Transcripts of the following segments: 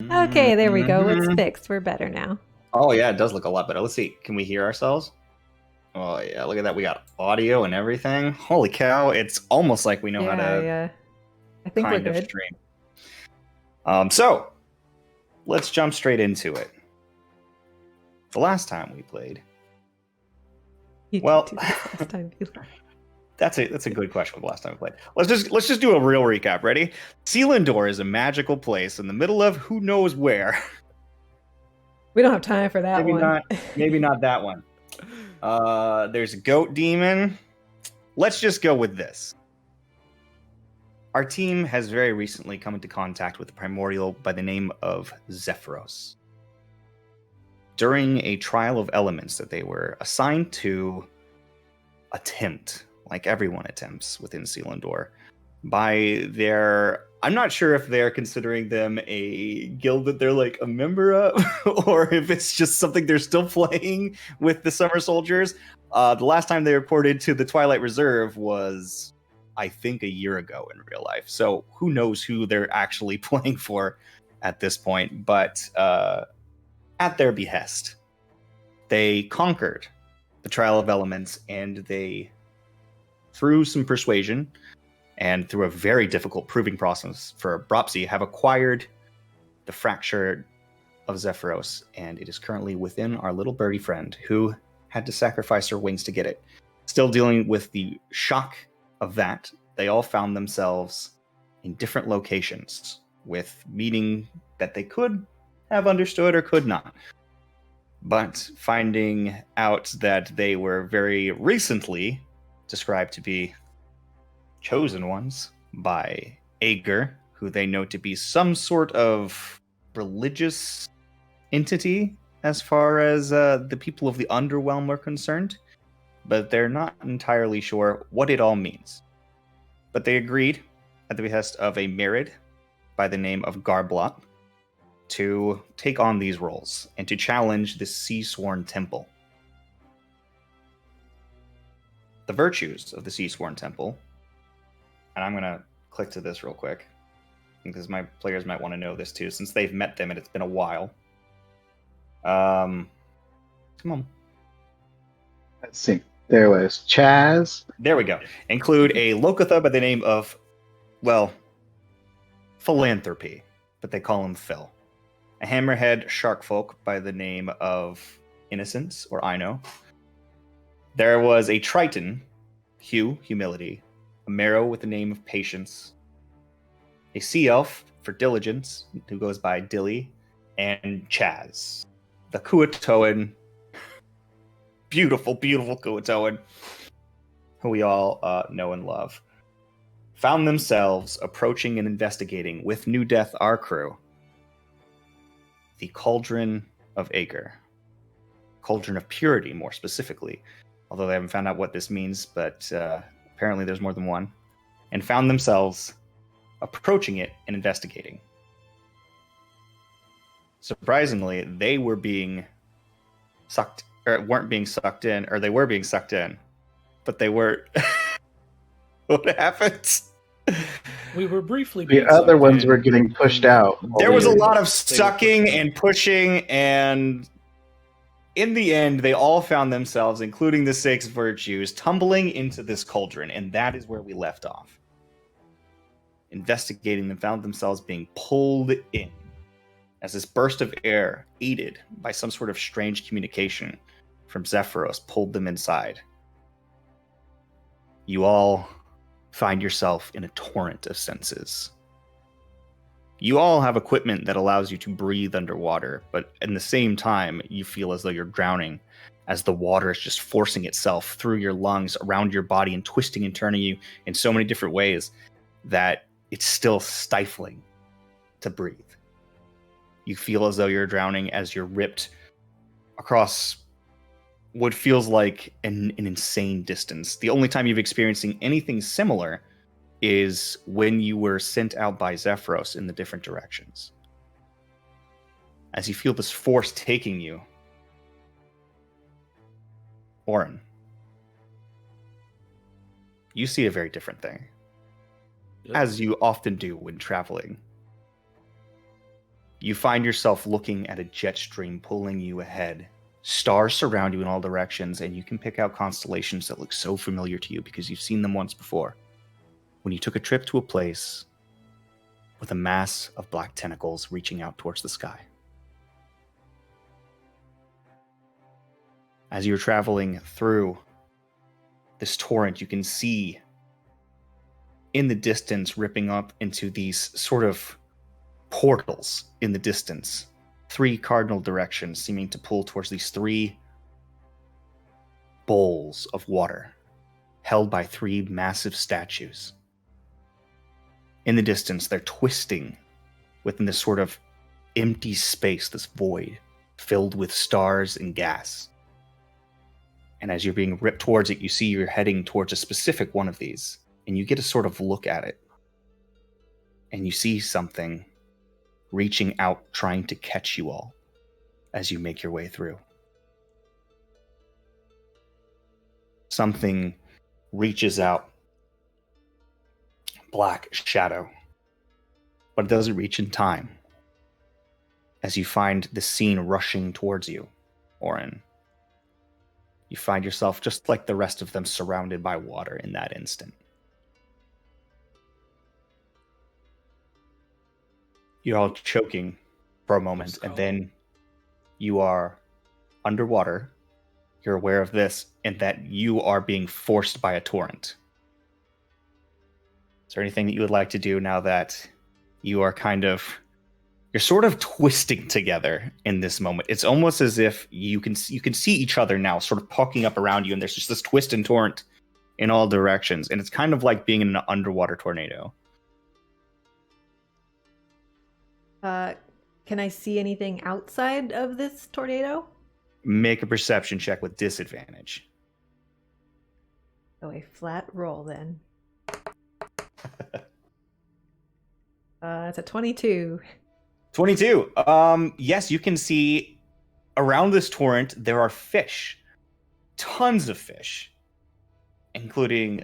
Okay, there we go. It's Mhm. fixed. We're better now. Oh yeah, it does look a lot better. Let's see. Can we hear ourselves? Oh yeah, look at that. We got audio and everything. Holy cow! It's almost like we know how Yeah, to I think we're kind of good. stream. So let's jump straight into it. The last time we played, You did well, do this last time. that's a good question. The last time we played, let's just do a real recap. Ready? Selindor is a magical place in the middle of who knows where. We don't have time for that maybe one. not. Maybe not that one. There's a goat demon. Let's just go with this. Our team has very recently come into contact with a primordial by the name of Zephyros. During a trial of elements that they were assigned to attempt, like everyone attempts within Selindor, by their... I'm not sure if they're considering them a guild that they're like a member of, or if it's just something they're still playing with the Summer Soldiers. The last time they reported to the Twilight Reserve was, I think, a year ago in real life. So who knows who they're actually playing for at this point. But at their behest, they conquered the Trial of Elements, and they, through some persuasion and through a very difficult proving process for Bropsy, have acquired the fracture of Zephyros, and it is currently within our little birdie friend who had to sacrifice her wings to get it. Still dealing with the shock of that, they all found themselves in different locations with meaning that they could have understood or could not. But finding out that they were very recently described to be chosen ones by Ager, who they know to be some sort of religious entity as far as the people of the Underwhelm are concerned, but they're not entirely sure what it all means. But they agreed, at the behest of a Merid by the name of Garblot, to take on these roles and to challenge the Sea-Sworn Temple. The virtues of the Sea-Sworn Temple, and I'm going to click to this real quick, because my players might want to know this too, since they've met them and it's been a while. Come on. Let's see. There was Chaz. There we go. Include a Lokotha by the name of, well, Philanthropy, but they call him Phil. A Hammerhead Sharkfolk by the name of Innocence, or Ino. There was a Triton, Hugh, Humility. A Marrow with the name of Patience. A Sea Elf for Diligence, who goes by Dilly. And Chaz, the Kuatoan. Beautiful, beautiful Kuatoan, who we all know and love, found themselves approaching and investigating with New Death, our crew, the Cauldron of Ager. Cauldron of Purity, more specifically, although they haven't found out what this means, but apparently there's more than one, and found themselves approaching it and investigating. Surprisingly, they were being sucked, or weren't being sucked in, or they were being sucked in, but they were. What happened? We were briefly The being other sucked ones in, were getting pushed out. There was a lot of They were sucking pushed and pushing, and in the end, they all found themselves, including the 6 virtues, tumbling into this cauldron, and that is where we left off. Investigating them, found themselves being pulled in as this burst of air, aided by some sort of strange communication from Zephyros, pulled them inside. You all find yourself in a torrent of senses. You all have equipment that allows you to breathe underwater, but in the same time, you feel as though you're drowning, as the water is just forcing itself through your lungs, around your body, and twisting and turning you in so many different ways that it's still stifling to breathe. You feel as though you're drowning as you're ripped across what feels like an insane distance. The only time you've experiencing anything similar is when you were sent out by Zephyros in the different directions. As you feel this force taking you, Orin, you see a very different thing, Yep. as you often do when traveling. you find yourself looking at a jet stream pulling you ahead. Stars surround you in all directions, and you can pick out constellations that look so familiar to you because you've seen them once before. When you took a trip to a place with a mass of black tentacles reaching out towards the sky. As you're traveling through this torrent, you can see in the distance ripping up into these sort of portals in the distance. 3 cardinal directions seeming to pull towards these 3 bowls of water held by 3 massive statues. In the distance, they're twisting within this sort of empty space, this void filled with stars and gas. And as you're being ripped towards it, you see you're heading towards a specific one of these, and you get a sort of look at it. And you see something reaching out, trying to catch you all as you make your way through. Something reaches out, black shadow, but it doesn't reach in time. As you find the scene rushing towards you, Orin, you find yourself just like the rest of them surrounded by water in that instant. You're all choking for a moment, and then you are underwater. You're aware of this, and that you are being forced by a torrent. Is there anything that you would like to do now that you are you're sort of twisting together in this moment? It's almost as if you can see each other now sort of poking up around you, and there's just this twist and torrent in all directions, and it's kind of like being in an underwater tornado. Can I see anything outside of this tornado? Make a perception check with disadvantage. Oh, a flat roll then. It's a 22. 22. Yes, you can see around this torrent there are fish. Tons of fish. Including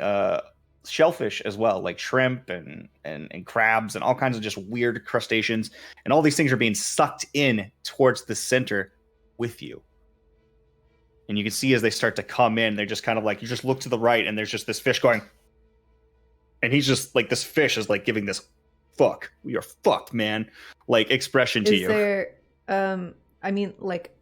shellfish as well, like shrimp and crabs and all kinds of just weird crustaceans. And all these things are being sucked in towards the center with you. And you can see as they start to come in, they're just kind of like, you just look to the right and there's just this fish going. And he's just like, this fish is like giving this fuck, we are fucked, man, like expression to you. Is there, I mean, like,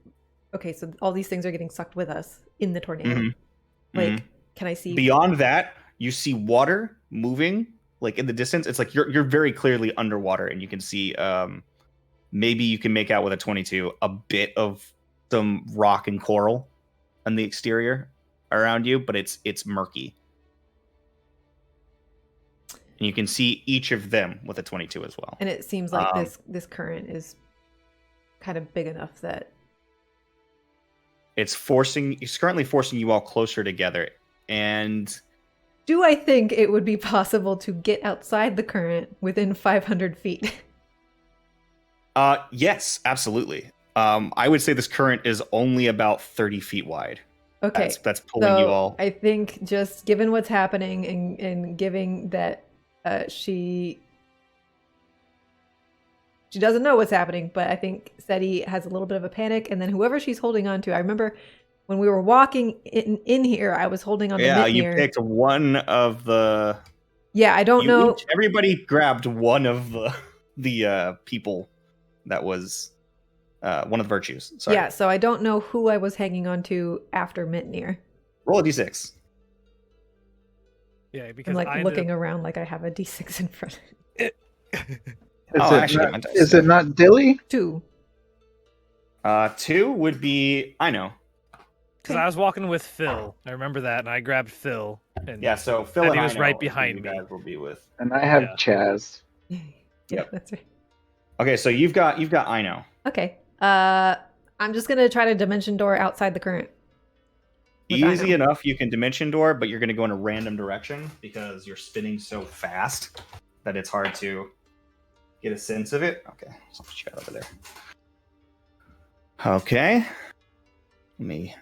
okay, so all these things are getting sucked with us in the tornado. Mm-hmm. Like, can I see? Beyond that, you see water moving, like in the distance. It's like you're very clearly underwater, and you can see, maybe you can make out with a 22 a bit of some rock and coral on the exterior around you, but it's murky. And you can see each of them with a 22 as well. And it seems like this current is kind of big enough that it's currently forcing you all closer together. And do I think it would be possible to get outside the current within 500 feet? Yes, absolutely. I would say this current is only about 30 feet wide. Okay. That's pulling you all. I think just given what's happening and given that she doesn't know what's happening, but I think Seti has a little bit of a panic, and then whoever she's holding on to, I remember when we were walking in here, I was holding on to Yeah, Mitnir. you picked one of the... Yeah, I don't know. Everybody grabbed one of the people that was one of the virtues. Sorry. Yeah, so I don't know who I was hanging on to after Mitnir. Roll a d6. Yeah, because I'm like I looking around like I have a d6 in front of Is it not Dilly? 2. 2 would be... I know. Because I was walking with Phil. I remember that, and I grabbed Phil. And Yeah, so Phil and and he was I know right who behind you me. guys will be with. And I have Yeah. Chaz. Yeah, Yep. that's right. Okay, so you've got I know. Okay. I'm just gonna try to dimension door outside the current. with Easy Ino. enough, you can dimension door, but you're going to go in a random direction because you're spinning so fast that it's hard to get a sense of it. Okay, so I'll put you out over there. Okay. Let me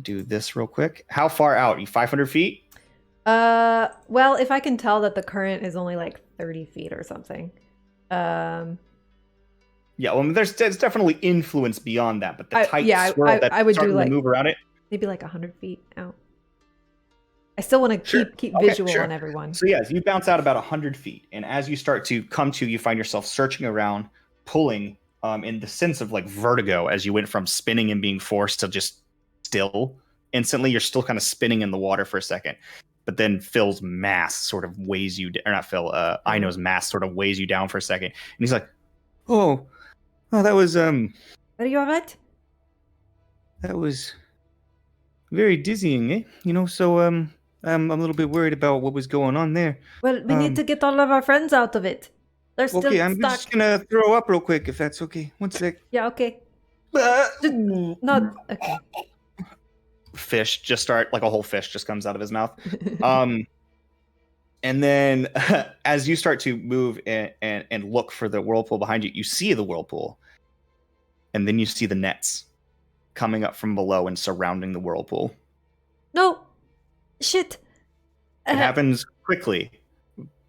do this real quick. How far out? You 500 feet? Well, if I can tell that the current is only like 30 feet or something. Yeah, well, there's definitely influence beyond that, but the tight yeah, swirl that's I would do starting to like move around it. maybe like 100 feet out. I still want to Sure. keep Okay, visual sure. on everyone. So yes, you bounce out about 100 feet, and as you start to come to, you find yourself searching around, pulling, in the sense of like vertigo as you went from spinning and being forced to just still. Instantly, you're still kind of spinning in the water for a second, but then Phil's mass sort of weighs you, or not Phil, Aino's mass sort of weighs you down for a second, and he's like, "Oh, that was Are you all right? that was very dizzying, eh? You know, so I'm a little bit worried about what was going on there." Well, we need to get all of our friends out of it. They're still Okay, I'm stuck. just gonna throw up real quick if that's okay. One sec. Yeah, okay. Not Not okay. Fish just start like a whole fish just comes out of his mouth. And then as you start to move and look for the whirlpool behind you, you see the whirlpool, and then you see the nets coming up from below and surrounding the whirlpool. No, shit. It happens quickly,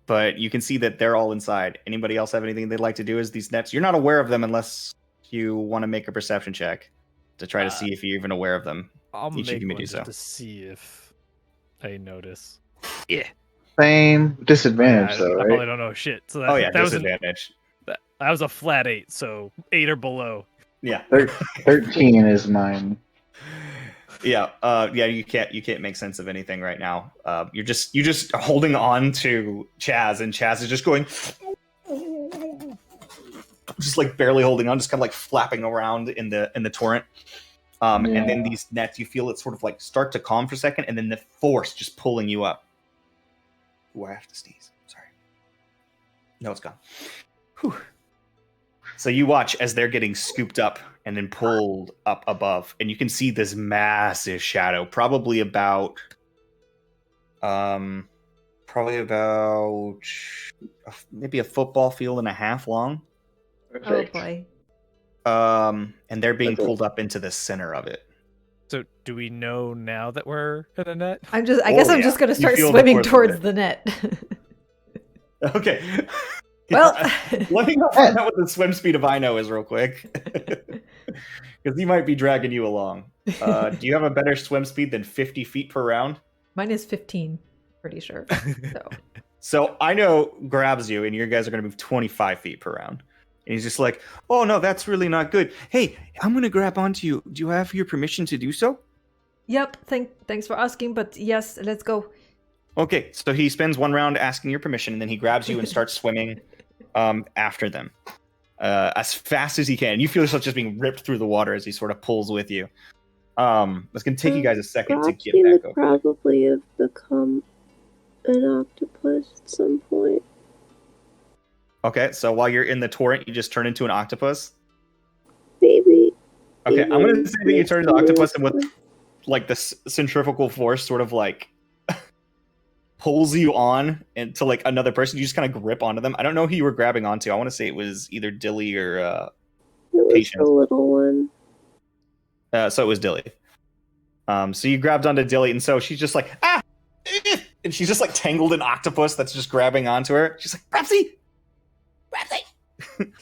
but you can see that they're all inside. Anybody else have anything they'd like to do as these nets? You're not aware of them unless you want to make a perception check to try to see if you're even aware of them. I'll Each of make you may one do just so. to see if I notice. Same disadvantage, I though, probably right? don't know shit. So that, Oh yeah, that was disadvantage. that was a flat 8, so 8 or below. Yeah. 13 is mine. Yeah, you can't make sense of anything right now. You're just holding on to Chaz, and Chaz is just going, just like barely holding on, just kind of like flapping around in the torrent. And then these nets, you feel it sort of like start to calm for a second, and then the force just pulling you up. Ooh, I have to sneeze. Sorry. No, it's gone. Whew. So you watch as they're getting scooped up and then pulled up above, and you can see this massive shadow, probably about maybe a football field and a half long. Perfect. Oh boy. And they're being Okay. pulled up into the center of it. So do we know now that we're in a net? I guess I'm yeah. just gonna You start feel the swimming force of towards it. the net. Okay. Well, let me go find out what the swim speed of Ino is real quick. Because he might be dragging you along. Do you have a better swim speed than 50 feet per round? mine is 15, pretty sure. So Ino grabs you, and you guys are going to move 25 feet per round. And he's just like, "Oh, no, that's really not good. Hey, I'm going to grab onto you. Do you have your permission to do so?" Yep, thanks for asking, but yes, let's go. Okay, so he spends one round asking your permission, and then he grabs you and starts swimming after them as fast as he can. You feel yourself just being ripped through the water as he sort of pulls with you. It's going to take you guys a second to get back over. Probably have become an octopus at some point. Okay, so while you're in the torrent, you just turn into an octopus? Maybe. Okay, I'm going to say that you turn into an octopus, and with Maybe. like the centrifugal force sort of like pulls you on into like another person. You just kind of grip onto them. I don't know who you were grabbing onto. I want to say it was either Dilly or It was Patience. the little one. So it was Dilly. So you grabbed onto Dilly, and so she's just like, ah! And she's just like tangled in octopus that's just grabbing onto her. She's like, Rapsy! Rapsy!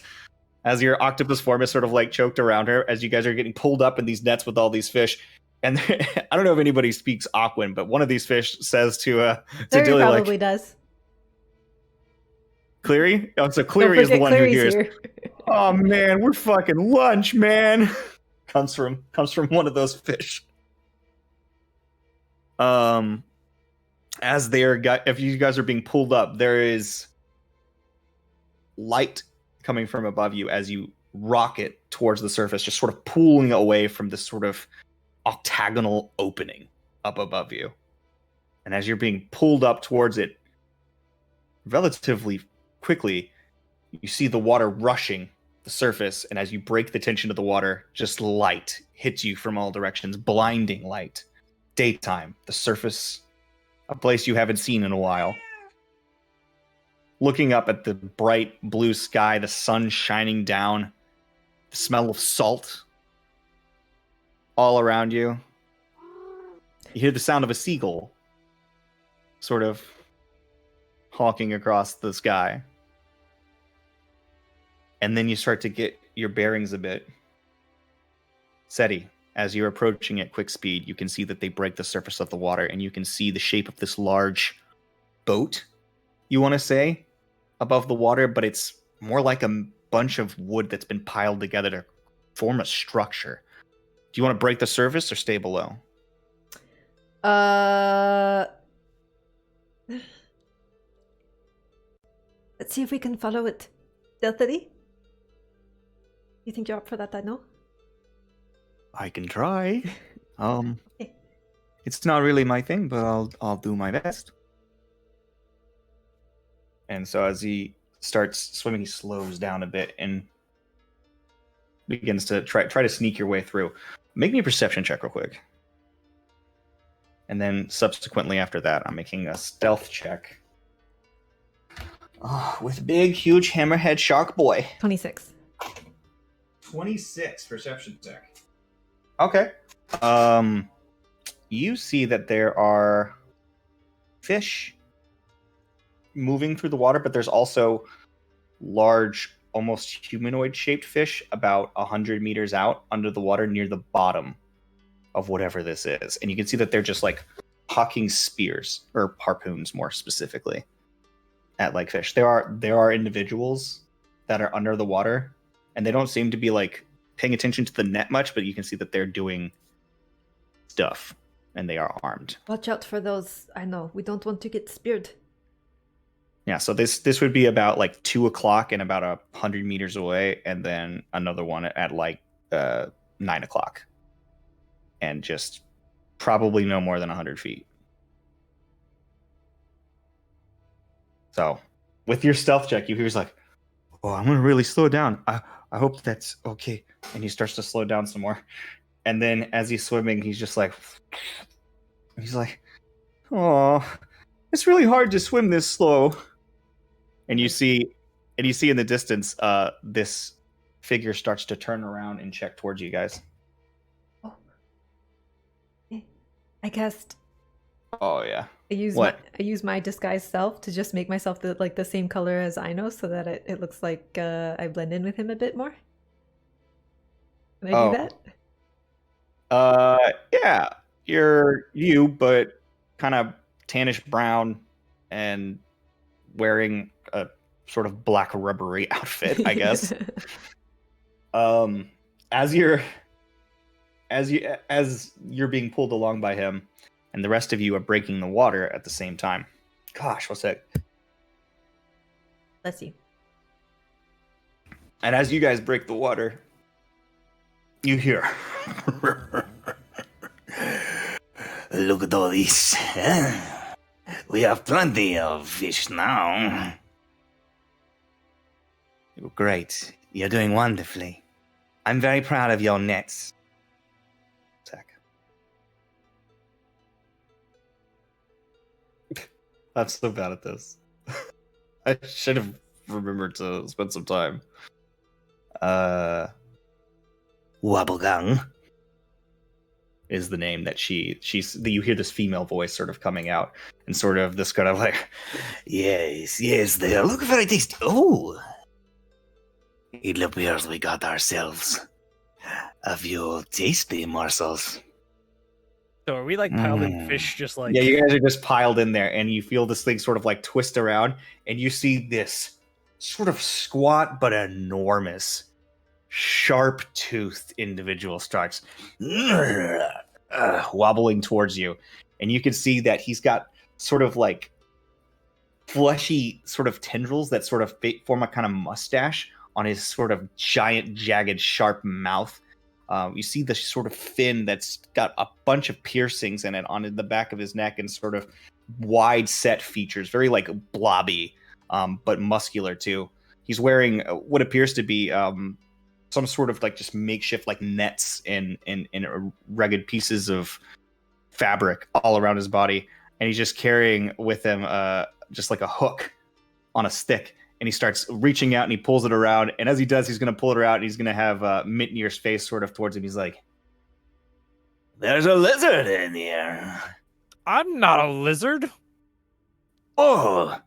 As your octopus form is sort of like choked around her, as you guys are getting pulled up in these nets with all these fish. And I don't know if anybody speaks Aquan, but one of these fish says to Terry Dilly, probably like, does. Cleary? Oh, so Don't Cleary is the forget one Clary's who hears, here. "Oh man, we're fucking lunch, man." comes from one of those fish. As if you guys are being pulled up, there is light coming from above you as you rocket towards the surface, just sort of pulling away from this sort of octagonal opening up above you. And as you're being pulled up towards it relatively quickly, you see the water rushing the surface, and as you break the tension of the water, just light hits you from all directions, blinding light. Daytime, the surface, a place you haven't seen in a while. Looking up at the bright blue sky, the sun shining down, the smell of salt all around you. You hear the sound of a seagull sort of hawking across the sky. And then you start to get your bearings a bit, Seti, as you're approaching at quick speed, you can see that they break the surface of the water, and you can see the shape of this large boat, you want to say, above the water, but it's more like a bunch of wood that's been piled together to form a structure. Do you want to break the surface or stay below? Let's see if we can follow it stealthily. You think you're up for that, I know? I can try. Okay. It's not really my thing, but I'll do my best. And so as he starts swimming, he slows down a bit and begins to try to sneak your way through. Make me a perception check real quick. And then subsequently after that, I'm making a stealth check. Oh, with big, huge hammerhead shark boy. 26. 26 perception check. Okay. You see that there are fish moving through the water, but there's also large, almost humanoid-shaped fish about 100 meters out under the water near the bottom of whatever this is. And you can see that they're just like hawking spears, or harpoons more specifically, at like fish. There are individuals that are under the water, and they don't seem to be like paying attention to the net much, but you can see that they're doing stuff, and they are armed. Watch out for those. I know. We don't want to get speared. Yeah, so this would be about like 2 o'clock and about 100 meters away, and then another one at like 9 o'clock. And just probably no more than 100 feet. So, with your stealth check, you hear he's like, "Oh, I'm gonna really slow down. I hope that's okay." And he starts to slow down some more. And then as he's swimming, he's like, "Oh, it's really hard to swim this slow." And you see in the distance, this figure starts to turn around and check towards you guys. Oh. I cast. Oh yeah. I use my disguised self to just make myself the same color as I know, so that it looks like I blend in with him a bit more. Can I do that? Yeah. You're you, but kind of tannish brown and wearing a sort of black rubbery outfit, I guess. As you're being pulled along by him, and the rest of you are breaking the water at the same time. Gosh, what's that? Bless you. And as you guys break the water, you hear, "Look at all this. We have plenty of fish now." "Great. You're doing wonderfully. I'm very proud of your nets." I'm so bad at this. I should have remembered to spend some time. Wobblegang Is the name that you hear this female voice sort of coming out, and sort of this kind of like, Yes, they look very tasty. Oh, it appears we got ourselves a few tasty morsels. So are we like piled in fish just like... yeah, you guys are just piled in there, and you feel this thing sort of like twist around, and you see this sort of squat but enormous, sharp-toothed individual starts wobbling towards you, and you can see that he's got sort of like fleshy sort of tendrils that sort of form a kind of mustache on his sort of giant, jagged, sharp mouth. You see the sort of fin that's got a bunch of piercings in it on the back of his neck, and sort of wide set features, very like blobby, but muscular too. He's wearing what appears to be some sort of like just makeshift like nets and rugged pieces of fabric all around his body, and he's just carrying with him just like a hook on a stick. And he starts reaching out and he pulls it around. And as he does, he's going to pull it out and he's going to have Mitnir's face sort of towards him. He's like, "There's a lizard in here." I'm not a lizard. "Oh,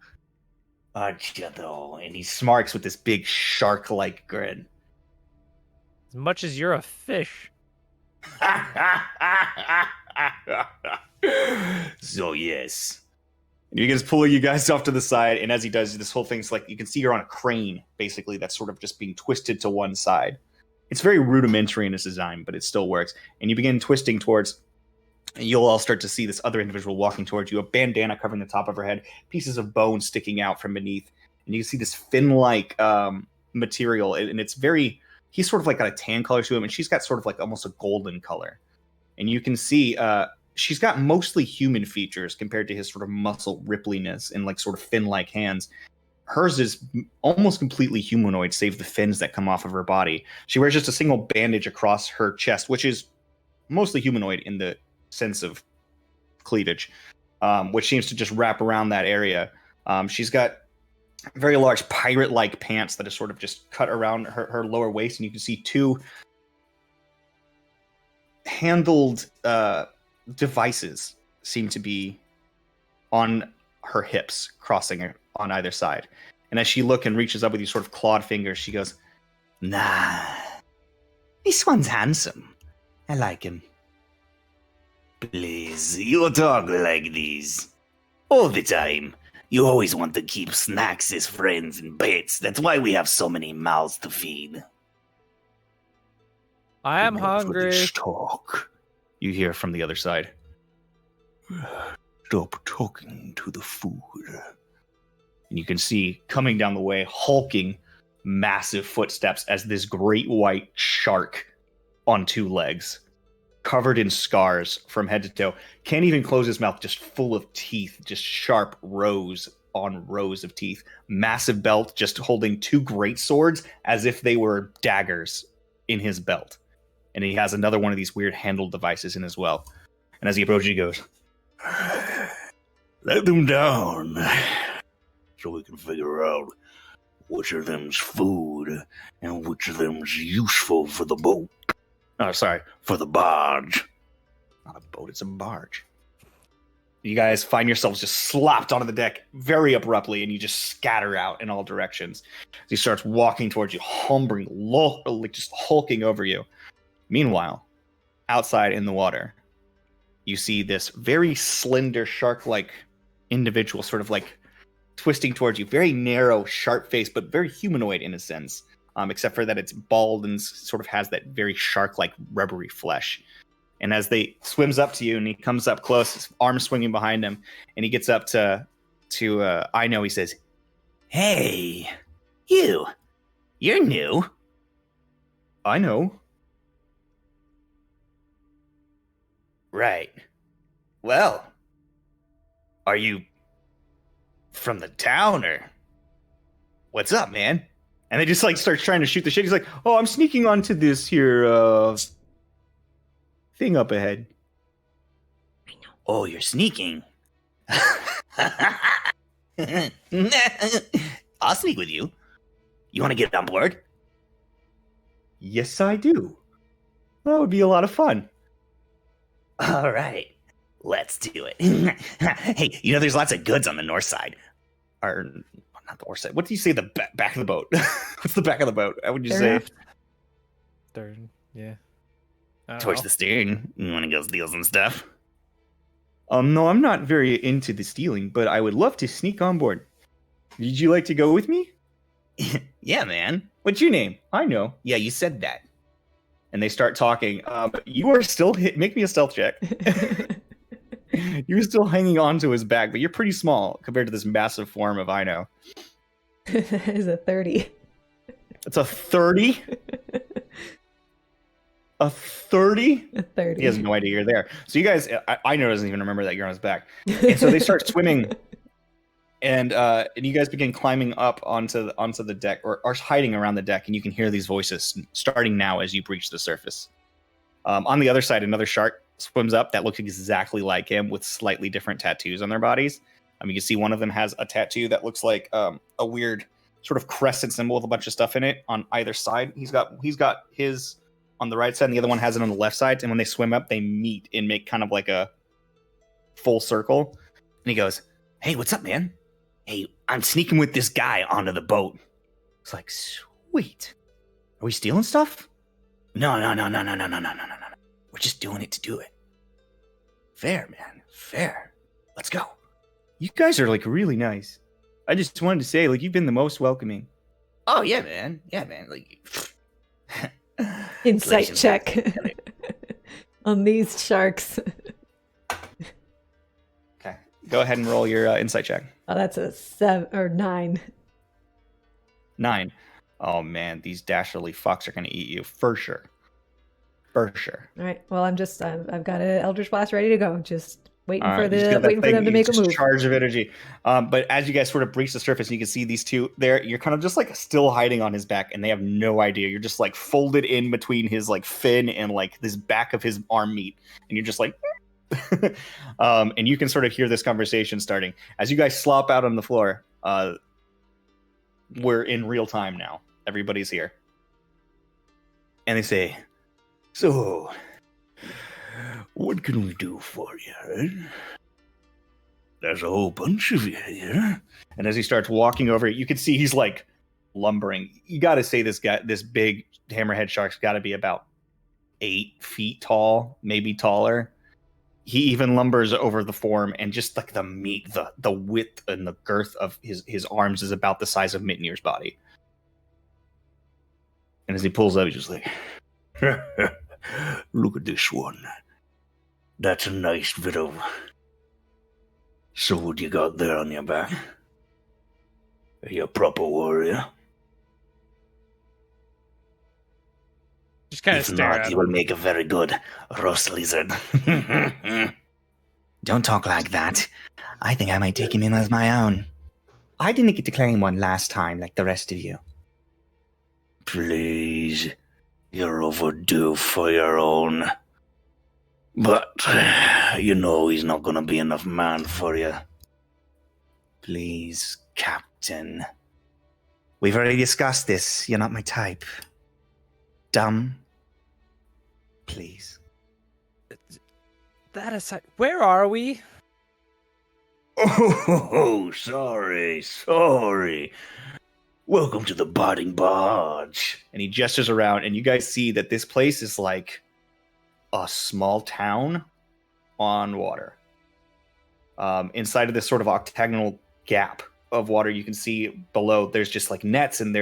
aren't you though?" And he smarks with this big shark-like grin. As much as you're a fish. So yes. And he begins pulling you guys off to the side, and as he does, this whole thing's like, you can see you're on a crane, basically, that's sort of just being twisted to one side. It's very rudimentary in its design, but it still works. And you begin twisting towards, and you'll all start to see this other individual walking towards you, a bandana covering the top of her head, pieces of bone sticking out from beneath, and you can see this fin-like material, and it's very, he's sort of like got a tan color to him, and she's got sort of like almost a golden color. And you can see she's got mostly human features compared to his sort of muscle rippliness and like sort of fin-like hands. Hers is almost completely humanoid, save the fins that come off of her body. She wears just a single bandage across her chest, which is mostly humanoid in the sense of cleavage, which seems to just wrap around that area. She's got very large pirate-like pants that are sort of just cut around her lower waist, and you can see two handled devices seem to be on her hips, crossing on either side. And as she looks and reaches up with these sort of clawed fingers, she goes, Nah, this one's handsome. I like him. Please, you talk like this all the time. You always want to keep snacks as friends and pets. That's why we have so many mouths to feed. I am Enough of hungry. this talk. you hear from the other side. Stop talking to the food. And you can see coming down the way, hulking, massive footsteps as this great white shark on two legs, covered in scars from head to toe. Can't even close his mouth, just full of teeth, just sharp rows on rows of teeth. Massive belt, just holding two great swords as if they were daggers in his belt. And he has another one of these weird handled devices in as well. And as he approaches, he goes, Let them down, so we can figure out which of them's food and which of them's useful for the boat. oh, sorry, For the barge. not a boat, it's a barge. You guys find yourselves just slapped onto the deck very abruptly, and you just scatter out in all directions. He starts walking towards you, like just hulking over you. Meanwhile, outside in the water, you see this very slender, shark-like individual sort of like twisting towards you. Very narrow, sharp face, but very humanoid in a sense, except for that it's bald and sort of has that very shark-like rubbery flesh. And as they swims up to you, and he comes up close, his arm swinging behind him, and he gets up to I know, he says, Hey, you're new. I know. Right. Well, are you from the town or what's up, man? And they just like starts trying to shoot the shit. He's like, oh, I'm sneaking onto this here thing up ahead. Oh, you're sneaking. I'll sneak with you. You want to get on board? Yes, I do. That would be a lot of fun. All right, let's do it. Hey, you know there's lots of goods on the north side. Or not the north side. What do you say? The back of the boat. What's the back of the boat? How would you Fair say? Third, yeah. I don't Towards know. the steering. You want to go steal some stuff? No, I'm not very into the stealing, but I would love to sneak on board. Would you like to go with me? Yeah, man. What's your name? I know. Yeah, you said that. And they start talking. You are still make me a stealth check. You're still hanging on to his back, but you're pretty small compared to this massive form of Ino. Is a 30. It's a 30? A 30? A 30. He has no idea you're there. So you guys, Ino doesn't even remember that you're on his back. And so they start swimming, and you guys begin climbing up onto the deck, or hiding around the deck, and you can hear these voices starting now as you breach the surface. On the other side, another shark swims up that looks exactly like him with slightly different tattoos on their bodies. You can see one of them has a tattoo that looks like a weird sort of crescent symbol with a bunch of stuff in it on either side. He's got his on the right side, and the other one has it on the left side. And when they swim up, they meet and make kind of like a full circle. And he goes, Hey, what's up, man? Hey, I'm sneaking with this guy onto the boat. It's like, sweet. Are we stealing stuff? No. We're just doing it to do it. Fair, man. Fair. Let's go. You guys are like really nice. I just wanted to say, like, you've been the most welcoming. Oh, yeah, man. Yeah, man. Like, Insight Relations check on these sharks. Okay. Go ahead and roll your insight check. Oh, that's a 7 or 9. 9. Oh man, these dastardly fucks are gonna eat you for sure. For sure. All right. Well, I've got an Eldritch Blast ready to go. Just waiting All for right, you just got that waiting for thing, them to you make a just move. Charge of energy. But as you guys sort of breach the surface, and you can see these two there. You're kind of just like still hiding on his back, and they have no idea. You're just like folded in between his like fin and like this back of his arm meat, and you're just like. And you can sort of hear this conversation starting as you guys slop out on the floor. We're in real time now. Everybody's here, and they say, so, what can we do for you? There's a whole bunch of you here. and as he starts walking over, you can see he's like lumbering. You got to say this big hammerhead shark's got to be about 8 feet tall, maybe taller. He even lumbers over the form, and just like the meat, the width and the girth of his arms is about the size of Mitnir's body. And as he pulls up, he's just like, look at this one. That's a nice bit of... So what you got there on your back? Are you a proper warrior? Just kind of If stare not, at you will him. make a very good rust lizard. Don't talk like that. I think I might take him in as my own. I didn't get to claim one last time like the rest of you. Please, you're overdue for your own. But, you know he's not gonna be enough man for you. Please, Captain. We've already discussed this. You're not my type. Dumb. Please. That aside, where are we? Oh, sorry. Welcome to the Bodding Barge. and he gestures around, and you guys see that this place is like a small town on water. Inside of this sort of octagonal gap of water, you can see below there's just like nets, and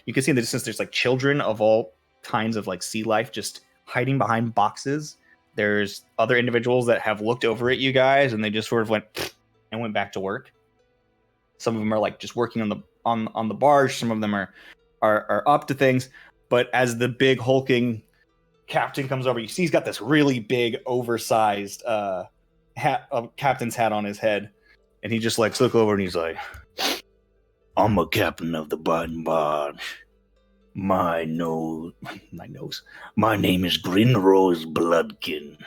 you can see in the distance there's like children of all kinds of like sea life just hiding behind boxes. There's other individuals that have looked over at you guys, and they just sort of went and went back to work. Some of them are like just working on the barge. Some of them are up to things. But as the big hulking captain comes over, you see he's got this really big, oversized captain's hat on his head, and he just like looks over and he's like, I'm a captain of the Bodding Barge. My name is Grinrose Bloodkin.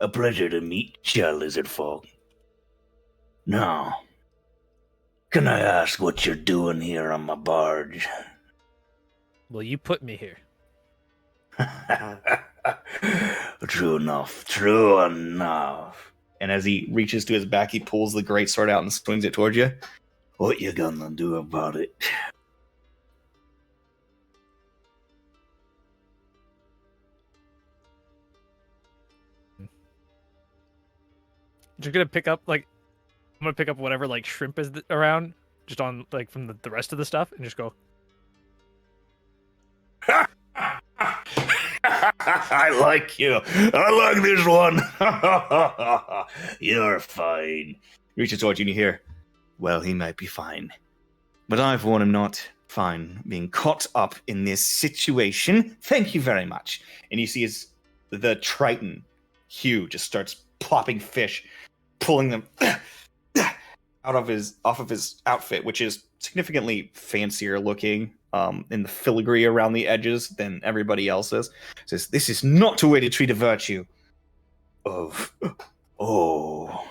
A pleasure to meet you, lizard folk. Now, can I ask what you're doing here on my barge? Well, you put me here. True enough. and as he reaches to his back, he pulls the greatsword out and swings it towards you. What you gonna do about it? Just gonna pick up I'm gonna pick up whatever like shrimp is around, just on like from the rest of the stuff, and just go. I like you. I like this one. You're fine. Reaches towards you and you hear, well, he might be fine, but I for one am not fine being caught up in this situation. Thank you very much. And you see the Triton, Hugh, just starts plopping fish, pulling them off of his outfit, which is significantly fancier looking in the filigree around the edges than everybody else's. Says, this is not a way to treat a virtue. Oh.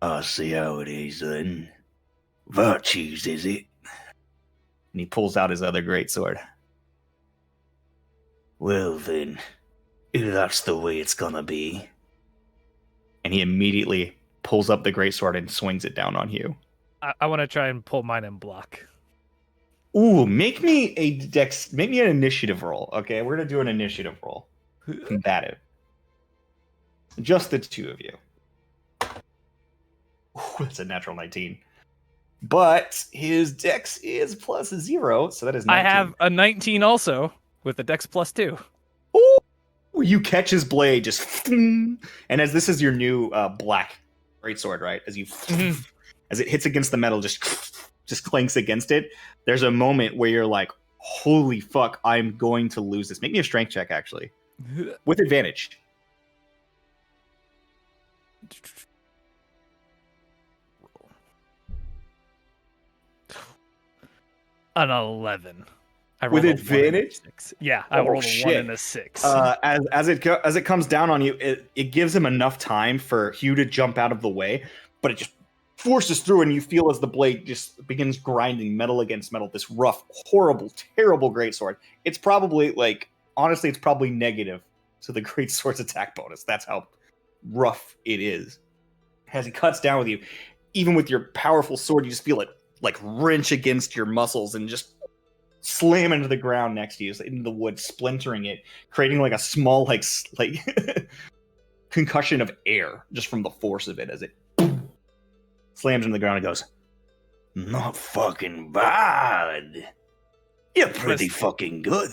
I see how it is then. Virtues, is it? And he pulls out his other greatsword. Well then, if that's the way it's gonna be. And he immediately pulls up the greatsword and swings it down on Hugh. I want to try and pull mine and block. Ooh, make me an initiative roll. Okay, we're gonna do an initiative roll. Combative. Just the two of you. Ooh, that's a natural 19. But his dex is +0, so that is 19. I have a 19 also with a dex +2. Ooh, you catch his blade just, and as this is your new black greatsword, right? As you, as it hits against the metal, just clanks against it. There's a moment where you're like, "Holy fuck, I'm going to lose this." Make me a strength check, actually, with advantage. An 11. I With rolled a 1 and a advantage? 6. Yeah, I Oh, rolled a 1 shit. and a 6. As it comes down on you, it gives him enough time for Hugh to jump out of the way, but it just forces through, and you feel as the blade just begins grinding metal against metal. This rough, horrible, terrible greatsword. It's probably honestly, it's probably negative to the greatsword's attack bonus. That's how rough it is. As he cuts down with you, even with your powerful sword, you just feel it like wrench against your muscles and just slam into the ground next to you, into the wood, splintering it, creating like a small like concussion of air just from the force of it as it slams into the ground and goes, Not fucking bad. You're pretty fucking good.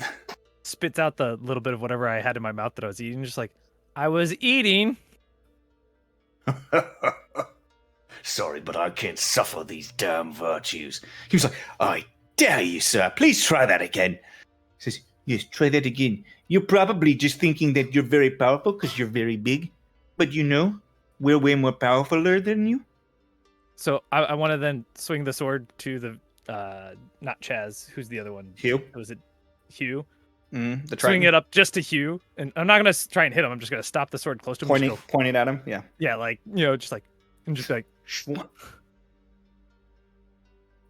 Spits out the little bit of whatever I had in my mouth that I was eating, just like, I was eating. Sorry, but I can't suffer these damn virtues. He was like, I dare you, sir. Please try that again. He says, yes, try that again. You're probably just thinking that you're very powerful because you're very big. But you know, we're way more powerfuler than you. So I want to then swing the sword to the, not Chaz, who's the other one? Hugh. Was it Hugh? The Swing Triton. it up just to Hugh. And I'm not going to try and hit him. I'm just going to stop the sword close to him. Pointing at him. Yeah. Yeah, like, just like, and just like,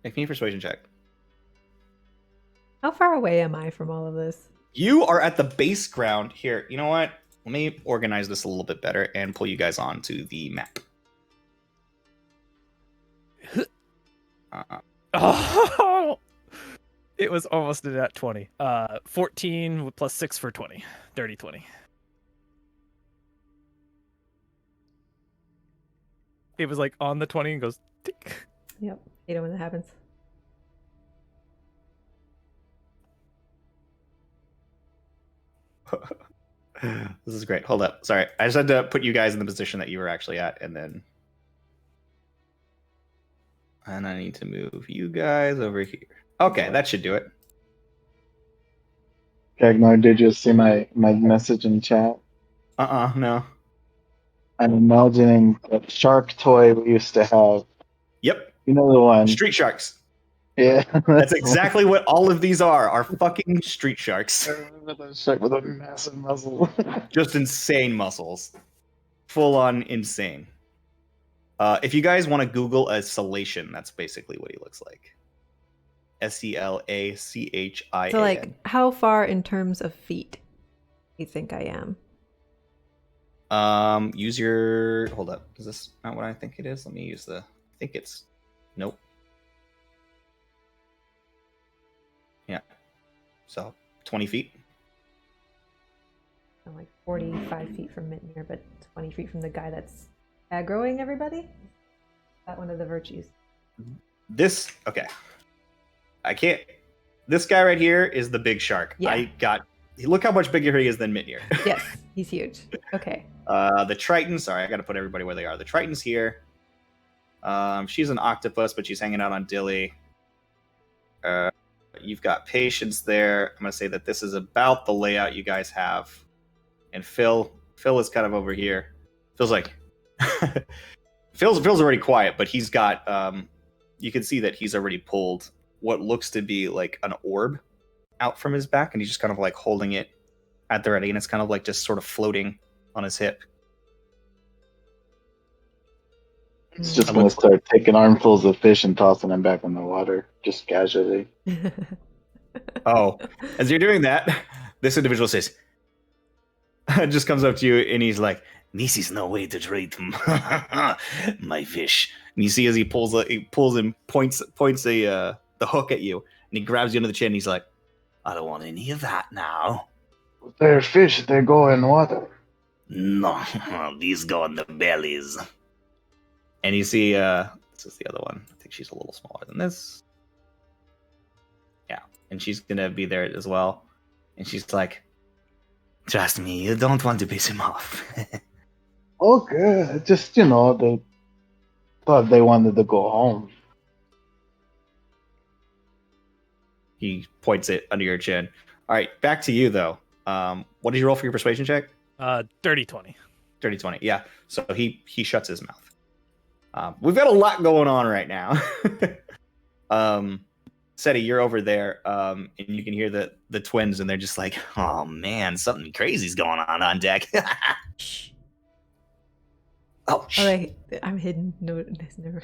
Make me a persuasion check. How far away am I from all of this? You are at the base ground here. You know what? Let me organize this a little bit better and pull you guys onto the map. oh, it was almost at 20. 14 plus 6 for 20. Dirty 20. It was like on the 20 and goes tick. Yep. Hate it when that happens. This is great. Hold up. Sorry. I just had to put you guys in the position that you were actually at, and I need to move you guys over here. Okay, that should do it. Gagnor, did you see my message in chat? No. I'm imagining that shark toy we used to have. Yep. You know the one. Street sharks. Yeah. That's exactly what all of these are fucking street sharks. I remember the shark with a massive muzzle. Just insane muscles. Full on insane. If you guys want to Google a Selation, that's basically what he looks like. Selachin. So, like, how far in terms of feet do you think I am? Use your... Hold up. Is this not what I think it is? Let me use the... I think it's... Nope. Yeah. So, 20 feet. I'm like 45 feet from Mitnir, but 20 feet from the guy that's aggroing everybody? Is that one of the virtues? This... Okay. I can't... This guy right here is the big shark. Yeah. Look how much bigger he is than Mitnir. Yes, he's huge. Okay. The Triton, sorry, I gotta put everybody where they are. The Triton's here. She's an octopus, but she's hanging out on Dilly. You've got Patience there. I'm gonna say that this is about the layout you guys have. And Phil is kind of over here. Phil's like... Phil's already quiet, but he's got... you can see that he's already pulled what looks to be like an orb out from his back, and he's just kind of like holding it at the ready, and it's kind of like just sort of floating on his hip. It's just going to start taking armfuls of fish and tossing them back in the water, just casually. Oh, as you're doing that, this individual says, just comes up to you, and he's like, This is no way to treat my fish. and you see as he pulls and points the hook at you, he grabs you under the chin. And he's like, I don't want any of that now. They're fish. They go in water. No, these go in the bellies. and you see, this is the other one. I think she's a little smaller than this. Yeah, and she's gonna be there as well. And she's like, Trust me, you don't want to piss him off. Okay, just they thought they wanted to go home. he points it under your chin. All right, back to you though. What did you roll for your persuasion check? Dirty 20. Dirty 20. Yeah. So he shuts his mouth. We've got a lot going on right now. Seti, you're over there, and you can hear the twins, and they're just like, Oh man, something crazy's going on deck. Shh. oh, Oh, I'm hidden. No, never.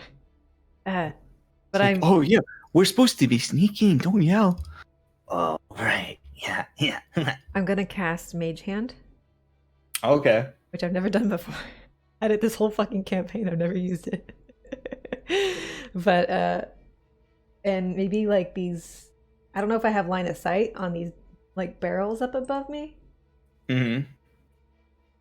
But I'm. Oh yeah, we're supposed to be sneaking. Don't yell. Oh right, yeah. I'm gonna cast Mage Hand, okay. which I've never done before. I did this whole fucking campaign. I've never used it. But and maybe like these. I don't know if I have line of sight on these like barrels up above me. Mm-hmm.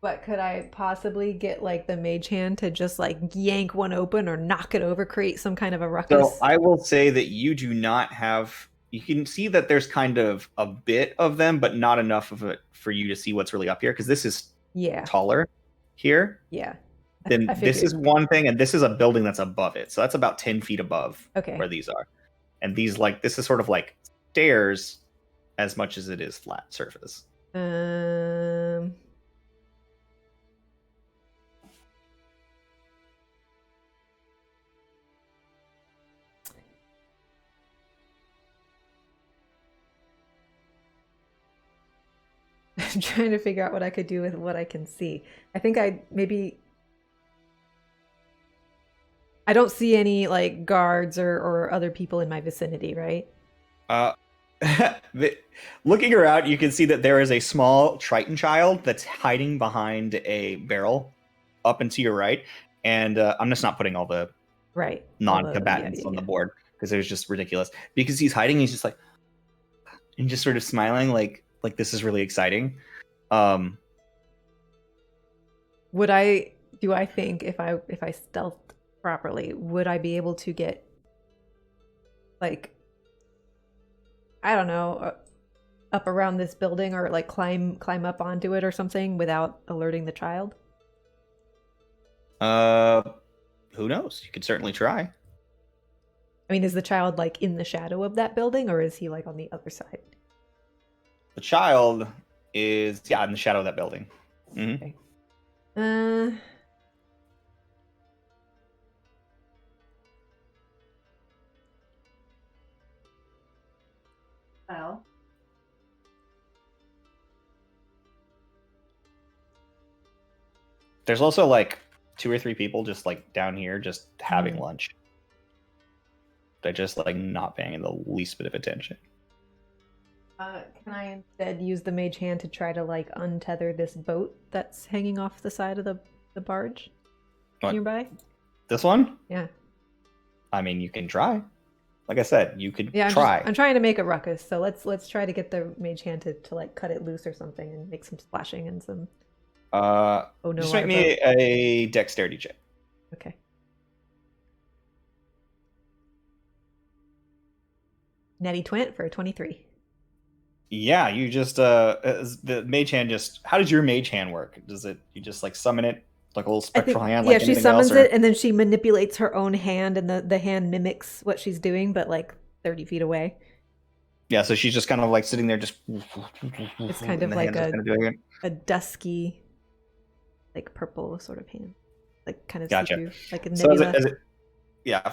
But could I possibly get like the Mage Hand to just like yank one open or knock it over, create some kind of a ruckus? So I will say that you do not have. You can see that there's kind of a bit of them, but not enough of it for you to see what's really up here, because this is Yeah, taller here. yeah. Then I this figured. is one thing, and this is a building that's above it. So that's about 10 feet above Okay. where these are. And these this is sort of like stairs as much as it is flat surface. I'm trying to figure out what I could do with what I can see. I think I don't see any like guards or other people in my vicinity, right? Looking around, you can see that there is a small Triton child that's hiding behind a barrel up and to your right. And I'm just not putting all the Right. non-combatants on the board because it was just ridiculous. Because he's hiding, he's just like, and just sort of smiling like this is really exciting. Do I think if I stealthed properly, would I be able to get like, I don't know, up around this building or like climb up onto it or something without alerting the child? Who knows? You could certainly try. I mean, is the child like in the shadow of that building or is he like on the other side? The child is in the shadow of that building. Mm-hmm. Okay. Well. There's also like 2 or 3 people just like down here just having lunch. They're just like not paying the least bit of attention. Can I instead use the Mage Hand to try to like untether this boat that's hanging off the side of the barge What? nearby? This one? Yeah. I mean, you can try. Like I said, you could Yeah, try. I'm trying to make a ruckus, so let's try to get the Mage Hand to like cut it loose or something and make some splashing and some. Oh no! Just make our me boat. a dexterity check. Okay. Natty twint for a 23. Yeah, you just the mage hand just. How does your mage hand work? Does it you just like summon it like a little spectral hand? Yeah, Like she anything summons else, or- it and then she manipulates her own hand, and the hand mimics what she's doing, but like 30 feet away. Yeah, so she's just kind of like sitting there, just. It's kind of and the like hand's just kind of doing it. a dusky, like purple sort of hand, like kind of Gotcha. see-through, like a So nebula. as it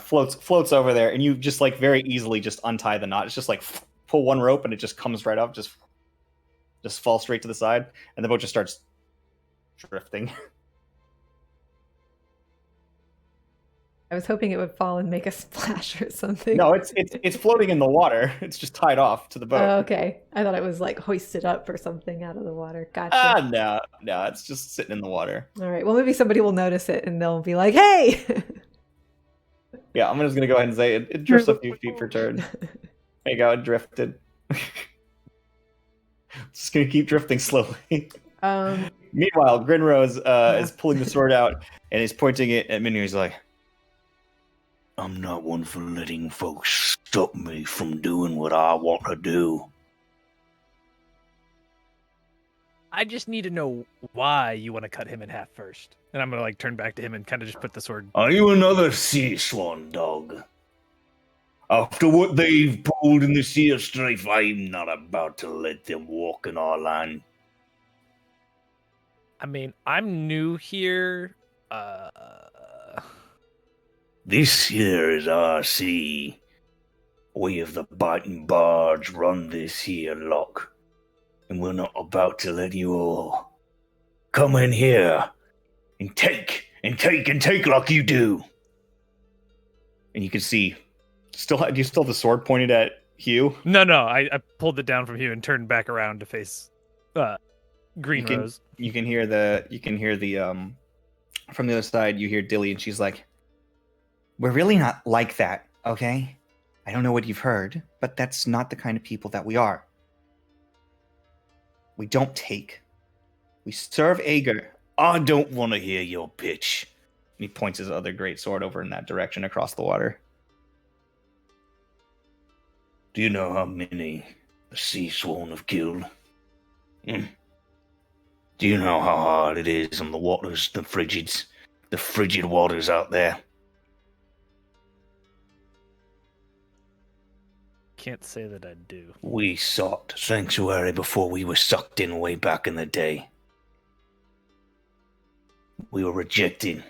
floats over there, and you just like very easily just untie the knot. It's just like pull one rope, and it just comes right up, just falls straight to the side, and the boat just starts drifting. I was hoping it would fall and make a splash or something. No, it's floating in the water. It's just tied off to the boat. Oh, okay. I thought it was like hoisted up or something out of the water. Gotcha. No, it's just sitting in the water. All right. Well, maybe somebody will notice it and they'll be like, "Hey!" Yeah, I'm just gonna go ahead and say it drifts a few feet per turn. There you go, it drifted. Just gonna keep drifting slowly. Meanwhile, Grinrose is pulling the sword out and is pointing it at Minu. He's like, I'm not one for letting folks stop me from doing what I want to do. I just need to know why you want to cut him in half first. And I'm gonna like turn back to him and kind of just put the sword. Are you another sea swan dog? After what they've pulled in the Sea of Strife, I'm not about to let them walk in our land. I mean, I'm new here. This here is our sea. We of the biting barge run this here lock, and we're not about to let you all come in here and take like you do. and you can see, do you still have the sword pointed at Hugh? No, I pulled it down from Hugh and turned back around to face Green Rose. You can hear the from the other side. You hear Dilly, and she's like, We're really not like that, okay? I don't know what you've heard, but that's not the kind of people that we are. We don't take. We serve Ager. I don't want to hear your pitch. And he points his other great sword over in that direction across the water. Do you know how many the sea swan have killed? Do you know how hard it is on the waters, the frigid waters out there? Can't say that I do. We sought sanctuary before we were sucked in way back in the day. We were rejected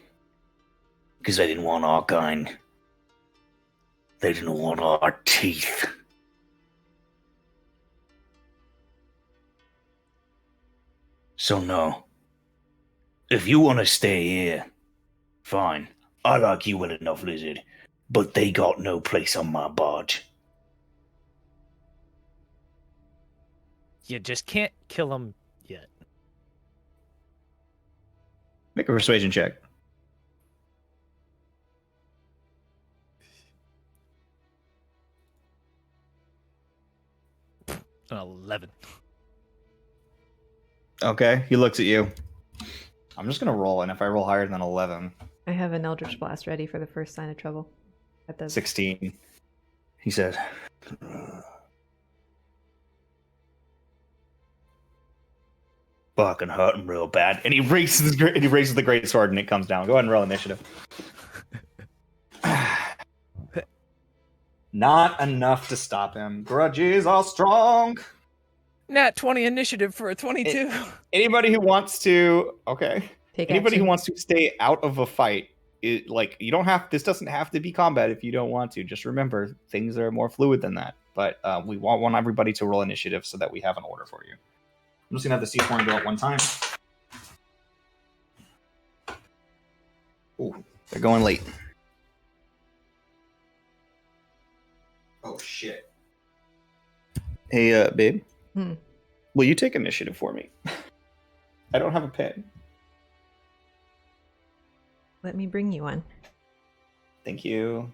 because they didn't want our kind. They didn't want our teeth. So no. If you want to stay here, fine. I like you well enough, Lizard. But they got no place on my barge. You just can't kill him yet. Make a persuasion check. An 11. Okay, he looks at you. I'm just gonna roll, and if I roll higher than 11, I have an Eldritch Blast ready for the first sign of trouble. That does 16. He said, Fucking hurting real bad. and he raises the great sword, and it comes down. Go ahead and roll initiative. Not enough to stop him. Grudges are strong. Nat 20 initiative for a 22. Anybody who wants to, take anybody action. who wants to stay out of a fight, you don't have. This doesn't have to be combat if you don't want to. Just remember, things are more fluid than that. But we want everybody to roll initiative so that we have an order for you. I'm just gonna have the C4 go at one time. Ooh, they're going late. Oh shit. Hey, babe. Will you take initiative for me? I don't have a pen. Let me bring you one. Thank you.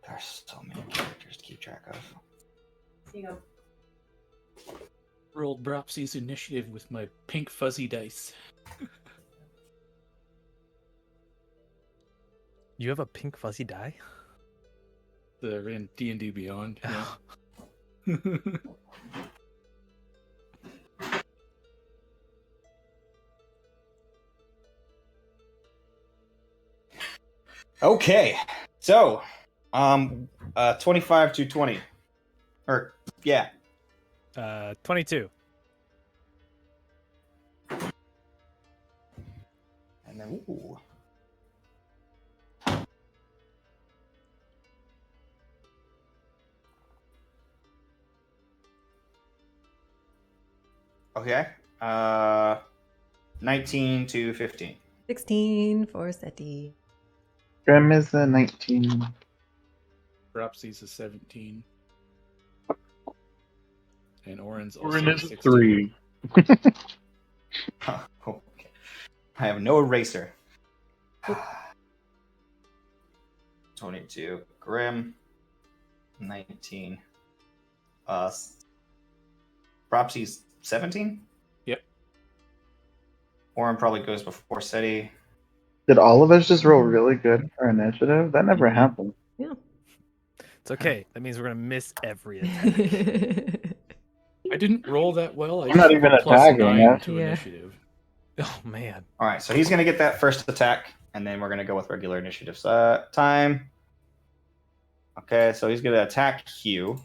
There's so many characters to keep track of. Rolled Dropsy's initiative with my pink fuzzy dice. You have a pink fuzzy die? They're in D&D Beyond. Yeah. Okay, so 25 to 20, or yeah, 22. and then ooh. Okay, 19 to 15. 16 for Seti. Grim is a 19. Dropsy's a 17. And Orin's also Orin is a 16. 3. Okay. I have no eraser. 22. Grim. 19. Propsy's 17? Yep. Orin probably goes before SETI. Did all of us just roll really good for initiative? That never Mhm. happened. It's okay. That means we're gonna miss every attack. I didn't roll that well. I I'm not just even rolled attacking, +9 yeah. to Yeah. initiative. Oh man. All right, so he's going to get that first attack, and then we're going to go with regular initiative time. Okay, so he's going to attack Hugh.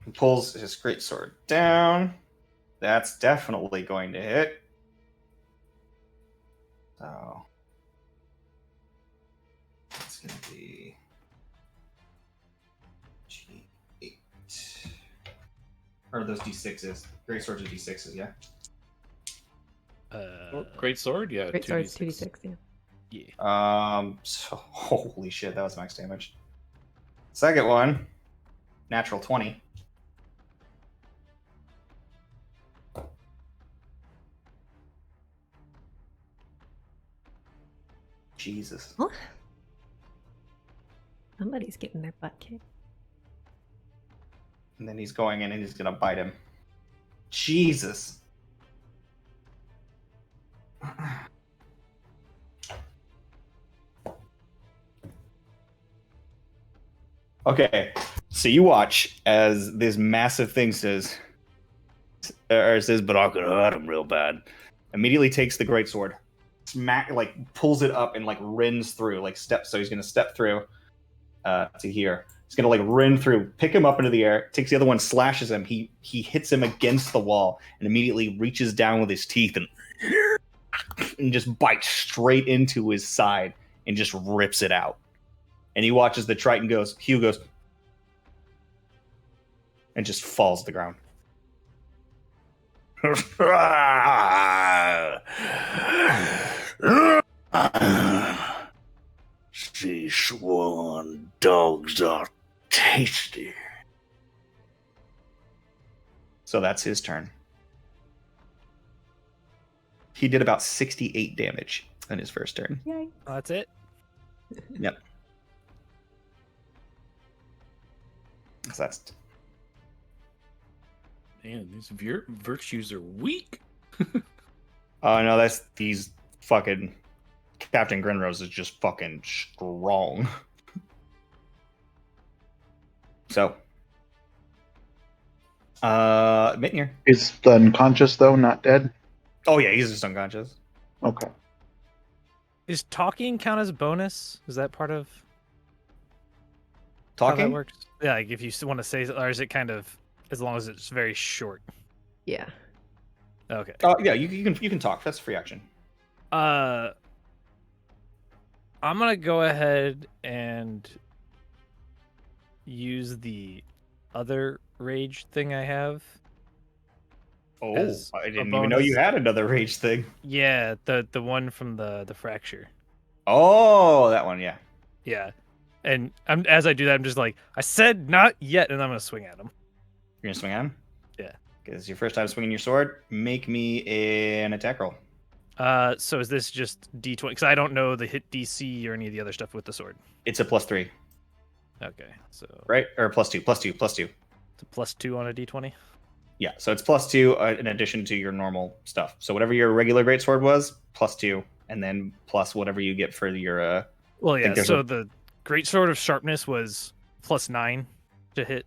He pulls his greatsword down. That's definitely going to hit. So it's going to be G8. Or those D6s. Greatswords are D6s, yeah? Great sword, yeah. Great 2d6. swords, 2d6, yeah. Yeah. So, holy shit, that was max damage. Second one, natural 20. Jesus. Huh? Somebody's getting their butt kicked. And then he's going in and he's gonna bite him. Jesus. Okay, so you watch as this massive thing says, but I could hurt him real bad. Immediately takes the greatsword, smack, like pulls it up and like rins through, like steps. So he's gonna step through to here. He's gonna like run through, pick him up into the air, takes the other one, slashes him. He hits him against the wall and immediately reaches down with his teeth and just bites straight into his side and just rips it out. And he watches the Triton Hugh goes, and just falls to the ground. Szechuan dogs are tasty. So that's his turn. He did about 68 damage in his first turn. Yay. Oh, that's it. Yep. So that's Man, these virtues are weak. oh no, that's these fucking Captain Grinrose is just fucking strong. So Mitnir. He's unconscious though, not dead. Oh yeah, he's just unconscious. Okay. Is talking count as a bonus? Is that part of how that Talking? works? Yeah, like if you want to say, or is it kind of as long as it's very short? Yeah. Okay. Oh yeah, you can talk. That's free action. I'm gonna go ahead and use the other rage thing I have. Oh, As I a didn't even know you bonus. had another rage thing. Yeah, the one from the fracture. Oh, that one, yeah. Yeah, and as I do that, I'm just like, I said not yet, and I'm gonna swing at him. You're gonna swing at him? Yeah. Because your first time swinging your sword, make me an attack roll. So is this just D20? Because I don't know the hit DC or any of the other stuff with the sword. It's a +3, Okay, so right? Or +2. it's a +2 on a D20. Yeah, so it's +2 in addition to your normal stuff. So whatever your regular greatsword was, +2, and then plus whatever you get for your. Well, yeah. there's So a- the great sword of sharpness was +9 to hit.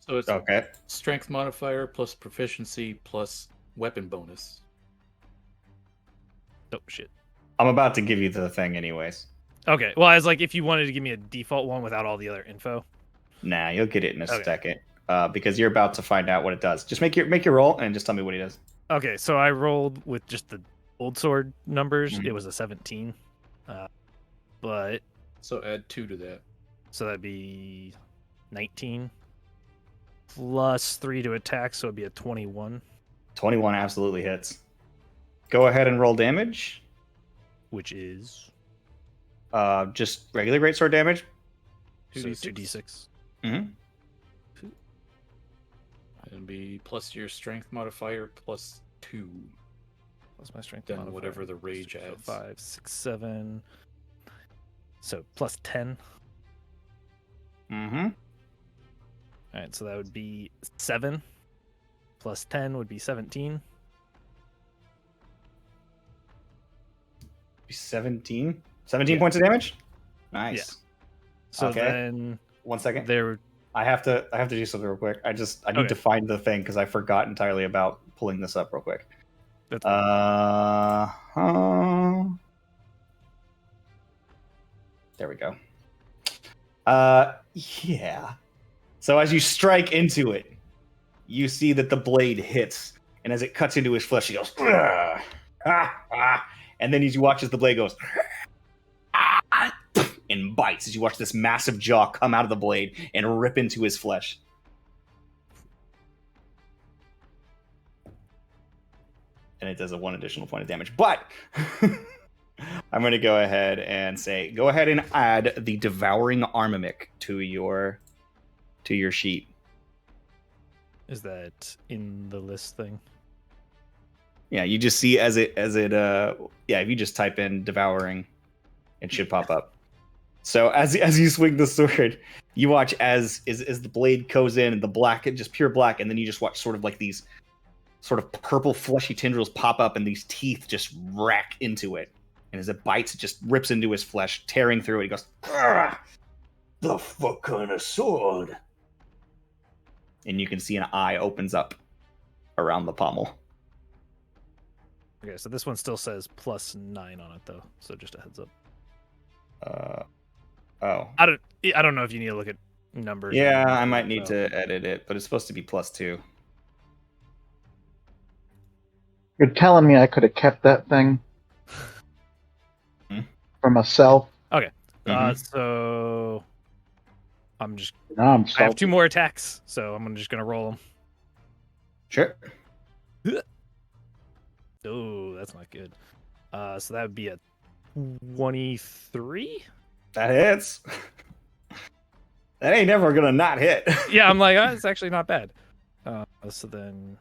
So it's Okay. strength modifier plus proficiency plus weapon bonus. Oh shit. I'm about to give you the thing, anyways. Okay. Well, I was like, if you wanted to give me a default one without all the other info. Nah, you'll get it in a Okay. second. Because you're about to find out what it does. Just make your roll and just tell me what he does. Okay, so I rolled with just the old sword numbers. Mhm. It was a 17. But So add 2 to that. so that'd be 19 plus 3 to attack, so it'd be a 21, 21 absolutely hits. Go ahead and roll damage. which is Just regular greatsword damage. 2d6. 2d6. Mm-hmm. gonna be plus your strength modifier plus 2. Plus my strength Then modifier. whatever the rage So adds. 5, 6, 7. So plus 10. Mm-hmm. All right, so that would be 7. Plus 10 would be 17. 17? 17 Yeah. points of damage? Nice. Yeah. So Okay. then 1 second. there. I have to do something real quick. I need to find the thing because I forgot entirely about pulling this up real quick. That's There we go. Yeah. So as you strike into it, you see that the blade hits, and as it cuts into his flesh, he goes, "Ah, ah, ah," and then as you watch as the blade goes, "Ah," and bites as you watch this massive jaw come out of the blade and rip into his flesh. And it does a 1 additional point of damage. But I'm going to go ahead and say, go ahead and add the Devouring Armamic to your sheet. Is that in the list thing? Yeah, you just see as it if you just type in Devouring, it should pop up. So as you swing the sword, you watch as the blade goes in and the black, just pure black, and then you just watch sort of like these sort of purple fleshy tendrils pop up and these teeth just rack into it. And as it bites, it just rips into his flesh, tearing through it. He goes, "Argh! The fuck kind of sword?" And you can see an eye opens up around the pommel. Okay, so this one still says plus 9 on it though. So just a heads up. Oh. I don't know if you need to look at numbers. or Yeah, anything, I might need so- to edit it, but it's supposed to be plus 2. You're telling me I could have kept that thing Hmm? for myself? So I'm just. No, I'm I have salty. 2 more attacks, so I'm just gonna roll them. Sure. Oh, that's not good. So that would be a 23. That hits. That ain't never gonna not hit. Yeah, I'm like, it's actually not bad. So then.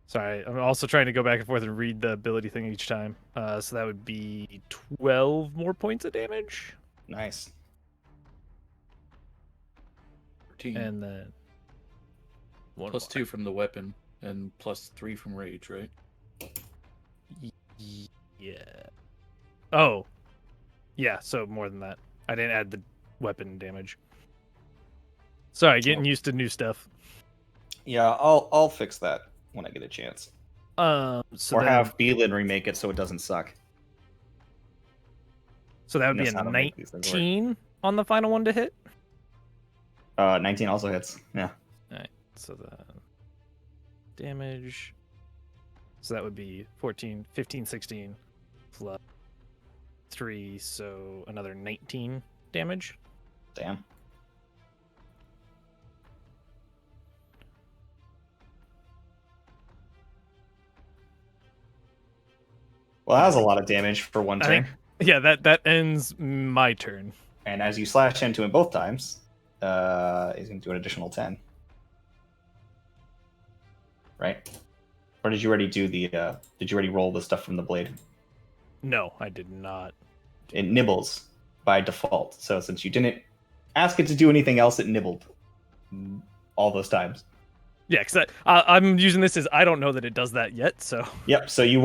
Sorry, I'm also trying to go back and forth and read the ability thing each time. So that would be 12 more points of damage. Nice. 13. And then. One Plus more. 2 from the weapon, and plus 3 from rage, right? Yeah. Oh. Yeah, so more than that. I didn't add the weapon damage. Sorry, getting used to new stuff. Yeah, I'll fix that when I get a chance. So Or then, have Beelin remake it so it doesn't suck. so that would be That's a how to make these things work. 19 on the final one to hit. 19 also hits. Yeah. So the damage. So that would be 14, 15, 16 plus 3, so another 19 damage. Damn. Well, that was a lot of damage for one I turn. think- Yeah, that ends my turn. And as you slash into him both times, he's going to do an additional 10. Right? Or did you already do the? Did you already roll the stuff from the blade? No, I did not. It nibbles by default. So since you didn't ask it to do anything else, it nibbled all those times. Yeah, because I'm using this as I don't know that it does that yet. So Yep. So you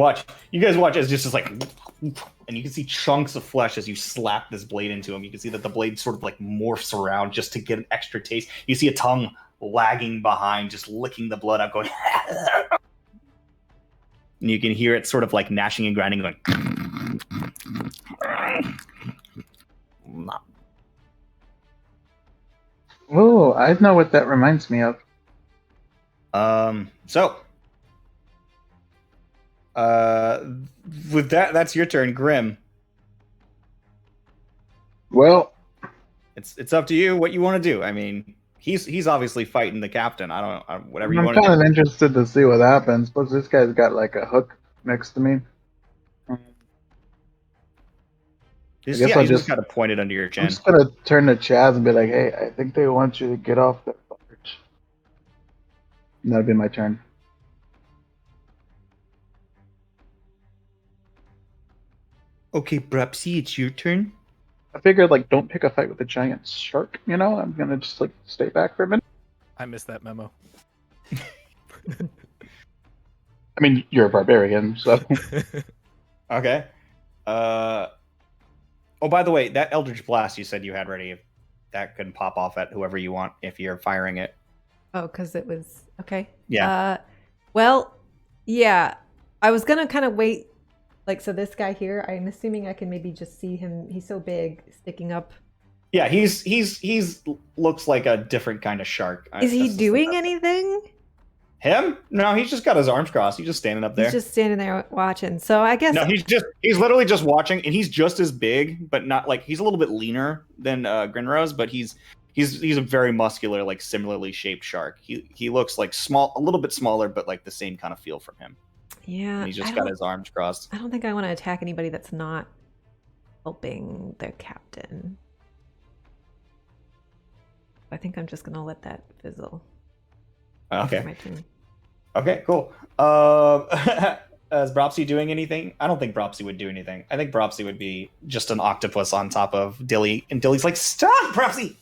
guys watch as just like, and you can see chunks of flesh as you slap this blade into him. You can see that the blade sort of like morphs around just to get an extra taste. You see a tongue lagging behind, just licking the blood out, going. And you can hear it sort of like gnashing and grinding, going. Oh, I know what that reminds me of. So, with that's your turn, Grim. Well, It's up to you what you want to do. I mean, he's obviously fighting the captain. Whatever you I'm want to kind do. of interested to see what happens. Suppose this guy's got like a hook next to me. Just, guess yeah, I'll you just just- gotta point it under your I'm chin. just gonna turn to Chaz and be like, "Hey, I think they want you to get off the barge." And that'd be my turn. Okay, Brupsy, it's your turn. I figured, like, don't pick a fight with a giant shark. You know, I'm gonna just like stay back for a minute. I missed that memo. I mean, you're a barbarian, so Okay. Oh, by the way, that Eldritch Blast you said you had ready, that can pop off at whoever you want if you're firing it. Oh, because it was okay. Yeah. Well, yeah. I was gonna kind of wait. Like, so this guy here, I'm assuming I can maybe just see him. He's so big, sticking up. Yeah, he's looks like a different kind of shark. Is he That's just the doing best- anything? Him? No, he's just got his arms crossed. He's just standing up there. He's just standing there watching. So I guess No, he's literally just watching, and he's just as big, but not like he's a little bit leaner than Grinrose, but he's a very muscular, like similarly shaped shark. He looks like small, a little bit smaller, but like the same kind of feel from him. yeah. And he's just got his arms crossed. I don't think I want to attack anybody that's not helping their captain. I think I'm just gonna let that fizzle. Okay. My turn. Okay, cool. Is Bropsy doing anything? I don't think Bropsy would do anything. I think Bropsy would be just an octopus on top of Dilly, and Dilly's like, "Stop, Bropsy!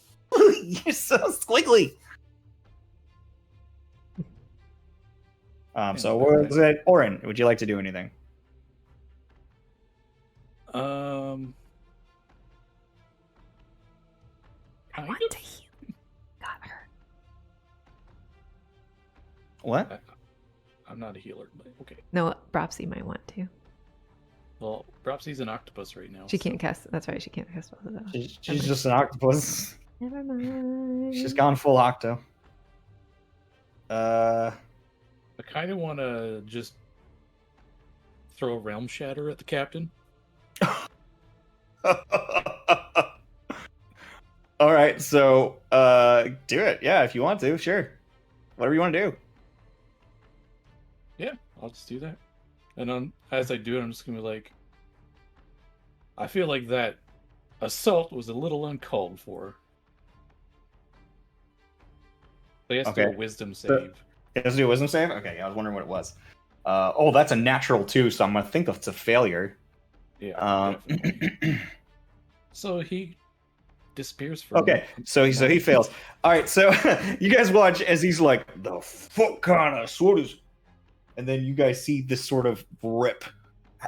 You're so squiggly." So what was it? Orin, would you like to do anything? I Kind want of. to heal. Got her. What? I'm not a healer, but okay. No, Bropsy might want to. Well, Bropsy's an octopus right now. She so- can't cast. That's right. She can't cast both of those. She's just an octopus. Never mind. She's gone full octo. I kind of want to just throw a realm shatter at the captain. All right, so do it. Yeah, if you want to, sure. Whatever you want to do. Yeah, I'll just do that. And as I do it, I'm just gonna be like, I feel like that assault was a little uncalled for. They have to do Okay. a wisdom save. Let's do a wisdom save. Okay, yeah, I was wondering what it was. Oh, that's a natural 2, so I'm gonna think it's a failure. Yeah. Definitely. So he disappears for Okay, so he fails. All right, so you guys watch as he's like, "The fuck kind of sword is," and then you guys see this sort of rip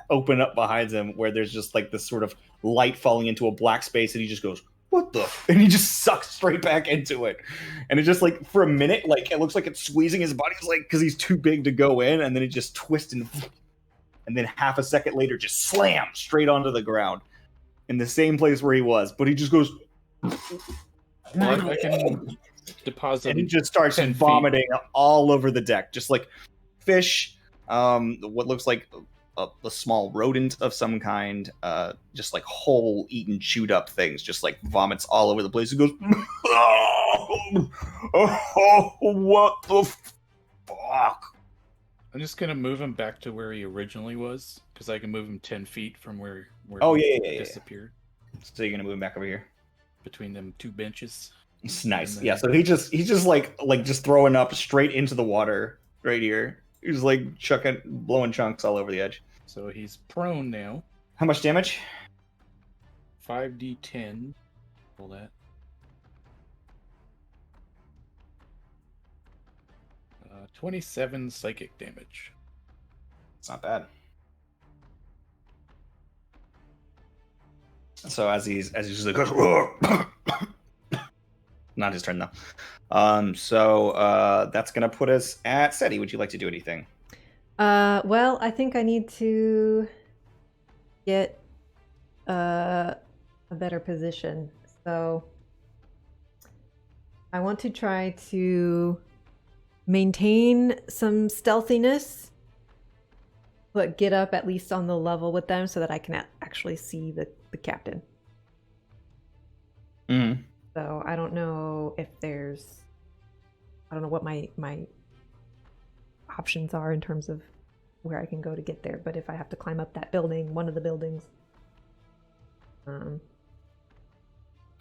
open up behind him, where there's just like this sort of light falling into a black space, and he just goes, "What the?" And he just sucks straight back into it, and it just like for a minute, like it looks like it's squeezing his body, like because he's too big to go in, and then it just twists and then half a second later, just slam straight onto the ground in the same place where he was, but he just goes. Well, I can deposit. And he just starts 10 feet. vomiting all over the deck, just like fish, what looks like a small rodent of some kind, just like whole eaten, chewed up things, just like vomits all over the place. He goes, oh, what the fuck? I'm just gonna move him back to where he originally was, because I can move him 10 feet from where Oh, he yeah. disappeared So you're gonna move him back over here. between them two benches. It's nice. And Yeah, so he's just like just throwing up straight into the water right here. He's like blowing chunks all over the edge. So he's prone now. How much damage? 5d10. All that. 27 psychic damage. It's not bad. So as he's just like, not his turn though. So that's gonna put us at Seti. Would you like to do anything? Well, I think I need to get a better position. So I want to try to maintain some stealthiness, but get up at least on the level with them so that I can actually see the captain. Mm. So I don't know if I don't know what my options are in terms of where I can go to get there, but if I have to climb up that building, one of the buildings. Um,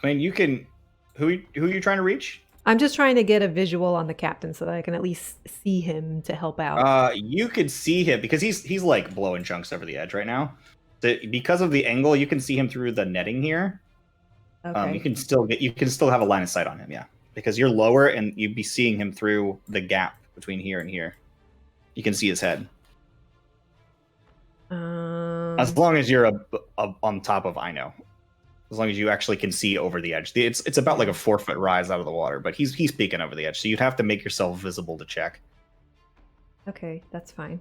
I mean, you can. Who are you trying to reach? I'm just trying to get a visual on the captain so that I can at least see him to help out. You could see him because he's like blowing chunks over the edge right now. Because of the angle, you can see him through the netting here. Okay. You can still have a line of sight on him, yeah. Because you're lower and you'd be seeing him through the gap between here and here. You can see his head. As long as you're on top of Ino. As long as you actually can see over the edge. It's about like a 4-foot rise out of the water, but he's peeking over the edge, so you'd have to make yourself visible to check. Okay, that's fine.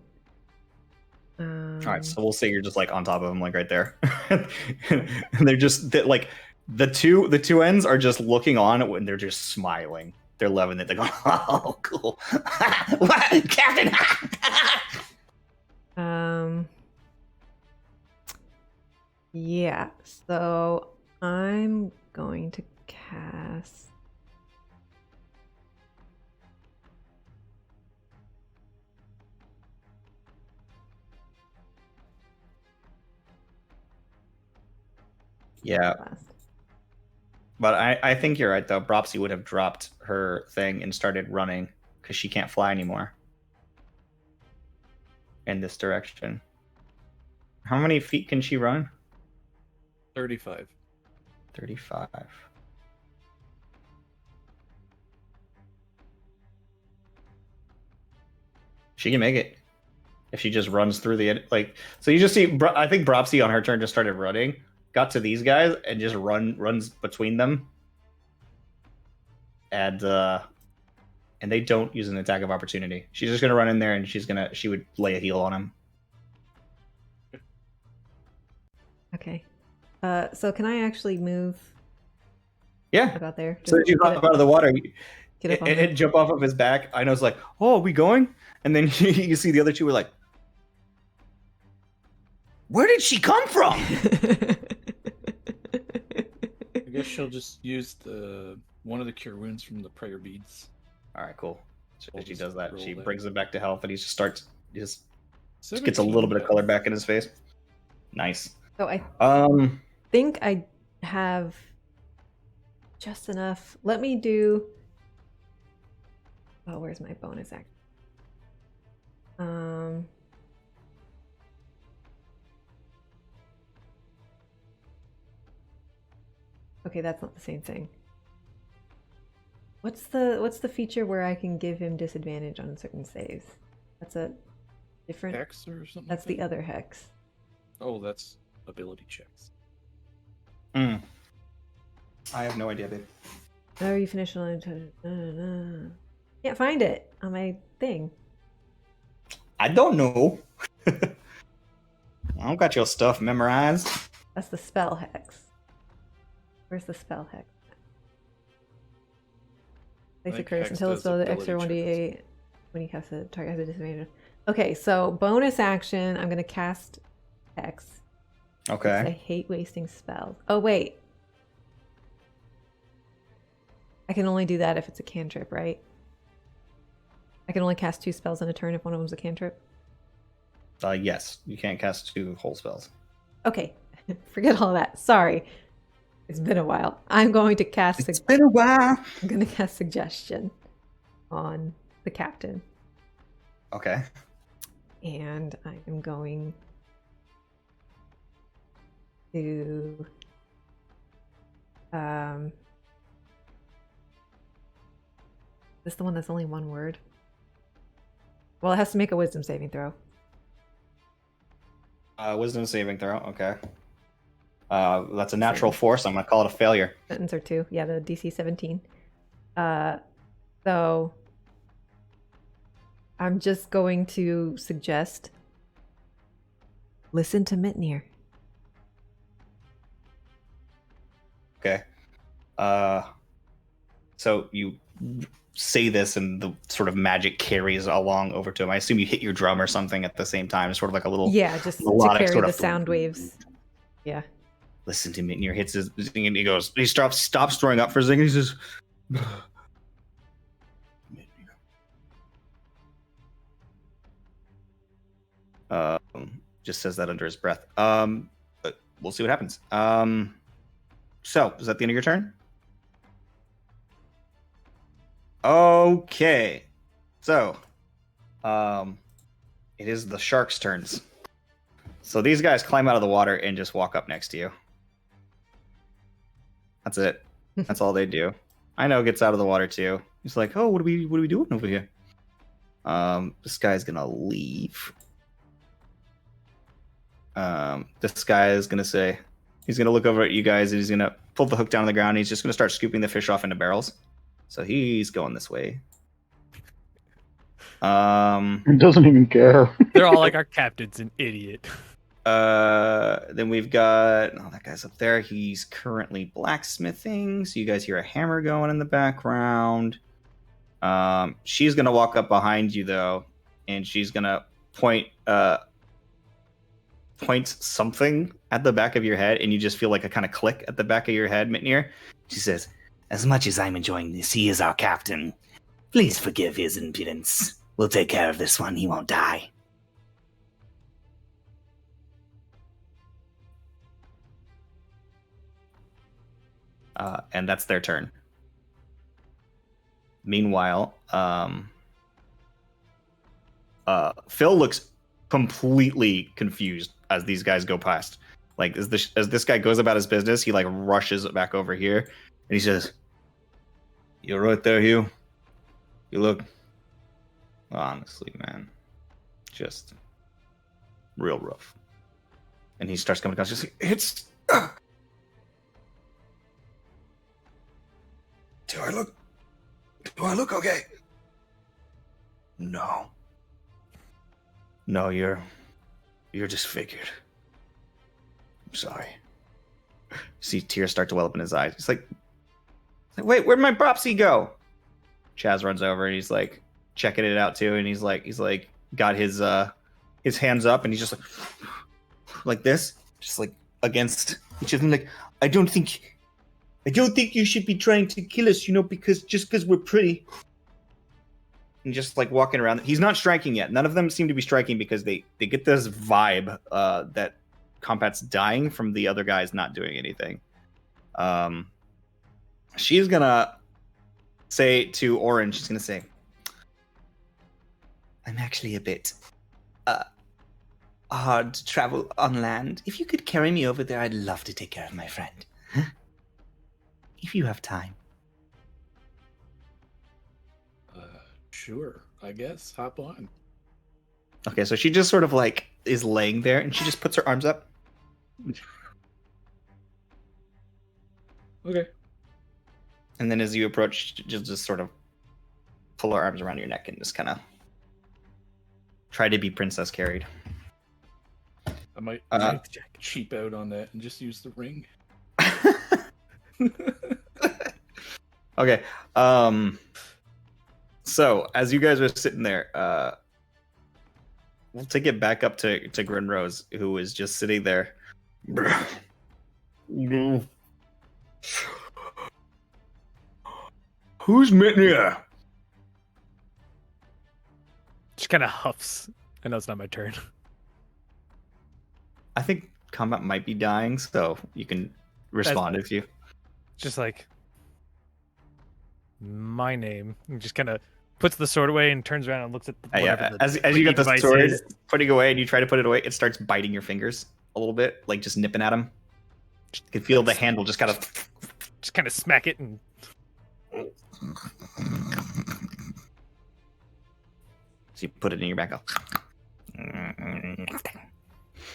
All right, so we'll say you're just like on top of him, like right there. And they're just like the two ends are just looking on and they're just smiling. They're loving it. They're going, "Oh, cool, what, Captain?" Yeah. So I'm going to cast. Yeah. But I think you're right, though. Bropsy would have dropped her thing and started running because she can't fly anymore in this direction. How many feet can she run? 35. 35. She can make it if she just runs through the like. So you just see. I think Bropsy on her turn just started running, got to these guys, and just runs between them, and they don't use an attack of opportunity. She's just gonna run in there and she would lay a heal on him. Okay. So can I actually move? Yeah. About there. So you hop out of the water, Get up on and jump off of his back. I know's like, "Oh, are we going?" And then you see the other two were like, "Where did she come from?" I guess she'll just use one of the cure wounds from the prayer beads. All right, cool. So We'll she just does that. roll She that. brings him back to health, and he just starts. He just gets a 17 little bit of color health. back in his face. Nice. So I Um. think I have just enough. Let me do. Oh, where's my bonus action? Okay, that's not the same thing. What's the feature where I can give him disadvantage on certain saves? That's a different Hex or something? That's like the other hex. that? Oh, that's ability checks. I have no idea, babe. Oh, you finished on. Can't find it on my thing. I don't know. I don't got your stuff memorized. That's the spell hex. Where's the spell hex? Place a think curse hex until the does spell the extra ability 1d8 when you cast a target has a disadvantage. Okay, so bonus action, I'm gonna cast hex. Okay. I hate wasting spells. Oh wait. I can only do that if it's a cantrip, right? I can only cast 2 spells in a turn if one of them's a cantrip. Yes, you can't cast 2 whole spells. Okay, forget all that. Sorry, it's been a while. I'm going to cast. It's been a while. I'm going to cast suggestion on the captain, Okay. and I am going to Is this the one that's only one word? Well, it has to make a wisdom saving throw. Wisdom saving throw. Okay. That's a natural force. I'm gonna call it a failure. Sentence or 2. Yeah, the DC 17. So I'm just going to suggest listen to Mitnir. Okay. So you say this, and the sort of magic carries along over to him. I assume you hit your drum or something at the same time, sort of like a little Just to melodic carry sort the of sound waves. Yeah. Listen to Mitnir hits his thing, and he stops throwing up for a second. He says, just says that under his breath. we'll see what happens. So is that the end of your turn? Okay. So, it is the sharks' turns. So these guys climb out of the water and just walk up next to you. That's it. That's all they do. I know gets out of the water too. He's like, "Oh, what are we doing over here?" This guy's gonna leave. This guy is gonna say, he's gonna look over at you guys and he's gonna pull the hook down on the ground. And he's just gonna start scooping the fish off into barrels. So he's going this way. He doesn't even care. They're all like, our captain's an idiot. Then we've got that guy's up there. He's currently blacksmithing. So you guys hear a hammer going in the background. She's gonna walk up behind you though, and she's gonna point something at the back of your head, and you just feel like a kind of click at the back of your head, Mitnir. She says, "As much as I'm enjoying this, he is our captain. Please forgive his impudence. We'll take care of this one. He won't die." And that's their turn. Meanwhile, Phil looks completely confused as these guys go past. Like as this guy goes about his business, he like rushes back over here, and he says, "You're right there, Hugh. You look, honestly, man, just real rough." And he starts coming across. Just like, it's. Do I look okay? No, you're disfigured. I'm sorry. See tears start to well up in his eyes. He's like, "Wait, where'd my propsy go?" Chaz runs over and he's like checking it out too, and he's like got his hands up, and he's just like this, just like against each of them. Like, I don't think you should be trying to kill us, because we're pretty. And just like walking around. He's not striking yet. None of them seem to be striking because they get this vibe that Combat's dying from the other guys not doing anything. She's gonna say to Orange, she's gonna say, I'm actually a bit hard to travel on land. If you could carry me over there, I'd love to take care of my friend. Huh? If you have time. Sure, I guess. Hop on. okay, so she just sort of like is laying there, and she just puts her arms up. Okay. And then as you approach, just sort of pull her arms around your neck and just kind of try to be princess carried. I might cheap out on that and just use the ring. Okay. So as you guys are sitting there, we'll take it back up to Grinrose, who is just sitting there. Who's Mitnir? Just kind of huffs. I know it's not my turn. I think Combat might be dying, so you can respond if you. Just like, my name. And just kind of puts the sword away and turns around and looks at Yeah, as you get the sword putting away and you try to put it away, it starts biting your fingers a little bit, like just nipping at them. You can feel the handle just kind of smack it and so you put it in your back. And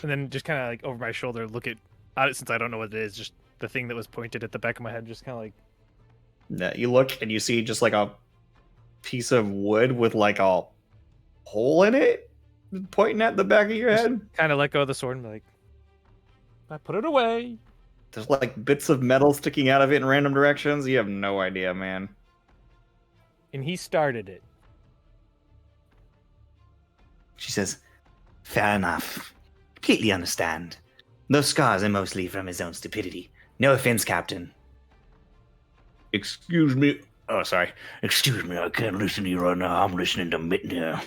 then just kind of like over my shoulder, look at since I don't know what it is, just the thing that was pointed at the back of my head, just kind of like. You look and you see just like a piece of wood with like a hole in it pointing at the back of your head. Kind of let go of the sword and be like, I put it away. There's like bits of metal sticking out of it in random directions. You have no idea, man. And he started it. She says, fair enough. Completely understand. Those scars are mostly from his own stupidity. No offense, Captain. Excuse me. Oh, sorry. Excuse me, I can't listen to you right now. I'm listening to Mitnir.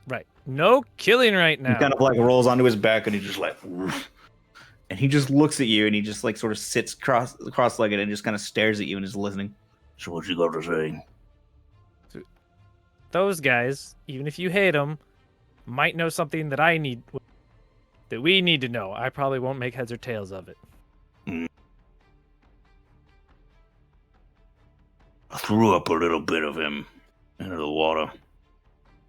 Right. No killing right now. He kind of like rolls onto his back and He's just like, "Oof." And he just looks at you, and he just like sort of sits cross-legged and just kind of stares at you and is listening. So what you got to say? Those guys, even if you hate them, might know something that we need to know. I probably won't make heads or tails of it. I threw up a little bit of him into the water.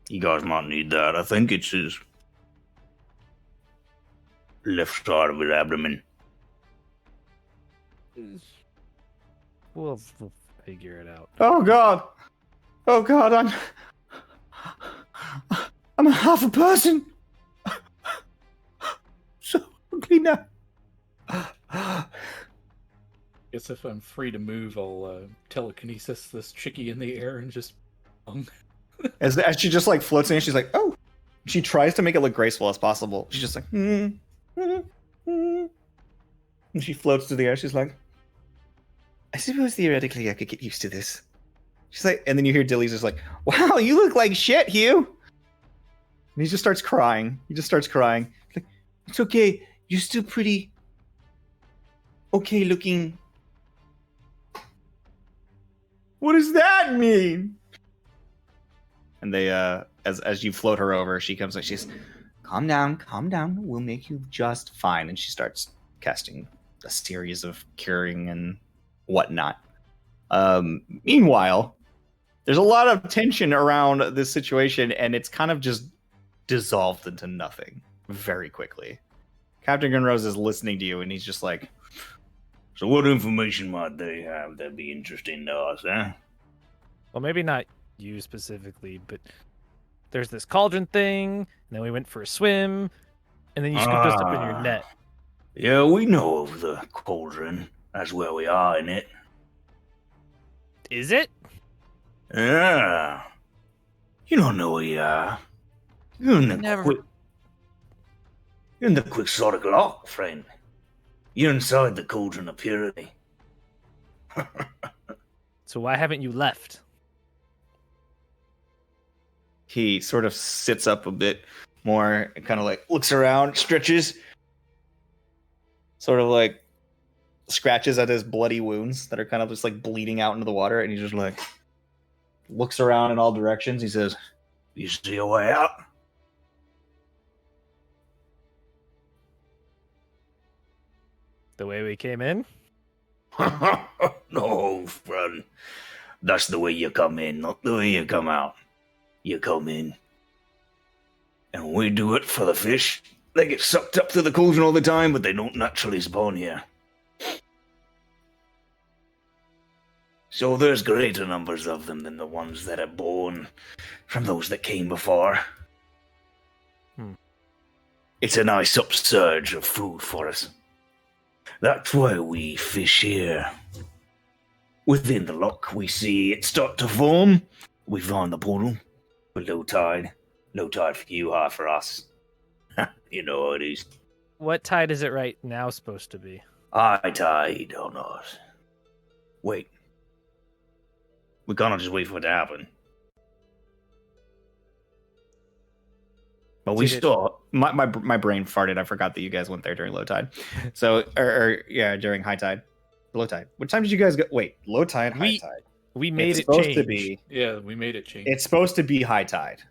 You guys might need that. I think it's his left side of his abdomen. We'll figure it out. Oh God! Oh God! I'm a half a person. So ugly now. Guess if I'm free to move, I'll telekinesis this chickie in the air and just. As she just like floats in, she's like, oh. She tries to make it look graceful as possible. She's just like, And she floats through the air. She's like, I suppose theoretically I could get used to this. She's like, and then you hear Dilly's just like, wow, you look like shit, Hugh. And he just starts crying. He's like, it's okay. You're still pretty okay looking. What does that mean? And they, as you float her over, she comes like, she's, calm down. We'll make you just fine. And she starts casting a series of curing and whatnot. Meanwhile, there's a lot of tension around this situation, and it's kind of just dissolved into nothing very quickly. Captain Gunrose is listening to you, and he's just like, so what information might they have that'd be interesting to us, eh? Well, maybe not you specifically, but there's this cauldron thing, and then we went for a swim, and then you scooped us up in your net. Yeah, we know of the cauldron. That's where we are in it. Is it? Yeah. You don't know where you are. You're in the quixotic lock, friend. You're inside the cauldron of purity. So why haven't you left? he sort of sits up a bit more and kind of like looks around, stretches, sort of like scratches at his bloody wounds that are kind of just like bleeding out into the water, and he just like looks around in all directions. He says, "You see a way out?" The way we came in? No, friend. That's the way you come in, not the way you come out. You come in, and we do it for the fish. They get sucked up to the cauldron all the time, but they don't naturally spawn here. So there's greater numbers of them than the ones that are born from those that came before. It's a nice upsurge of food for us. That's why we fish here. Within the lock, we see it start to form. We find the portal. But low tide. Low tide for you, high for us. You know how it is. What tide is it right now supposed to be? High tide or not. Wait. We can't just wait for it to happen. but we still, my brain farted. I forgot that you guys went there during low tide. So, or yeah, during high tide. Low tide. What time did you guys go? Wait, low tide, high tide. We made it's it supposed change. to be. Yeah, we made it change. It's supposed to be high tide.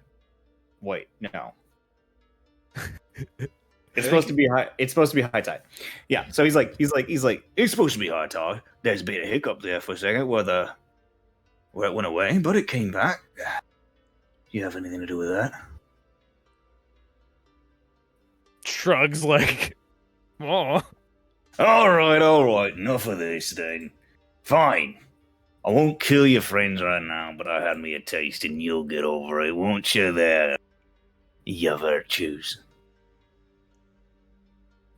Wait, no. It's supposed to be high. It's supposed to be high tide. Yeah. So he's like, It's supposed to be high tide. There's been a hiccup there for a second where it went away, but it came back. You have anything to do with that? Shrugs like, oh. All right. Enough of this then. Fine. I won't kill your friends right now, but I had me a taste and you'll get over it, won't you there? Your virtues.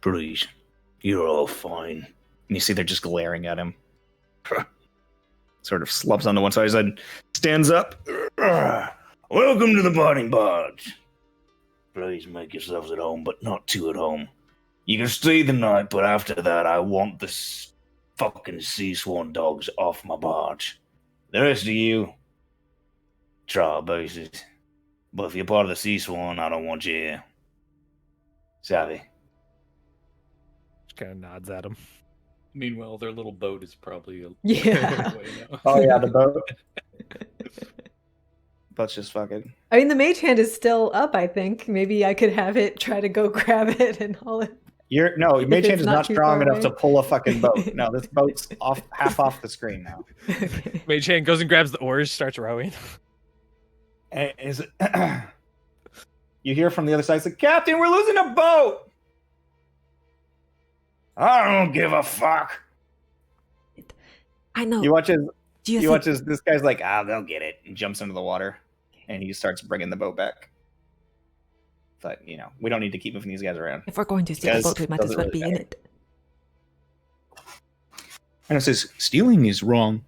Please. You're all fine. and you see they're just glaring at him. Sort of slumps onto one side of his head, stands up. Welcome to the Biting Barge. Please make yourselves at home, but not too at home. You can stay the night, but after that, I want the fucking sea swan dogs off my barge. The rest of you, trial bases. But if you're part of the sea swan, I don't want you here. Savvy. kind of nods at him. Meanwhile, their little boat is probably a Yeah. way now. Oh yeah, the boat. Boat's just fucking. I mean, the mage hand is still up, I think. Maybe I could have it try to go grab it and haul it. Mage hand it's is not not too strong far enough to away. pull a fucking boat. No, this boat's half off the screen now. Okay. Mage hand goes and grabs the oars, starts rowing. And is it? You hear from the other side, it's like, Captain, we're losing a boat. I don't give a fuck. I know. You watch as Do you you think watch as this guy's like, they'll get it, and jumps into the water, and he starts bringing the boat back. But we don't need to keep moving these guys around. if we're going to steal a Because boat, we might as doesn't well really be in matter. it? And it says stealing is wrong.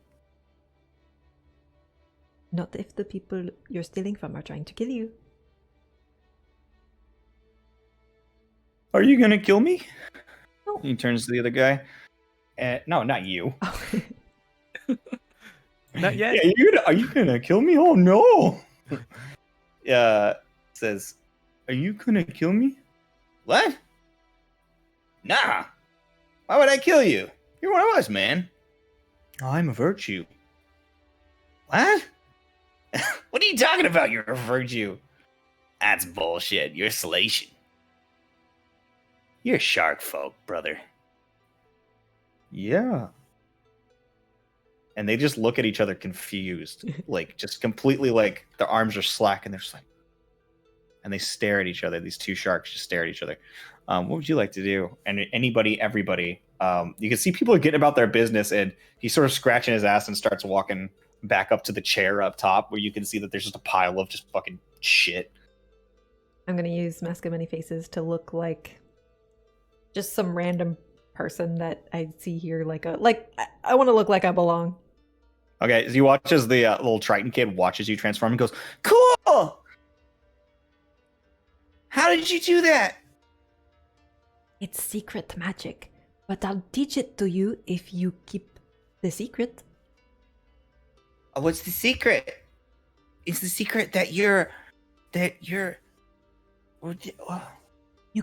Not if the people you're stealing from are trying to kill you. Are you gonna kill me? No. He turns to the other guy. No, not you. Not yet. Yeah, are you gonna kill me? Oh no. Says, are you gonna kill me? What? Nah. Why would I kill you? You're one of us, man. I'm a virtue. What? What are you talking about? You're a virtue. That's bullshit. You're Salation. You're shark folk, brother. Yeah. And they just look at each other confused. Like, just completely like their arms are slack and they're just like. And they stare at each other. These two sharks just stare at each other. What would you like to do? And everybody, you can see people are getting about their business, and he's sort of scratching his ass and starts walking back up to the chair up top where you can see that there's just a pile of just fucking shit. I'm gonna use Mask of Many Faces to look like just some random person that I see here. I want to look like I belong. Okay, as you watch as the little Triton kid watches you transform and goes, "Cool! How did you do that?" It's secret magic, but I'll teach it to you if you keep the secret. What's the secret? Is the secret that you're You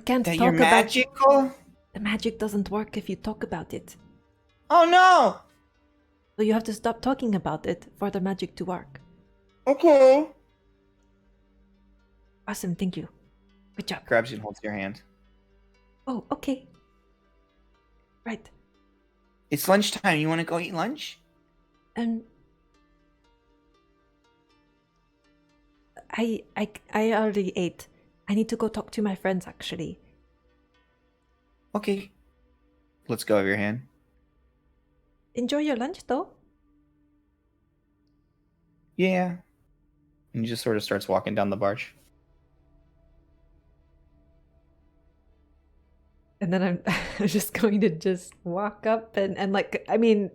can't that talk you're about magical? the magic. Doesn't work if you talk about it. Oh no! So you have to stop talking about it for the magic to work. Okay. Awesome, thank you. Good job. Grabs you and holds your hand. Oh, okay. Right. It's lunchtime. You want to go eat lunch? I already ate. I need to go talk to my friends, actually. Okay. Let's go of your hand. Enjoy your lunch, though. Yeah. And he just sort of starts walking down the barge. And then I'm just going to just walk up and like, I mean,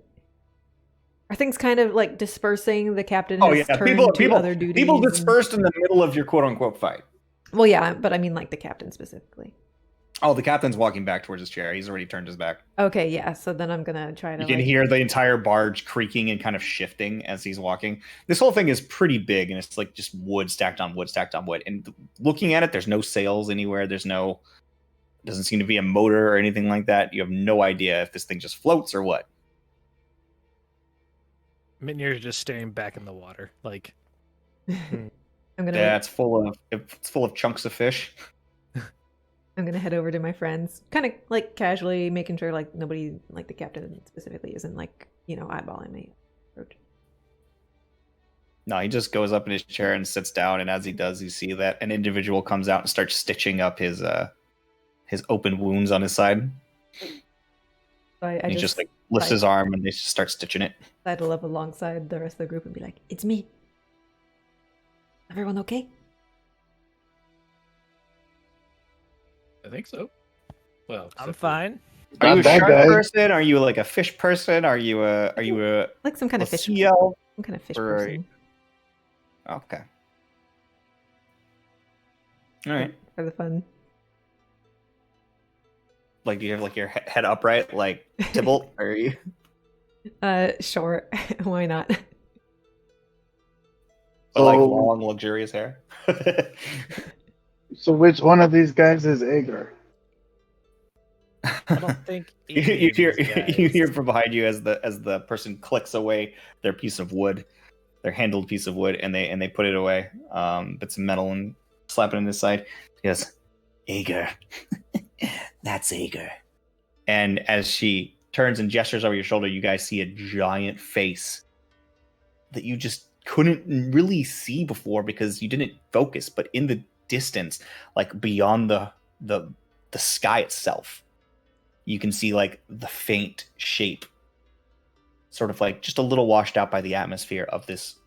are things kind of like dispersing? The captain has turned to other duties. People dispersed in the middle of your quote unquote fight. Well, yeah, but I mean like the captain specifically. Oh, the captain's walking back towards his chair. He's already turned his back. Okay, yeah. So then I'm gonna try to. You can hear the entire barge creaking and kind of shifting as he's walking. This whole thing is pretty big, and it's like just wood stacked on wood stacked on wood. And looking at it, there's no sails anywhere. Doesn't seem to be a motor or anything like that. You have no idea if this thing just floats or what. Mitnir's just staring back in the water, like. I'm gonna. Yeah, it's full of chunks of fish. I'm gonna head over to my friends, kind of like casually, making sure like nobody, like the captain specifically, isn't like eyeballing me. No, he just goes up in his chair and sits down, and as he does, you see that an individual comes out and starts stitching up his open wounds on his side. So I He just like lifts his arm and they just start stitching it. sidle up alongside the rest of the group and be like, "It's me. Everyone okay?" I think so. Well, I'm except for- fine. Are you a Not that shark guy. person? Are you like a fish person? Are you a Like some kind of fish. sea elf? Some kind of fish Or- person. Okay. All right. For the fun. Like, do you have like your head upright, like Tybalt? Or are you? Sure. Why not? But, like So- long, luxurious hair. So which one of these guys is Agar? I don't think you hear aliens, you hear guys. from behind you as the person clicks away their piece of wood, their handled piece of wood, and they put it away, bits of metal, and slap it in his side. He goes, Ager. That's Ager. and as she turns and gestures over your shoulder, you guys see a giant face that you just couldn't really see before because you didn't focus. But in the distance, like beyond the sky itself, you can see like the faint shape, sort of like just a little washed out by the atmosphere, of this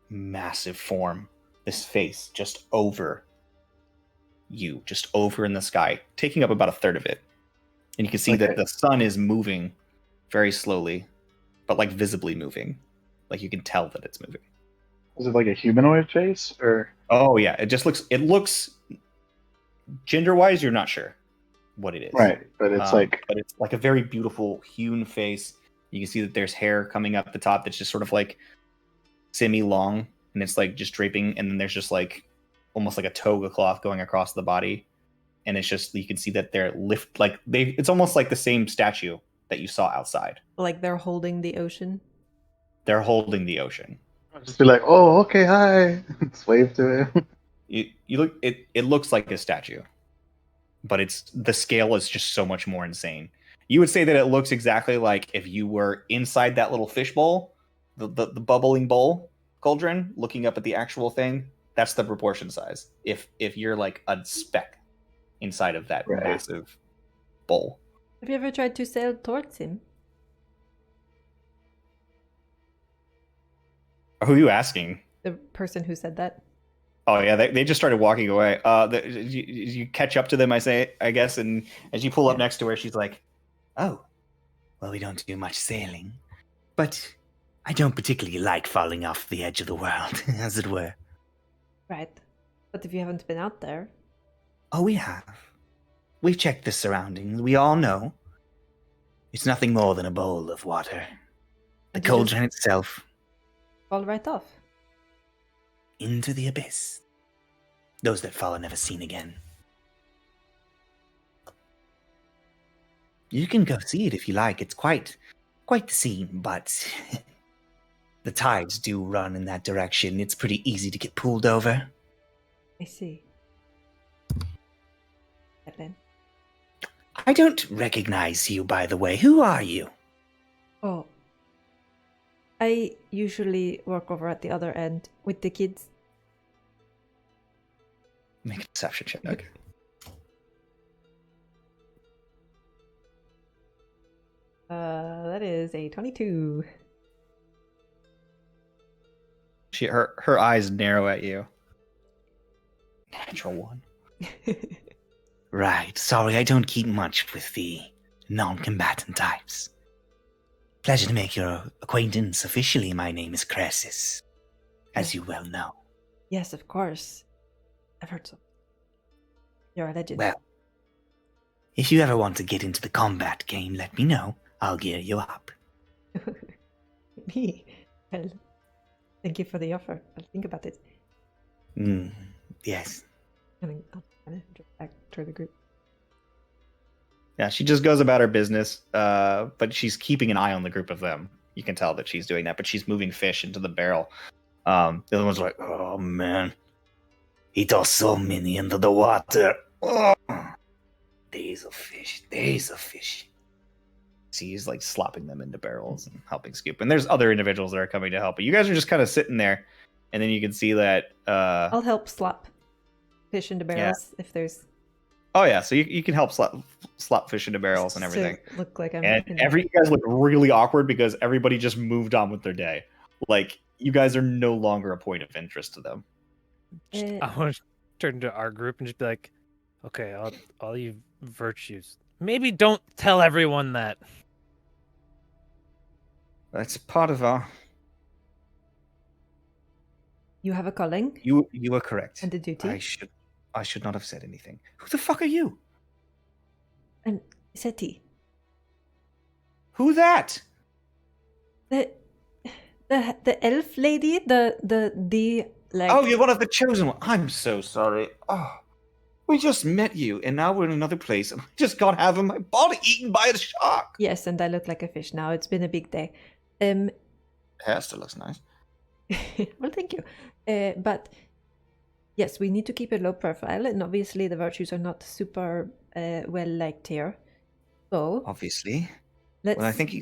massive form, this face just over you, just over in the sky, taking up about a third of it. And you can see that the sun is moving very slowly, but like visibly moving. Like you can tell that it's moving. Is it like a humanoid face or? Oh yeah, it looks gender wise, you're not sure what it is. Right, but it's but it's like a very beautiful hewn face. You can see that there's hair coming up the top that's just sort of like semi-long, and it's like just draping, and then there's just like almost like a toga cloth going across the body, and it's just, you can see that they're it's almost like the same statue that you saw outside. Like they're holding the ocean. They're holding the ocean. I'll just be like, oh, okay, hi. Just wave to him. You look, it looks like a statue, but the scale is just so much more insane. You would say that it looks exactly like if you were inside that little fish bowl, the bubbling bowl cauldron, looking up at the actual thing. That's the proportion size. If you're like a speck inside of that massive bowl. Have you ever tried to sail towards him? Who are you asking? The person who said that. Oh yeah, they just started walking away. You catch up to them, I guess, and as you pull up next to her, she's like, Oh, well, we don't do much sailing, but I don't particularly like falling off the edge of the world, as it were. Right. But if you haven't been out there... Oh, we have. We've checked the surroundings. We all know. It's nothing more than a bowl of water. The Did you cauldron itself. Fall right off. Into the abyss. Those that fall are never seen again. You can go see it if you like. It's quite the scene, but the tides do run in that direction. It's pretty easy to get pulled over. I see. Evelyn. I don't recognize you, by the way. Who are you? Oh. I usually work over at the other end with the kids. make a deception check. That is a 22. Her eyes narrow at you. Natural one. Right. Sorry, I don't keep much with the non-combatant types. Pleasure to make your acquaintance. Officially, my name is Cressus, as you well know. Yes, of course. I've heard so. You're a legend. Well, if you ever want to get into the combat game, let me know. I'll gear you up. Me? Well, thank you for the offer. I'll think about it. Yes. And then I'll kind of drift back toward the group. Yeah, she just goes about her business, but she's keeping an eye on the group of them. You can tell that she's doing that, but she's moving fish into the barrel. The other one's like, oh man, he tossed so many into the water. Oh. Days of fish, days of fish. He's like slopping them into barrels and helping scoop. And there's other individuals that are coming to help, but you guys are just kind of sitting there, and then you can see that. I'll help slop fish into barrels if there's. Oh yeah, so you can help slop fish into barrels and everything. Look like I'm. And you guys look really awkward because everybody just moved on with their day. Like you guys are no longer a point of interest to them. I want to turn to our group and just be like, okay, all you virtues, maybe don't tell everyone that. That's part of our. You have a calling. You are correct. And a duty. I should not have said anything. Who the fuck are you? I'm Seti. Who that? The elf lady. The like. Oh, you're one of the chosen ones. I'm so sorry. Oh, We just met you, and now we're in another place, and I just got half of my body eaten by a shark. Yes, and I look like a fish now. It's been a big day. Um, Hair still looks nice. well, thank you. But yes, we need to keep a low profile, and obviously the virtues are not super well liked here. So Obviously. let's Well, I think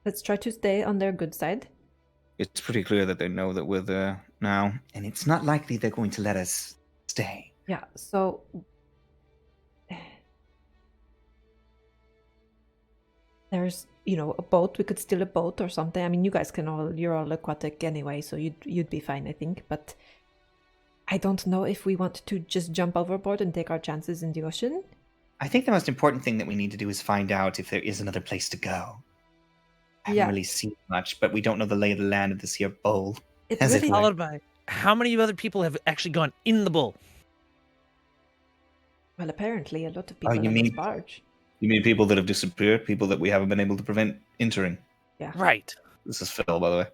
let's try to stay on their good side. it's pretty clear that they know that we're there now. And it's not likely they're going to let us stay. Yeah. So there's a boat. We could steal a boat or something. I mean, you guys you're all aquatic anyway, so you'd be fine, I think. But I don't know if we want to just jump overboard and take our chances in the ocean. I think the most important thing that we need to do is find out if there is another place to go. I haven't Yeah. really seen much, but we don't know the lay of the land of this here bowl. It's As it really were. Followed by how many other people have actually gone in the bowl? well. Apparently, a lot of people you on this mean- barge. You mean people that have disappeared? People that we haven't been able to prevent entering? Yeah. Right. This is Phil, by the way.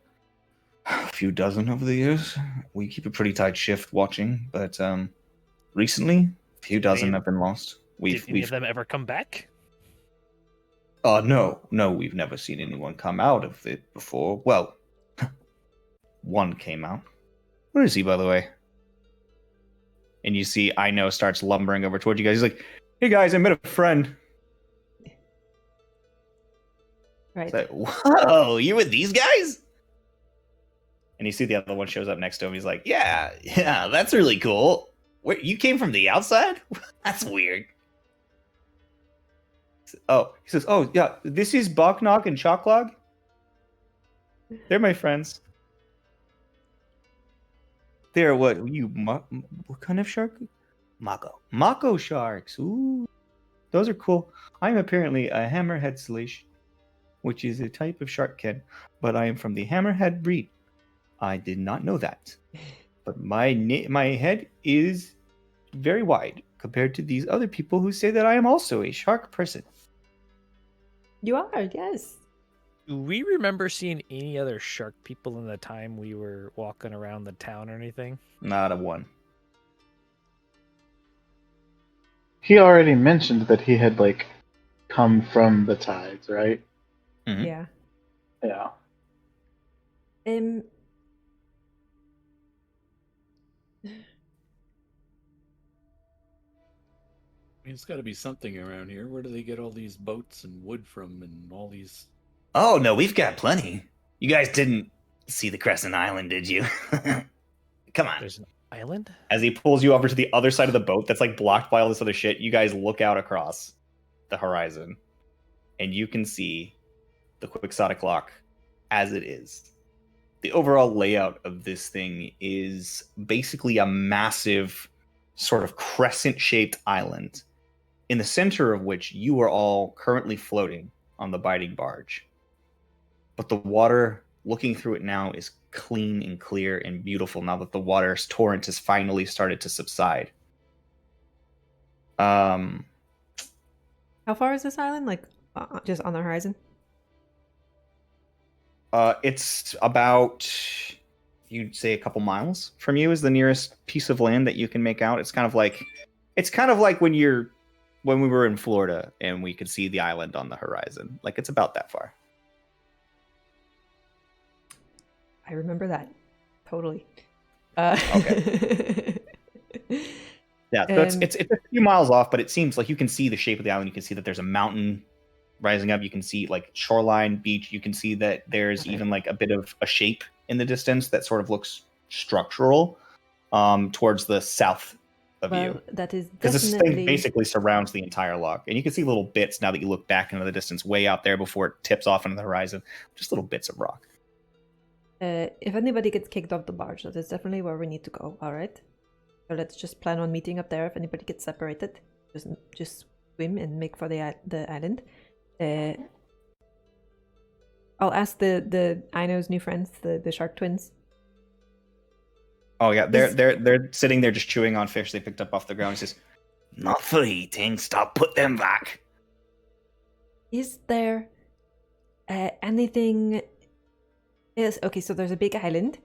A few dozen over the years. We keep a pretty tight shift watching, but recently, a few dozen have been lost. Did any of them ever come back? No, we've never seen anyone come out of it before. Well, one came out. Where is he, by the way? And you see Ino starts lumbering over toward you guys. He's like, "Hey guys, I met a friend." Right. It's like, "Whoa, you with these guys?" And you see the other one shows up next to him. He's like, "Yeah, that's really cool. Where you came from the outside? That's weird." Oh, he says, "Oh yeah, this is Boknog and Choklog. They're my friends. They're what kind of shark? Mako sharks. Ooh, those are cool. I'm apparently a hammerhead slish, which is a type of sharkkin, but I am from the hammerhead breed. I did not know that, but my head is very wide compared to these other people who say that I am also a shark person." You are, yes. Do we remember seeing any other shark people in the time we were walking around the town or anything? Not a one. He already mentioned that he had come from the tides, right? Mhm. Yeah. Yeah. Um. I mean, it's got to be something around here. Where do they get all these boats and wood from and all these? Oh, no, we've got plenty. You guys didn't see the Crescent Island, did you? Come on. There's an island? As he pulls you over to the other side of the boat that's blocked by all this other shit, you guys look out across the horizon and you can see the Quixotic Lock as it is. The overall layout of this thing is basically a massive sort of crescent-shaped island, in the center of which you are all currently floating on the biting barge. But the water, looking through it now, is clean and clear and beautiful now that the water's torrent has finally started to subside. How far is this island? Just on the horizon? It's about, you'd say, a couple miles from you is the nearest piece of land that you can make out. It's kind of like when we were in Florida and we could see the island on the horizon. It's about that far. I remember that. Totally. Okay. Yeah, so it's a few miles off, but it seems like you can see the shape of the island. You can see that there's a mountain rising up. You can see shoreline, beach. You can see that there's even a bit of a shape in the distance that sort of looks structural towards the south of you. That is Because this definitely... thing basically surrounds the entire lock. And you can see little bits now that you look back into the distance way out there before it tips off into the horizon. Just little bits of rock. if anybody gets kicked off the barge, that is definitely where we need to go, alright? So let's just plan on meeting up there. If anybody gets separated, just swim and make for the island. I'll ask the Ino's new friends, the shark twins. Oh yeah, they're sitting there just chewing on fish they picked up off the ground. He says, Not for eating. Stop, put them back. Is there anything else? Okay, so there's a big island.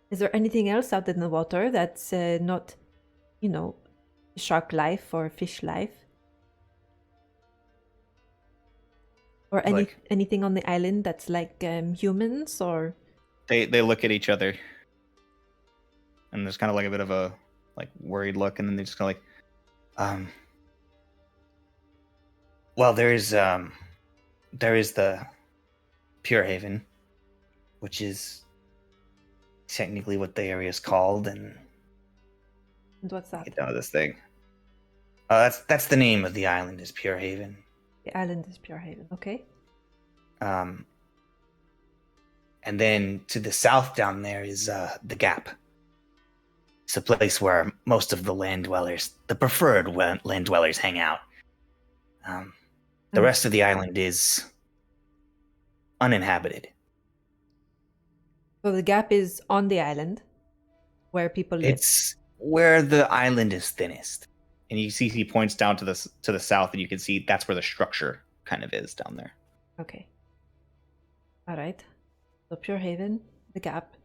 Is there anything else out in the water that's not, shark life or fish life? Or anything on the island that's like humans or? They look at each other, and there's kind of like a bit of a like worried look, and then they just kind of like, well, there is the Pure Haven, which is technically what the area is called, and what's that? get down to this thing. That's the name of the island, is Pure Haven. The island is Pure Haven. Okay. And then to the south down there is the Gap. It's a place where most of the land dwellers, the preferred land dwellers, hang out. The rest of the island is uninhabited. So the Gap is on the island where people live. It's where the island is thinnest. And you see he points down to the south, and you can see that's where the structure kind of is down there. Okay. All right. So Pure Haven, the Gap,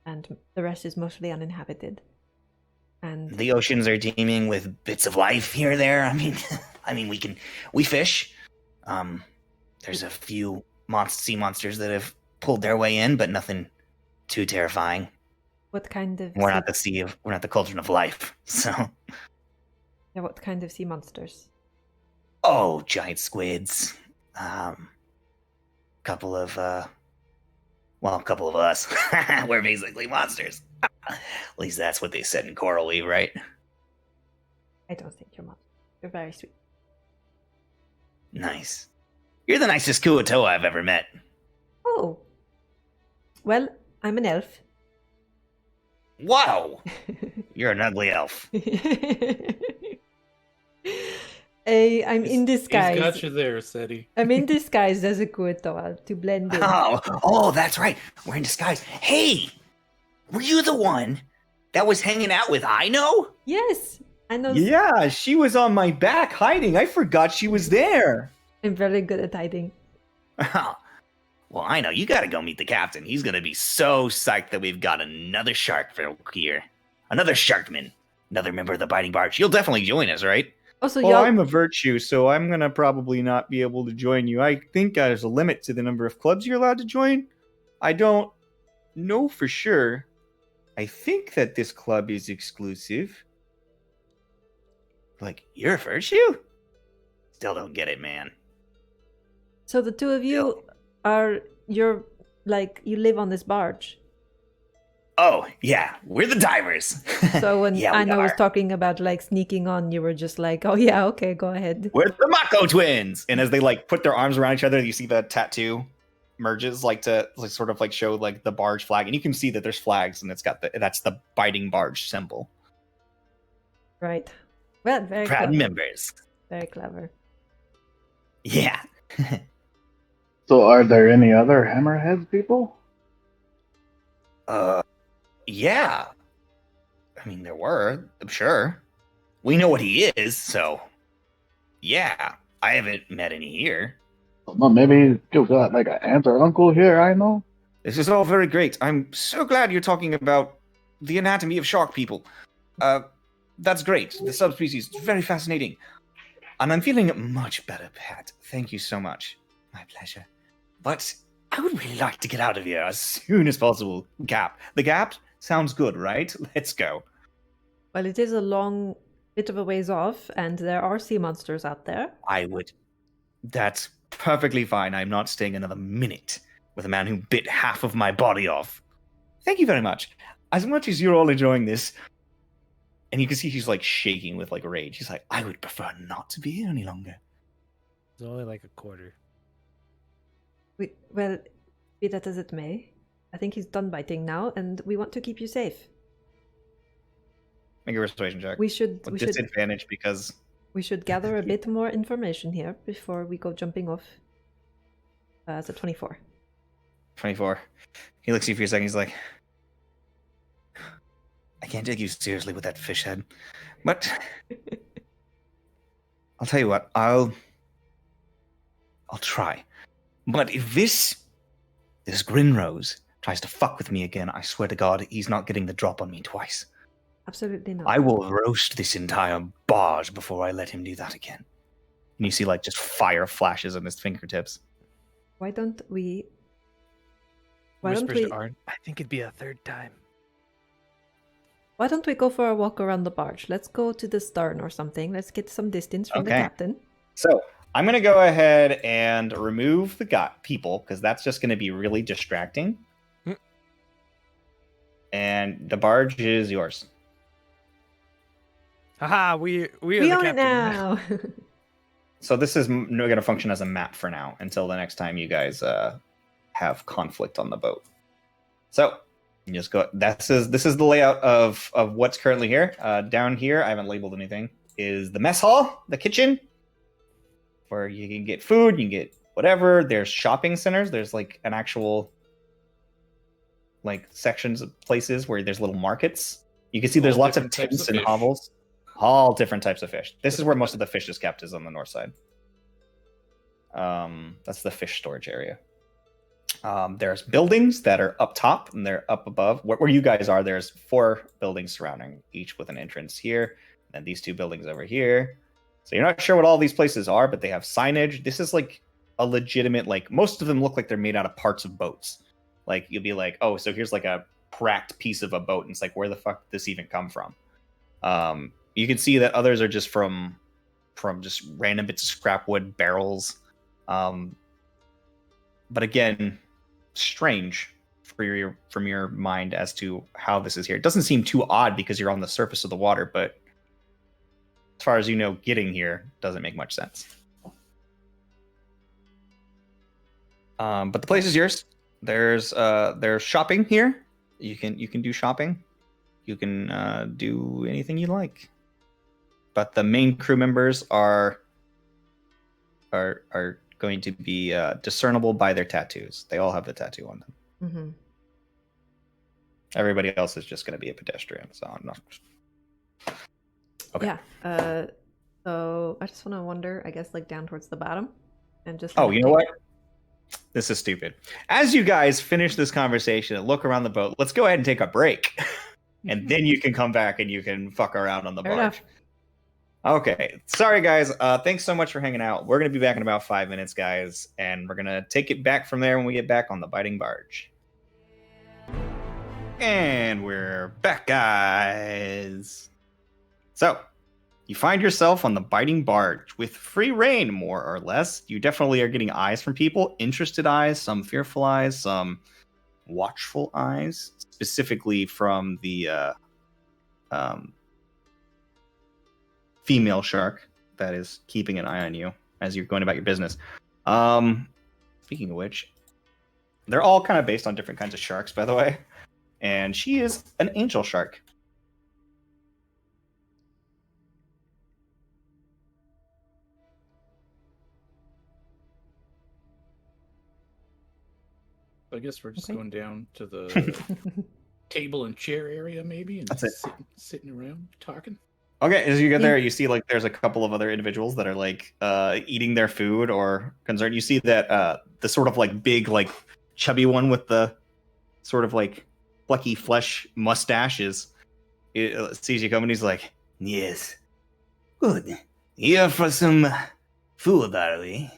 and the rest is mostly uninhabited. And the oceans are teeming with bits of life here or there. I mean, we fish. There's a few sea monsters that have pulled their way in, but nothing too terrifying. What kind of? We're not the cauldron of life. So. Yeah, what kind of sea monsters? Oh, giant squids. Couple of us. We're basically monsters. At least that's what they said in Coral Weave, right? I don't think you're monsters. You're very sweet. Nice. You're the nicest Kuatoa I've ever met. Oh. Well, I'm an elf. Wow! You're an ugly elf. I'm in disguise. He's got you there, Seti. I'm in disguise as a Kuatoa to blend in. Oh, that's right. We're in disguise. Hey! Were you the one that was hanging out with Aino? Yes, I know. Yeah, she was on my back hiding. I forgot she was there. I'm very good at hiding. Well, I know. You gotta go meet the captain. He's gonna be so psyched that we've got another shark here. Another sharkman. Another member of the Biting Barge. You'll definitely join us, right? Also, well, I'm a virtue, so I'm gonna probably not be able to join you. I think there's a limit to the number of clubs you're allowed to join. I don't know for sure. I think that this club is exclusive. Like, you're a virtue? Still don't get it, man. So the two of you you live on this barge. Oh, yeah, we're the divers. So when Anna was talking about like sneaking on, you were just like, oh yeah, okay, go ahead. We're the Mako twins! And as they like put their arms around each other, you see the tattoo merges to sort of like show like the barge flag. And you can see that there's flags and that's the Biting Barge symbol. Right. Well, very proud clever. members. Very clever. Yeah. So are there any other Hammerheads people? Yeah. I mean, there were, I'm sure. We know what he is, so... Yeah. I haven't met any here. Well, maybe you've got like an aunt or uncle here, I know? This is all very great. I'm so glad you're talking about the anatomy of shark people. That's great. The subspecies is very fascinating. And I'm feeling much better, Pat. Thank you so much. My pleasure. But I would really like to get out of here as soon as possible. Gap. The Gap sounds good, right? Let's go. Well, it is a long bit of a ways off, and there are sea monsters out there. That's perfectly fine. I'm not staying another minute with a man who bit half of my body off. Thank you very much. As much as you're all enjoying this, and you can see he's like shaking with like rage. He's like, I would prefer not to be here any longer. It's only like a quarter. Well, be that as it may, I think he's done biting now, and we want to keep you safe. Make a persuasion check. We should disadvantage because we should gather a bit more information here before we go jumping off. It's a 24. 24. He looks at you for a second. He's like, I can't take you seriously with that fish head, but I'll tell you what. I'll try. But if this Grinrose tries to fuck with me again, I swear to God, he's not getting the drop on me twice. Absolutely not. I will roast this entire barge before I let him do that again. And you see like just fire flashes in his fingertips. Why don't we? Why don't Whispers we? to Arn. I think it'd be a third time. Why don't we go for a walk around the barge? Let's go to the stern or something. Let's get some distance from the Okay. captain. So I'm gonna go ahead and remove the people because that's just gonna be really distracting. And the barge is yours. Haha, we are We the own it captain. now. So this is going to function as a map for now until the next time you guys have conflict on the boat. So you just go. This is the layout of what's currently here. Down here, I haven't labeled anything. Is the mess hall, the kitchen, where you can get food, you can get whatever. There's shopping centers. There's like an actual like sections of places where there's little markets. You can see there's All lots of different types tents of and fish. hovels. All different types of fish. This is where most of the fish is kept, is on the north side. That's the fish storage area. There's buildings that are up top and they're up above. Where you guys are, there's 4 buildings surrounding, each with an entrance here. And these 2 buildings over here. So you're not sure what all these places are, but they have signage. This is like a legitimate, like most of them look like they're made out of parts of boats. Like you'll be like, oh, so here's like a cracked piece of a boat. And it's like, where the fuck did this even come from? You can see that others are just from just random bits of scrap wood, barrels. But again, strange from your mind as to how this is here. It doesn't seem too odd because you're on the surface of the water, but as far as you know, getting here doesn't make much sense. But the place is yours. There's shopping here. You can do shopping. You can do anything you like. But the main crew members are going to be discernible by their tattoos. They all have the tattoo on them. Mm-hmm. Everybody else is just going to be a pedestrian. So I'm not. Okay. Yeah. So I just want to wonder, I guess, like down towards the bottom, and just. Oh, you know what? This is stupid. As you guys finish this conversation and look around the boat, let's go ahead and take a break, and then you can come back and you can fuck around on the Fair barge. enough. Okay. Sorry, guys. Thanks so much for hanging out. We're going to be back in about 5 minutes, guys, and we're going to take it back from there when we get back on the biting barge. And we're back, guys. So, you find yourself on the biting barge with free reign, more or less. You definitely are getting eyes from people, interested eyes, some fearful eyes, some watchful eyes, specifically from the female shark that is keeping an eye on you as you're going about your business. Speaking of which, they're all kind of based on different kinds of sharks, by the way. And she is an angel shark. I guess we're just Okay. going down to the table and chair area, maybe, and That's it. sitting around talking. Okay, as you get there, you see like there's a couple of other individuals that are like eating their food or concerned. You see that the sort of like big, like chubby one with the sort of like plucky flesh mustache sees you coming. He's like, Yes. Good. Here for some food, are we?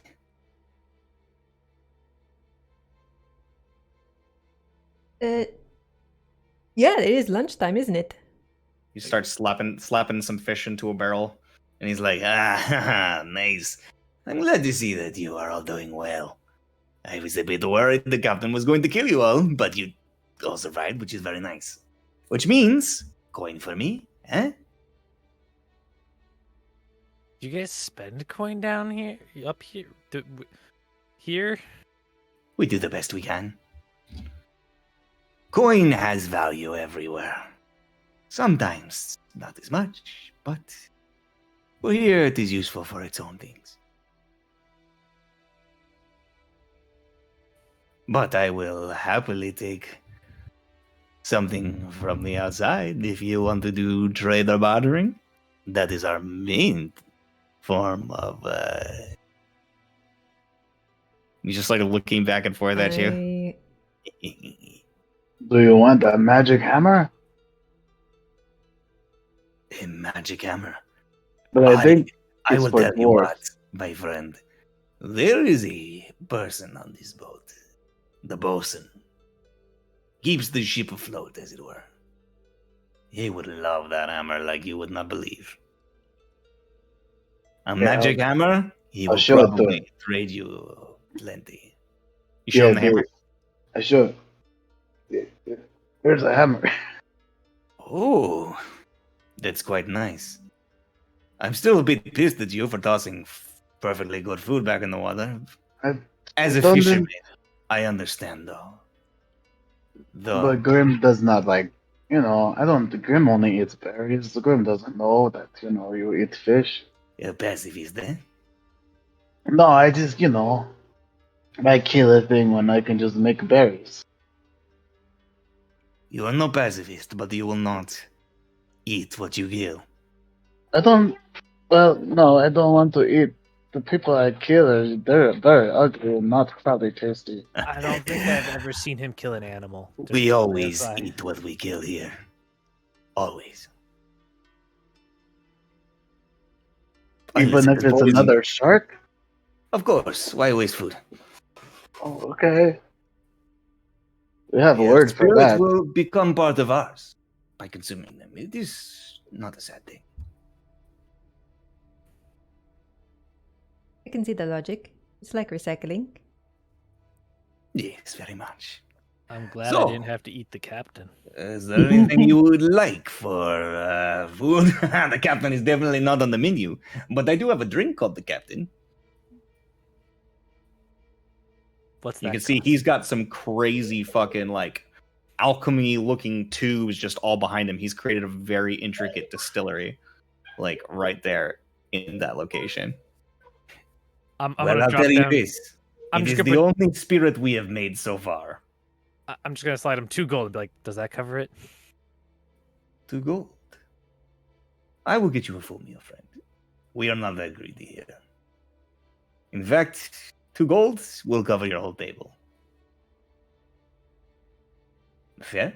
Yeah, it is lunchtime, isn't it? he starts slapping some fish into a barrel. And he's like, ah, nice. I'm glad to see that you are all doing well. I was a bit worried the captain was going to kill you all, but you all survived, which is very nice. Which means, coin for me, eh? Do you guys spend coin down here? Up here? Here? We do the best we can. Coin has value everywhere. Sometimes not as much, but for here it is useful for its own things. But I will happily take something from the outside if you want to do trade or bartering. That is our main form of He's just like looking back and forth at you. Do you want a magic hammer? A magic hammer. But I think I it's will for tell you what, dwarves. my friend. There is a person on this boat. The bosun. Keeps the ship afloat, as it were. He would love that hammer like you would not believe. A magic hammer, he I'll will show it to him. probably trade you plenty. You show Yeah, him the hammer. dude. I should. Here's a hammer. Oh, that's quite nice. I'm still a bit pissed at you for tossing perfectly good food back in the water. As a don't fisherman, think- I understand though. But Grim does not like, I don't. Grim only eats berries. Grim doesn't know that, you eat fish. You're pacifist, eh? No, I just, I kill a thing when I can just make berries. You are no pacifist, but you will not eat what you kill. I don't. Well, no, I don't want to eat. The people I kill they're very ugly and not probably tasty. I don't think I've ever seen him kill an animal. just We to always clarify. eat what we kill here. Always. Even if it's another shark? Of course. Why waste food? Oh, okay. We have a Yes, word for spirits that. will become part of ours by consuming them. It is not a sad thing. I can see the logic. It's like recycling. Yes, very much. I'm glad So- I didn't have to eat the captain. Is there anything you would like for food? The captain is definitely not on the menu, but I do have a drink called the captain. What's that? You can see he's got some crazy fucking like alchemy looking tubes just all behind him. He's created a very intricate distillery, like right there in that location. I'm Well, gonna I'll drop tell you down. this. I'm It just is gonna the put- only spirit we have made so far. I'm just gonna slide him 2 gold and be like, does that cover it? 2 gold. I will get you a full meal, friend. We are not that greedy here. In fact, 2 gold will cover your whole table. Fair?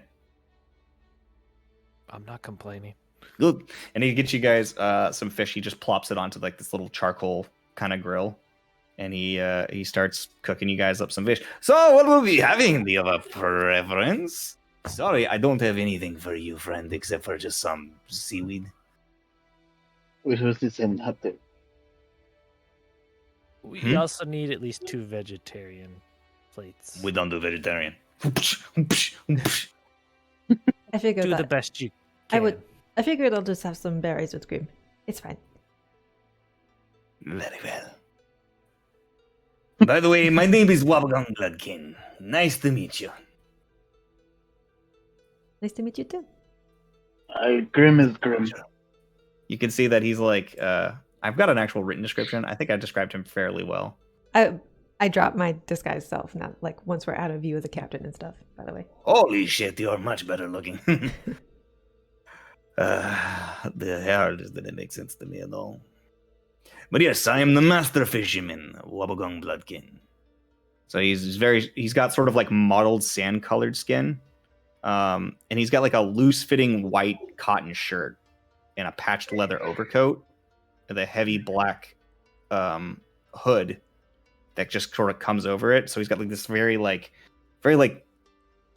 I'm not complaining. Good. And he gets you guys some fish. He just plops it onto like this little charcoal kind of grill, and he starts cooking you guys up some fish. So, what will we be having? Do you have a preference? Sorry, I don't have anything for you, friend, except for just some seaweed. We should see some nothing. We also need at least 2 vegetarian plates. We don't do vegetarian. I figured Do the that. best you can. I figured I'll just have some berries with Grim. It's fine. Very well. By the way, my name is Wabgang Bloodkin. Nice to meet you. Nice to meet you too. Grim is Grim. You can see that he's like, I've got an actual written description. I think I described him fairly well. I dropped my disguise self now, like once we're out of view of the captain and stuff, by the way. Holy shit, you're much better looking. The hair just didn't make sense to me at all. But yes, I am the master fisherman, Wabagong Bloodkin. So he's got sort of like mottled sand colored skin. And he's got like a loose fitting white cotton shirt and a patched leather overcoat with a heavy black hood that just sort of comes over it. So he's got like this very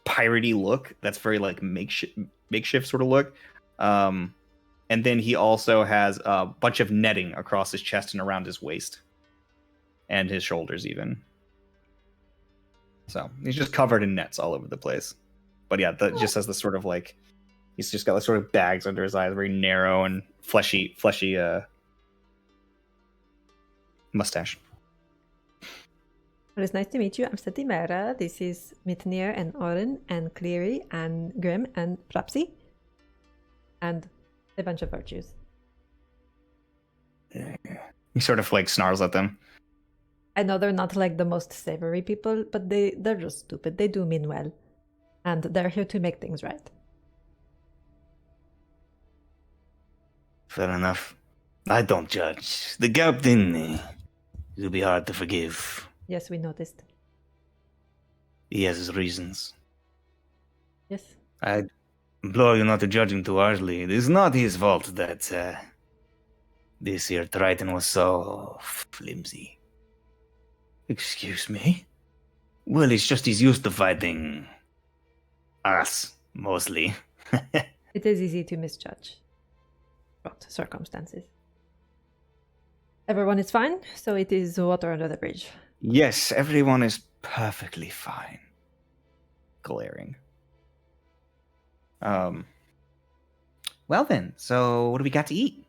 piratey look. That's very like makeshift sort of look. And then he also has a bunch of netting across his chest and around his waist and his shoulders even. So he's just covered in nets all over the place. But yeah, that just has this sort of like, he's just got like sort of bags under his eyes, very narrow and fleshy mustache. Well, it's nice to meet you. I'm Setimera. This is Mitnir and Oren and Cleary and Grim and Propsy. And a bunch of virtues. He sort of like snarls at them. I know they're not like the most savory people, but they're just stupid. They do mean well. And they're here to make things right. Fair enough. I don't judge. The captain, it'll be hard to forgive. Yes, we noticed. He has his reasons. Yes. I implore you not to judge him too harshly. It is not his fault that this here Triton was so flimsy. Excuse me? Well, it's just he's used to fighting us, mostly. It is easy to misjudge what circumstances. Everyone is fine, so it is water under the bridge. Yes, everyone is perfectly fine. Glaring. Well then, so what do we got to eat?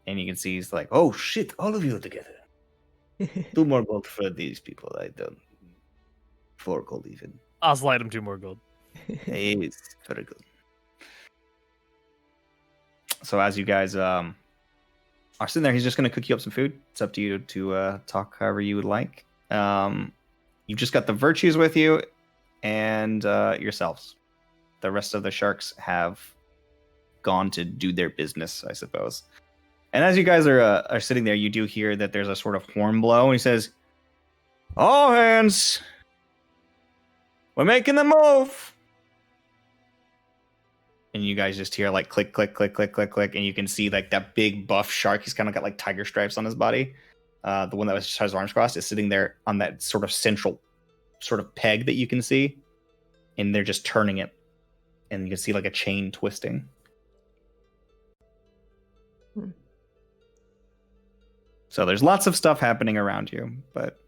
And you can see he's like, oh shit, all of you together. 2 more gold for these people. I don't. 4 gold even. I'll slide him 2 more gold. It's very good. So as you guys are sitting there, he's just going to cook you up some food. It's up to you to talk however you would like. You've just got the virtues with you and yourselves. The rest of the sharks have gone to do their business, I suppose. And as you guys are sitting there, you do hear that there's a sort of horn blow, and he says, all hands, we're making the move. And you guys just hear like click, click, click, click, click, click, and you can see like that big buff shark. He's kind of got like tiger stripes on his body. The one that has his arms crossed is sitting there on that sort of central sort of peg that you can see, and they're just turning it, and you can see like a chain twisting. So there's lots of stuff happening around you, but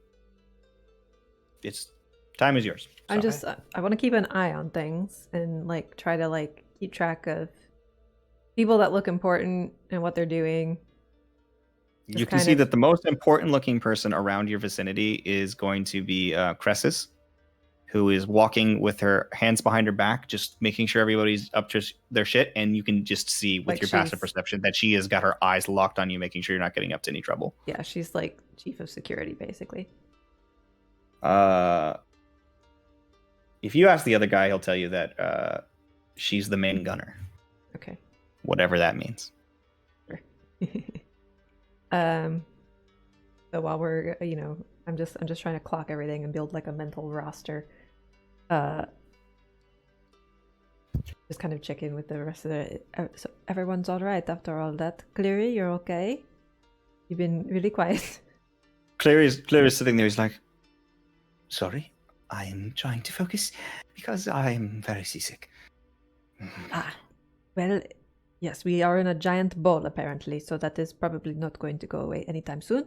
it's time is yours. So. I want to keep an eye on things and like try to like keep track of people that look important and what they're doing. You can see that the most important looking person around your vicinity is going to be Cressus, who is walking with her hands behind her back, just making sure everybody's up to their shit. And you can just see with like your passive perception that she has got her eyes locked on you, making sure you're not getting up to any trouble. Yeah, she's like chief of security, basically. If you ask the other guy, he'll tell you that she's the main gunner. Okay. Whatever that means. Sure. So while we're, I'm just trying to clock everything and build like a mental roster. Just kind of check in with the rest of the. So everyone's all right after all that. Cleary, you're okay? You've been really quiet. Cleary's sitting there. He's like, sorry, I'm trying to focus because I'm very seasick. Well, yes, we are in a giant bowl apparently, so that is probably not going to go away anytime soon.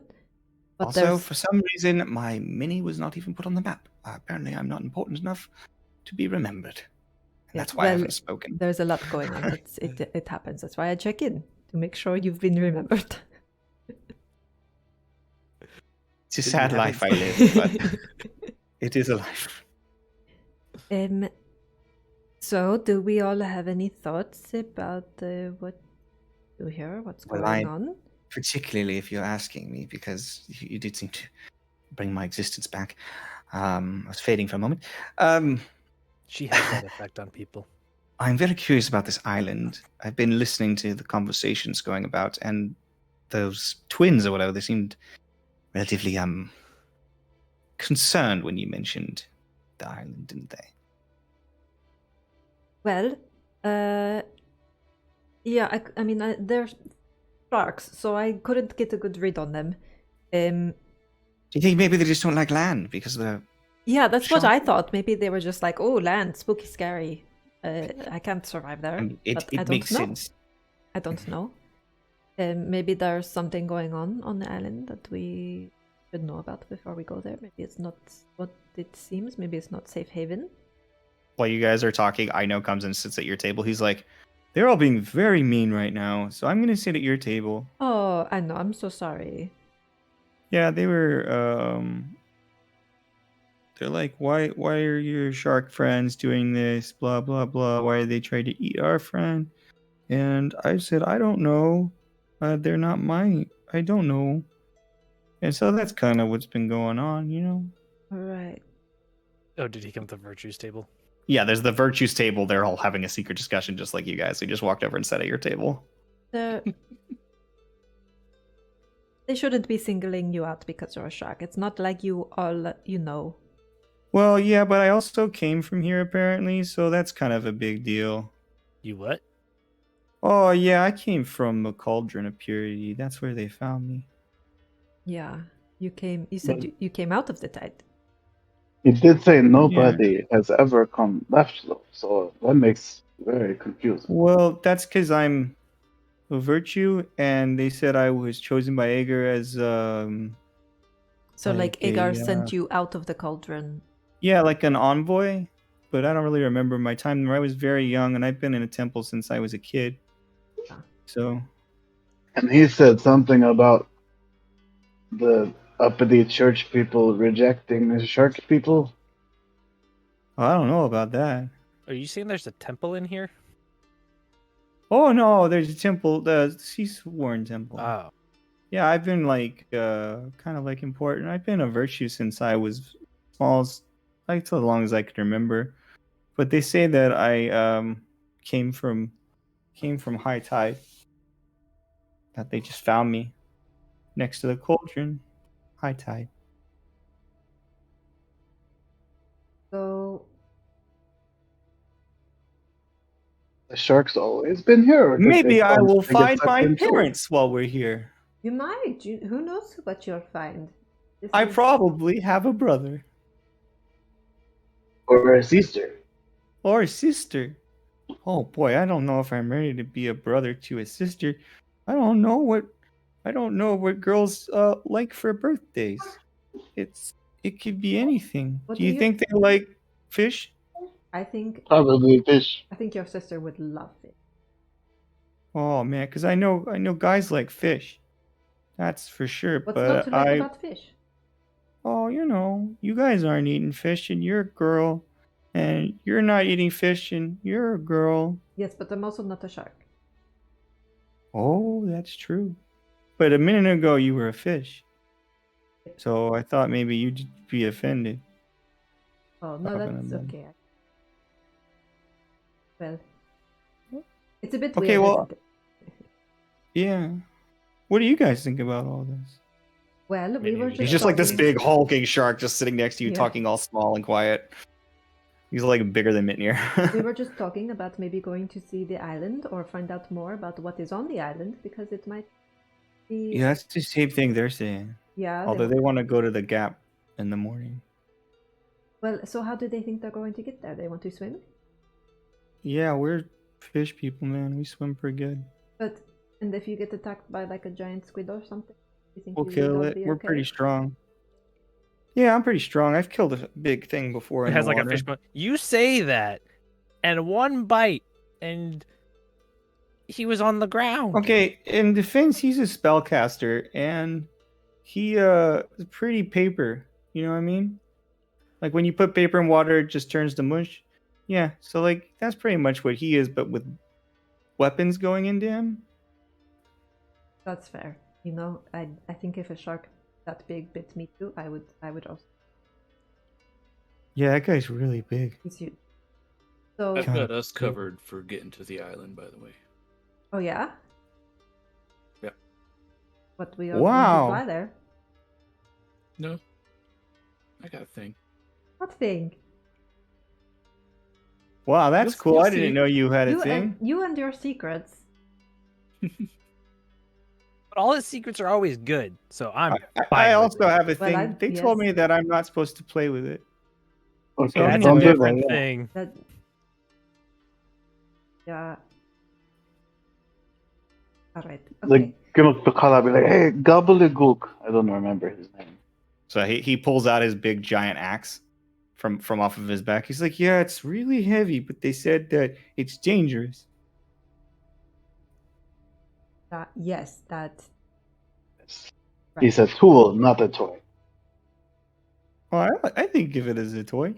But also, for some reason, my mini was not even put on the map. Apparently, I'm not important enough to be remembered. And that's why I haven't spoken. There's a lot going on. It happens. That's why I check in to make sure you've been remembered. It's a sad life I live, but it is a life. So, do we all have any thoughts about what to hear? What's going on? Particularly if you're asking me, because you did seem to bring my existence back. I was fading for a moment. She has that effect on people. I'm very curious about this island. I've been listening to the conversations going about, and those twins or whatever, they seemed relatively concerned when you mentioned the island, didn't they? Well, yeah, I mean, they're sharks, so I couldn't get a good read on them. Do you think maybe they just don't like land because they're... Yeah, that's what I thought. Maybe they were just like, oh, land, spooky, scary. I can't survive there. It makes sense. I don't know. Maybe there's something going on the island that we should know about before we go there. Maybe it's not what it seems. Maybe it's not safe haven. While you guys are talking, Aino comes and sits at your table. He's like, they're all being very mean right now, so I'm going to sit at your table. Oh, I know. I'm so sorry. Yeah, they were, they're like, why are your shark friends doing this? Blah, blah, blah. Why are they trying to eat our friend? And I said, I don't know. They're not mine. I don't know. And so that's kind of what's been going on, you know? All right. Oh, did he come to the virtues table? Yeah, there's the virtues table. They're all having a secret discussion just like you guys. They just walked over and sat at your table. They shouldn't be singling you out because you're a shark. It's not like you all, Well, yeah, but I also came from here apparently, so that's kind of a big deal. You what? Oh, yeah, I came from a cauldron of purity. That's where they found me. Yeah, you came. You But said you came out of the tide. he did say Yeah. nobody has ever come left though, so that makes very confusing. Well, that's because I'm a virtue, and they said I was chosen by Ager as So like a Agar sent you out of the cauldron. yeah, like an envoy. But I don't really remember my time there. I was very young, and I've been in a temple since I was a kid. Ah. So And he said something about the uppity church people rejecting the shark people. I don't know about that. Are you saying there's a temple in here? Oh no, there's a temple, the Seaworn temple. Oh. Yeah, I've been like kind of like important. I've been a virtue since I was small, like so long as I can remember. But they say that I came from high tide. That they just found me next to the cauldron, high tide. So The shark's always been here. Or did they Maybe I come will and get find sucked my in too? parents while we're here. you might. Who knows what you'll find? This I is- probably have a brother Or a sister. or a sister. Oh boy, I don't know if I'm ready to be a brother to a sister. I don't know what girls like for birthdays. It could be anything. What Do do you you- think they like fish? I think Probably fish. I think your sister would love it. Oh man, because I know guys like fish. That's for sure. What's not to But like about fish? oh, you guys aren't eating fish, and you're a girl, and you're not eating fish, and you're a girl. Yes, but I'm also not a shark. Oh, that's true. But a minute ago, you were a fish. So I thought maybe you'd be offended. Oh no, Talking that's about- okay. Well, it's a bit Okay, weird. well- Isn't it? Yeah. What do you guys think about all this? Well, we Maybe were we just He's just like this talking- big hulking shark just sitting next to you, Yeah. talking all small and quiet. He's like bigger than Mitnir. We were just talking about maybe going to see the island or find out more about what is on the island because it might be. Yeah, that's the same thing they're saying. Yeah. Although they want to go to the gap in the morning. Well, so how do they think they're going to get there? They want to swim, Yeah, we're fish people, man. We swim pretty good. but and if you get attacked by like a giant squid or something, you think We'll you would kill all it. be We're okay? pretty strong. Yeah, I'm pretty strong. I've killed a big thing before. It in has the like a water. fish bone. You say that, and one bite, and he was on the ground. Okay, in defense, he's a spellcaster, and he is pretty paper. You know what I mean? Like when you put paper in water, it just turns to mush. Yeah, so like that's pretty much what he is, but with weapons going into him. That's fair. You know, I think if a shark that big bit me too, I would also. Yeah, that guy's really big. He's huge. So, I've Kinda got us cool. covered for getting to the island, by the way. oh yeah. Yep. But we are going Wow. to fly there. No, I got a thing. What thing? Wow, that's You'll- cool. you'll I didn't see. know you had a thing. You and your secrets. But all his secrets are always good, so I'm. I fine with also it. have a Well, thing. They told yes. me that I'm not supposed to play with it. Okay, So That's don't a do that, different yeah. thing. That. Yeah. All right. Okay. Like, Grim of Picala be like, hey, gobbledygook. I don't remember his name. So he pulls out his big giant axe from off of his back. He's like, "Yeah, it's really heavy, but they said that it's dangerous." Yes, that. He's a tool, not a toy. Well, I think of it as a toy.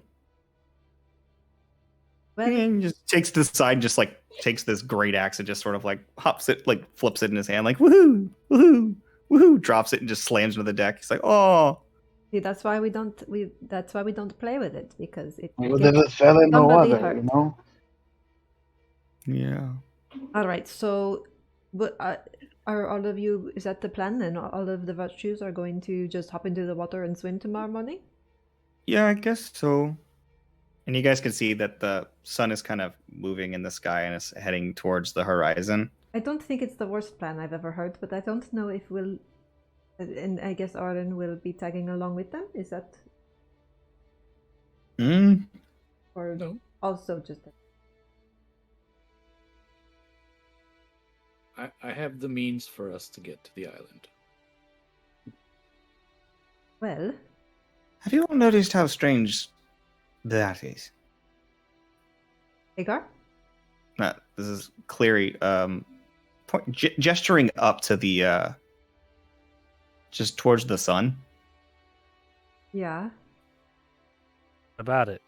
Well, And just takes this side, just like takes this great axe and just sort of like hops it, like flips it in his hand, like woohoo, woohoo, woohoo, drops it and just slams into the deck. He's like, "Oh, see, that's why we don't play with it because it. Well, gets then it fell in the somebody water, hurt. you know? yeah." All right. So, but are all of you? Is that the plan? And all of the virtues are going to just hop into the water and swim tomorrow morning? Yeah, I guess so. And you guys can see that the sun is kind of moving in the sky and is heading towards the horizon. I don't think it's the worst plan I've ever heard, but I don't know if we'll. And I guess Arden will be tagging along with them. Is that Mm, or No. also just? I have the means for us to get to the island. Well, have you all noticed how strange that is? Hagar. This is Cleary gesturing up to the just towards the sun. Yeah. About it.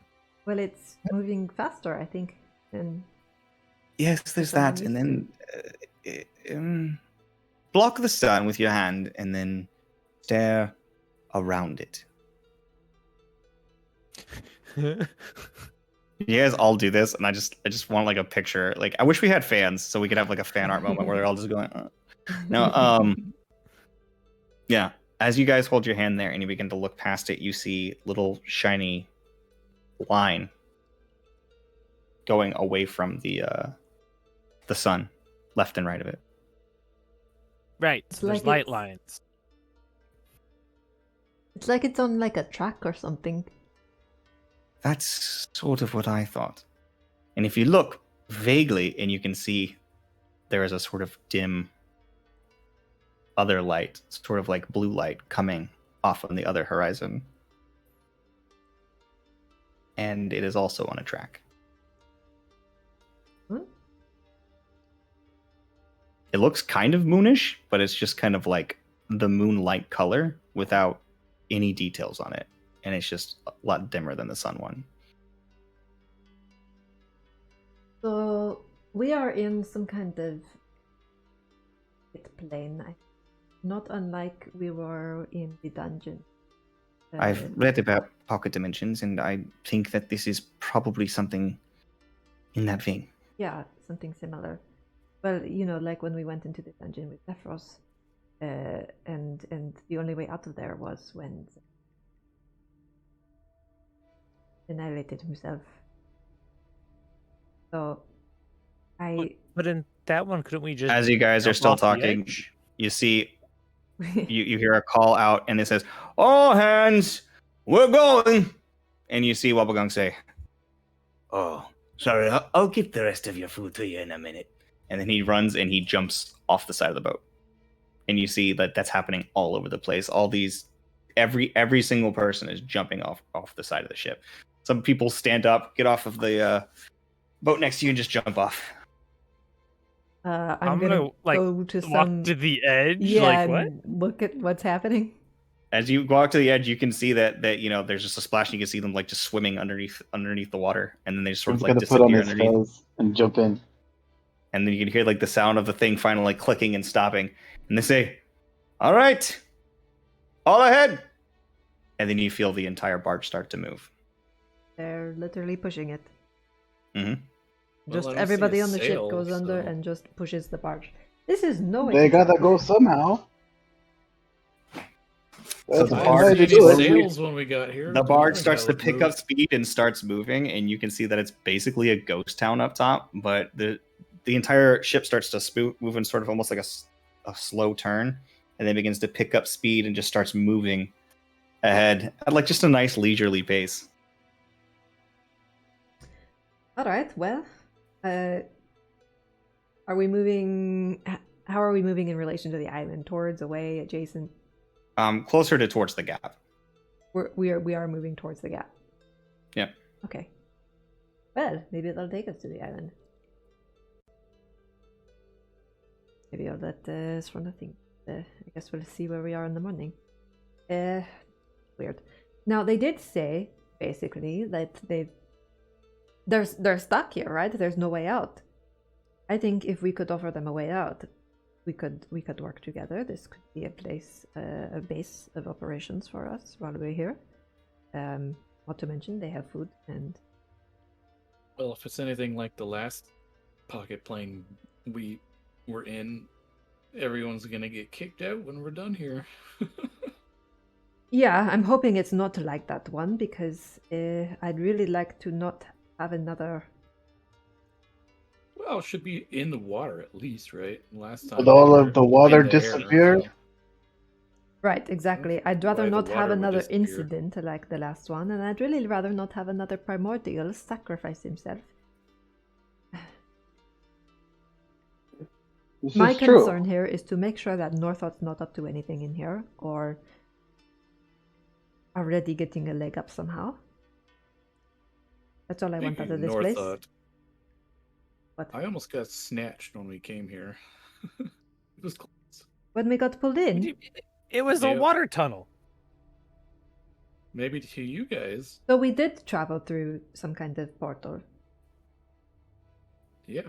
Well, it's moving faster, I think. And Yes, there's That's what that, I'm and then block the sun with your hand, and then stare around it. You guys all do this, and I just want like a picture. Like, I wish we had fans so we could have like a fan art moment where they're all just going. No, yeah. As you guys hold your hand there and you begin to look past it, you see little shiny line going away from the sun, left and right of it. Right. It's There's like light it's- lines. it's like it's on like a track or something. That's sort of what I thought. And if you look vaguely, and you can see there is a sort of dim other light, sort of like blue light coming off on the other horizon. And it is also on a track. Hmm? It looks kind of moonish, but it's just kind of like the moonlight color without any details on it. And it's just a lot dimmer than the sun one. So we are in some kind of plane, not unlike we were in the dungeon. I've read about pocket dimensions, and I think that this is probably something in that vein. Yeah, something similar. Well, you know, like when we went into the dungeon with Zephyros, and the only way out of there was when annihilated himself. So, But in that one, couldn't we just? As you guys are jump still off the talking, edge? you see, you hear a call out, and it says, "All hands, we're going!" And you see Wobblegong say, Oh, sorry, I'll get the rest of your food to you in a minute. and then he runs and he jumps off the side of the boat. And you see that that's happening all over the place. All these, every single person is jumping off the side of the ship. Some people stand up, get off of the boat next to you, and just jump off. I'm gonna like go to walk some. to the edge. Yeah, Like what? and look at what's happening. As you go out to the edge, you can see that you know there's just a splash, and you can see them like just swimming underneath the water, and then they just sort He's of like gonna put on disappear his underneath. fez and jump in. And then you can hear like the sound of the thing finally clicking and stopping, and they say, "All right, all ahead!" And then you feel the entire barge start to move. They're literally pushing it. Mm-hmm. Just I don't see everybody a on the ship sail, goes under so- and just pushes the barge. This is no. They gotta go somehow. So That's the the barge- way I to didn't do see it. sails when we got here. The It's barge weird starts how to it pick moved. up speed and starts moving, and you can see that it's basically a ghost town up top. But the entire ship starts to move in sort of almost like a slow turn, and then begins to pick up speed and just starts moving ahead at like just a nice leisurely pace. All right. Well, are we moving? How are we moving in relation to the island? Towards, away, adjacent? Closer to towards the gap. We are moving towards the gap. Yep. Okay. Well, maybe that'll take us to the island. Maybe I'll let us for nothing. I guess we'll see where we are in the morning. Weird. Now they did say basically that they're stuck here, right? There's no way out. I think if we could offer them a way out, we could work together. This could be a base of operations for us while we're here. Not to mention they have food and. Well, if it's anything like the last pocket plane we were in, everyone's gonna get kicked out when we're done here. Yeah, I'm hoping it's not like that one because I'd really like to not have another. Well, it should be in the water at least, right? Last time With they all were of the water in the air, disappeared. so Right, exactly. I'd rather why the not have water would another disappear. incident like the last one, and I'd really rather not have another primordial sacrifice himself. This My is concern true. here is to make sure that Northout's not up to anything in here, or already getting a leg up somehow. That's all I want out of this place. What? I almost got snatched when we came here. It was close. When we got pulled in? It was a Yep. water tunnel. Maybe to you guys. So we did travel through some kind of portal. Yeah.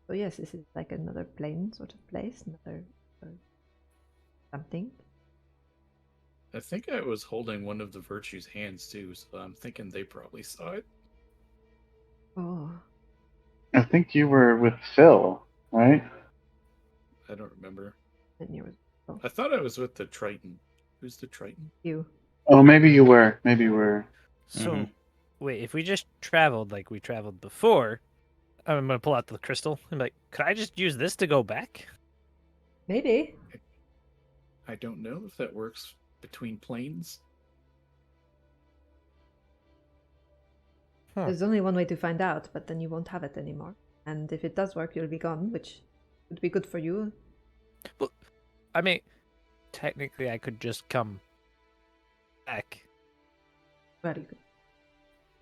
So yes, this is like another plane sort of place, another something. I think I was holding one of the Virtue's hands too, so I'm thinking they probably saw it. Oh. I think you were with Phil, right? I don't remember. And you were I thought I was with the Triton. Who's the Triton? you. Oh, maybe you were. Maybe you were. So, Mhm. wait, if we just traveled like we traveled before, I'm gonna pull out the crystal and be like, could I just use this to go back? Maybe. I don't know if that works between planes. Huh. There's only one way to find out, but then you won't have it anymore. And if it does work, you'll be gone, which would be good for you. Well, I mean, technically, I could just come back. Well, you could.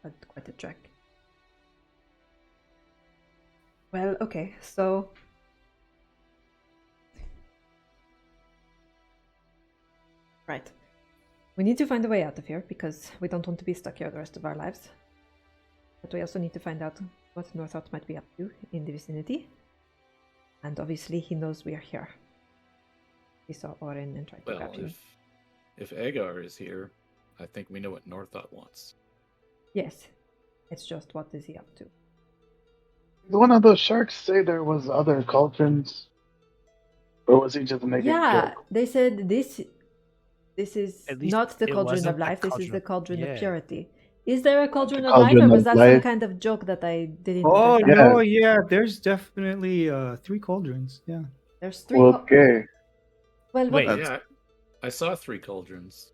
That's quite a trek. Well, okay, so. Right. We need to find a way out of here because we don't want to be stuck here the rest of our lives. But we also need to find out what Northout might be up to in the vicinity. And obviously he knows we are here. He saw Orin and tried to Well, capture me. if Agar is here, I think we know what Northought wants. Yes. It's just what is he up to? Did one of those sharks say there was other cauldrons? Or was he just making a Yeah, joke? they said this is At least not the it cauldron wasn't of the life, this is cauldron the of- cauldron yeah. of purity. Is there a cauldron The of life, or cauldron was of that some life. kind of joke that I didn't Oh, understand? Yeah. no, yeah, there's definitely 3 cauldrons. Yeah. There's three Okay. Well, what? Wait. Yeah, I saw 3 cauldrons.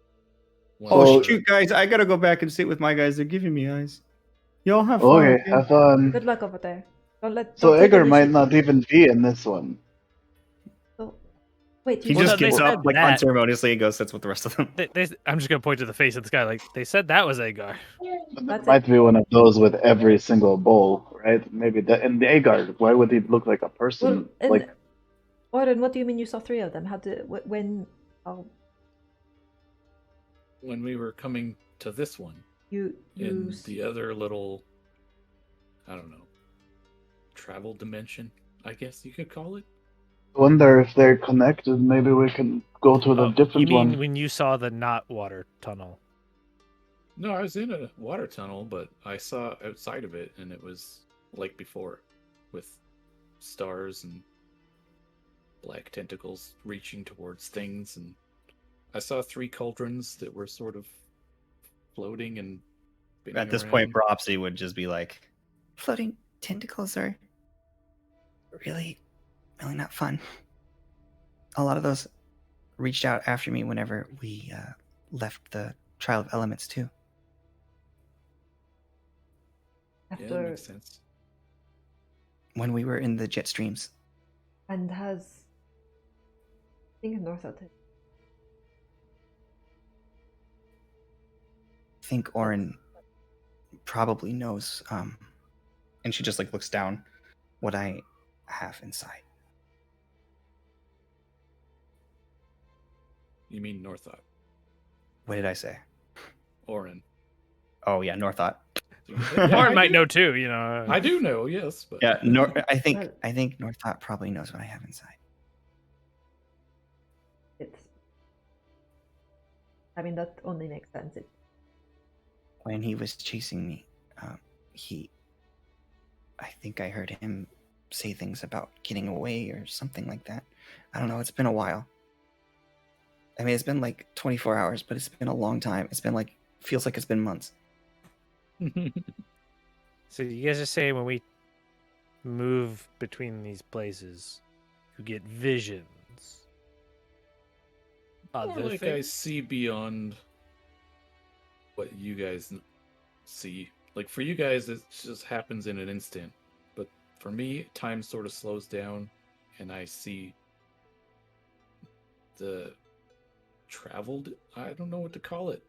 One Oh, So- shoot, guys, I gotta go back and sit with my guys. They're giving me eyes. Y'all have fun. Okay, have fun. Good luck over there. So don't take Edgar any might shit. not even be in this one. So, wait, He you Well, just no, they gets up, said like, that. unceremoniously and goes sits with the rest of them. I'm just gonna point to the face of this guy. Like they said that was Agar. But That's that might be one of those with every single bowl, right? Maybe that in the Agard. Why would he look like a person? Well, and like Oren, what do you mean you saw 3 of them? How did when? Oh, when we were coming to this one. you In the other little, I don't know, travel dimension, I guess you could call it. wonder if they're connected. Maybe we can go to the You different mean one. when you saw the not water tunnel? No, I was in a water tunnel, but I saw outside of it, and it was like before, with stars and black tentacles reaching towards things, and I saw 3 cauldrons that were sort of floating and spinning At this around. point, Propsy would just be like, Floating tentacles are really not fun. A lot of those reached out after me whenever we left the Trial of Elements too. Yeah, that after makes sense. When we were in the jet streams. and has. I think Northout. I think Orin probably knows, and she just like looks down. what I have inside. You mean Northought. What did I say? Orin. Oh yeah, Northought. Yeah, Orin I might do- know too. You know. I do know, yes, but Yeah, I think Well- I think Northought probably knows what I have inside. It's. I mean, that only makes sense. When he was chasing me, I think I heard him say things about getting away or something like that. I don't know. It's been a while. I mean, it's been like 24 hours, but it's been a long time. It's been like, feels like it's been months. So you guys are saying when we move between these places, you get visions. More Other like I things? see beyond what you guys see. Like for you guys, it just happens in an instant. But for me, time sort of slows down, and I see the traveled. I don't know what to call it.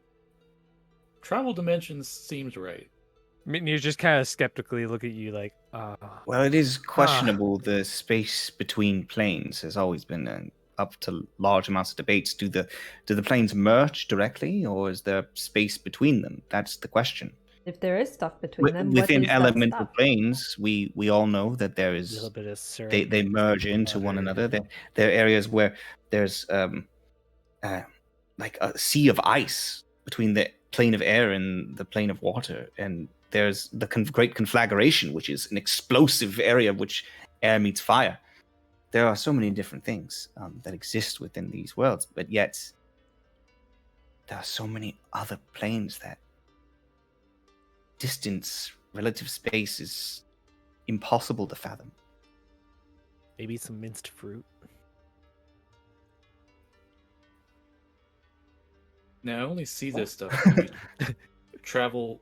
Travel dimensions seems right. I mean, you just kind of skeptically look at you like, Well, it is questionable. The space between planes has always been up to large amounts of debates. Do the planes merge directly, or is there space between them? That's the question. If there is stuff between them, Within what is that elemental stuff? planes, we all know that there a is little bit of syrup. they merge into one water. another. There are areas where there's like a sea of ice between the plane of air and the plane of water, and there's the great conflagration, which is an explosive area which air meets fire. There are so many different things that exist within these worlds, but yet there are so many other planes that distance, relative space is impossible to fathom. Maybe some minced fruit. Now I only see this stuff when we travel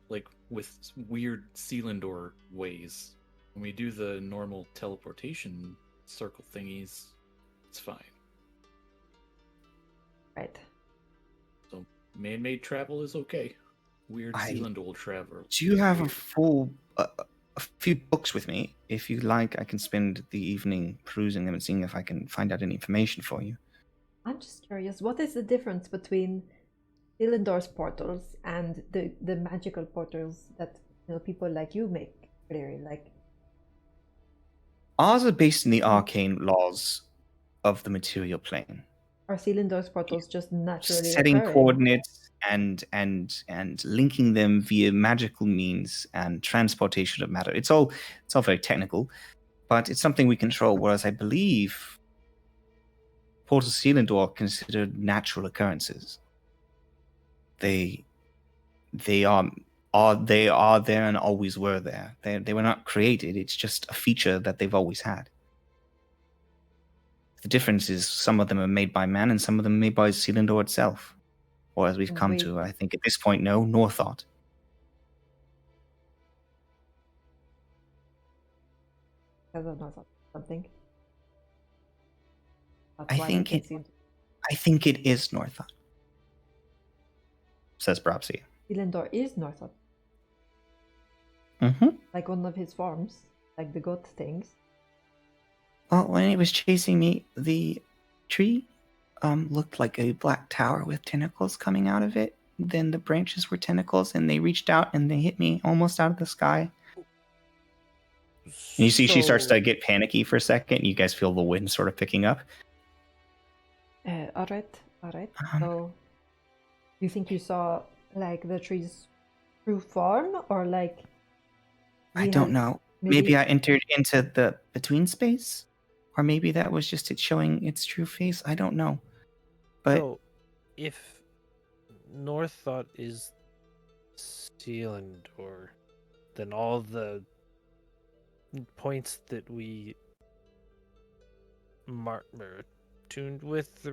like with weird Selindor ways. When we do the normal teleportation circle thingies, it's fine. Right. So man-made travel is okay. Weird Selindor travel. Do you have a full a few books with me? If you like, I can spend the evening perusing them and seeing if I can find out any information for you. I'm just curious, what is the difference between Selindor's portals and the magical portals that people like you make? Really, like Ours are based in the arcane laws of the material plane. are Selindor's portals just naturally Setting occurring? coordinates and linking them via magical means and transportation of matter. It's all very technical, but it's something we control. Whereas I believe portals Selindor are considered natural occurrences. They are there and always were there. They were not created. It's just a feature that they've always had. The difference is some of them are made by man and some of them are made by Selindor itself. Or as we've come to, I think at this point, no, Northought. I don't know something. That's I why think it seems it is Northought. Says Brapsy. Selindor is Northought. Mm-hmm. Like one of his forms, like the goat things. Well, when it was chasing me, the tree looked like a black tower with tentacles coming out of it. Then the branches were tentacles, and they reached out and they hit me almost out of the sky. And you see, she starts to get panicky for a second. You guys feel the wind sort of picking up. All right. So, you think you saw like the tree's true form, or like? I don't know. Maybe I entered into the between space, or maybe that was just it showing its true face. I don't know. But so, if Northought is Selindor, then all the points that we tuned with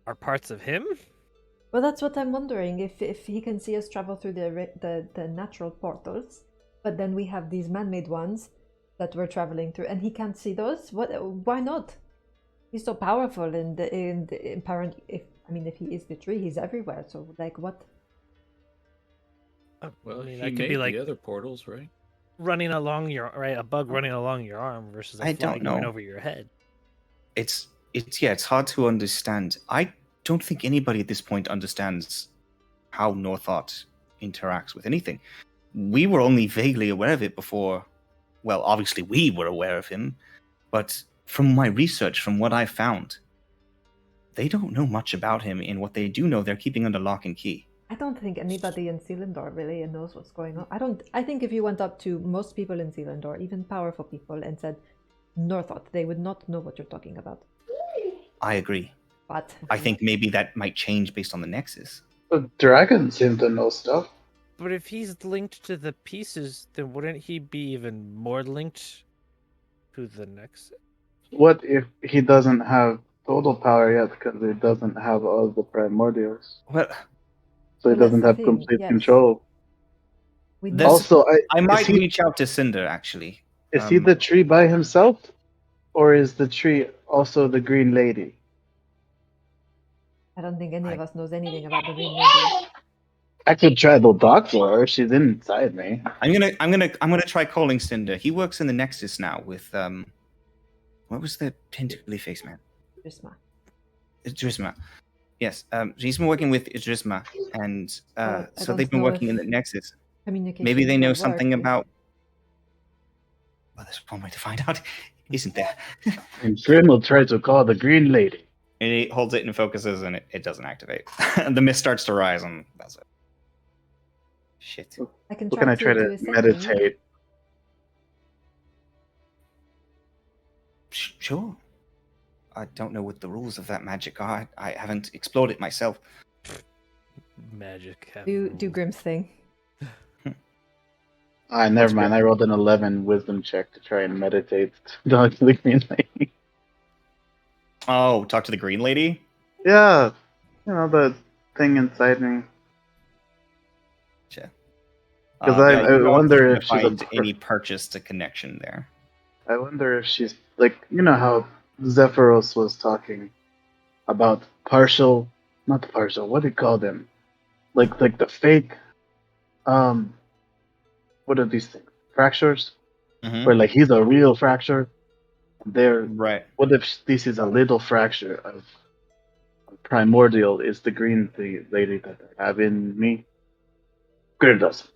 are parts of him. Well, that's what I'm wondering. If he can see us travel through the natural portals, but then we have these man-made ones that we're traveling through, and he can't see those. Why not? He's so powerful, and apparent. If he is the tree, he's everywhere. So, like, what? Well, I mean, he that could made be like the other portals, right? Running along a bug running along your arm versus a I fly don't know. going over your head. It's hard to understand. I don't think anybody at this point understands how Northought interacts with anything. We were only vaguely aware of it before. Well, obviously we were aware of him, but from my research, from what I found, they don't know much about him, and what they do know, they're keeping under lock and key. I don't think anybody in Selindor really knows what's going on. I think if you went up to most people in Selindor, even powerful people, and said Northought, they would not know what you're talking about. I agree. But I think maybe that might change based on the Nexus. But dragons seem to know stuff. But if he's linked to the pieces, then wouldn't he be even more linked to the next? What if he doesn't have total power yet because he doesn't have all the primordials? Well, So he Well, that's doesn't the have thing, complete yes. control. we There's- Also, I might is he, reach out to Cinder actually. is he the tree by himself? Or is the tree also the green lady? I don't think any I- of us knows anything about the Green Lady. I could try to talk to her. She's inside me. I'm gonna try calling Cinder. He works in the Nexus now with what was the tentacly face man? Idrisma. Yes. He's been working with Idrisma, and But I so don't they've been know working in if the Nexus. Communication Maybe they know will something work. about. Well, there's one way to find out, isn't there? And Grim will try to call the green lady. And he holds it and focuses, and it doesn't activate. The mist starts to rise, and that's it. Shit. I can What can I try do to a sending. meditate? Sure. I don't know what the rules of that magic are. I haven't explored it myself. Magic. Do Grimm's thing. Never mind. I rolled an 11 wisdom check to try and meditate. Talk to the green lady. Oh, talk to the green lady? Yeah. You know, the thing inside me. Sure. 'Cause I you don't wonder seem if to she's a find per- any purchased a connection there. I wonder if she's like, you know how Zephyros was talking about not partial, what do you call them? Like the fake, what are these things? Fractures? Mhm. Where like he's a real fracture. Right. What if this is a little fracture of primordial is the green lady that I have in me? Good does.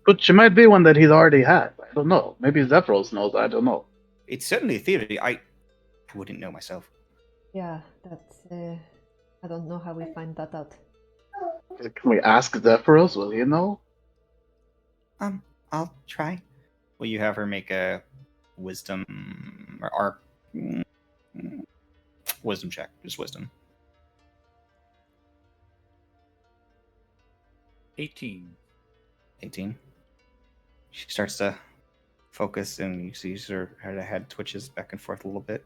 But she might be one that he's already had. I don't know. Maybe Zephyros knows. I don't know. It's certainly a theory. I wouldn't know myself. Yeah, that's. I don't know how we find that out. Can we ask Zephyros? Will he know? I'll try. Will you have her make a wisdom or wisdom check? Just wisdom. 18. 18. She starts to focus, and you see her head twitches back and forth a little bit.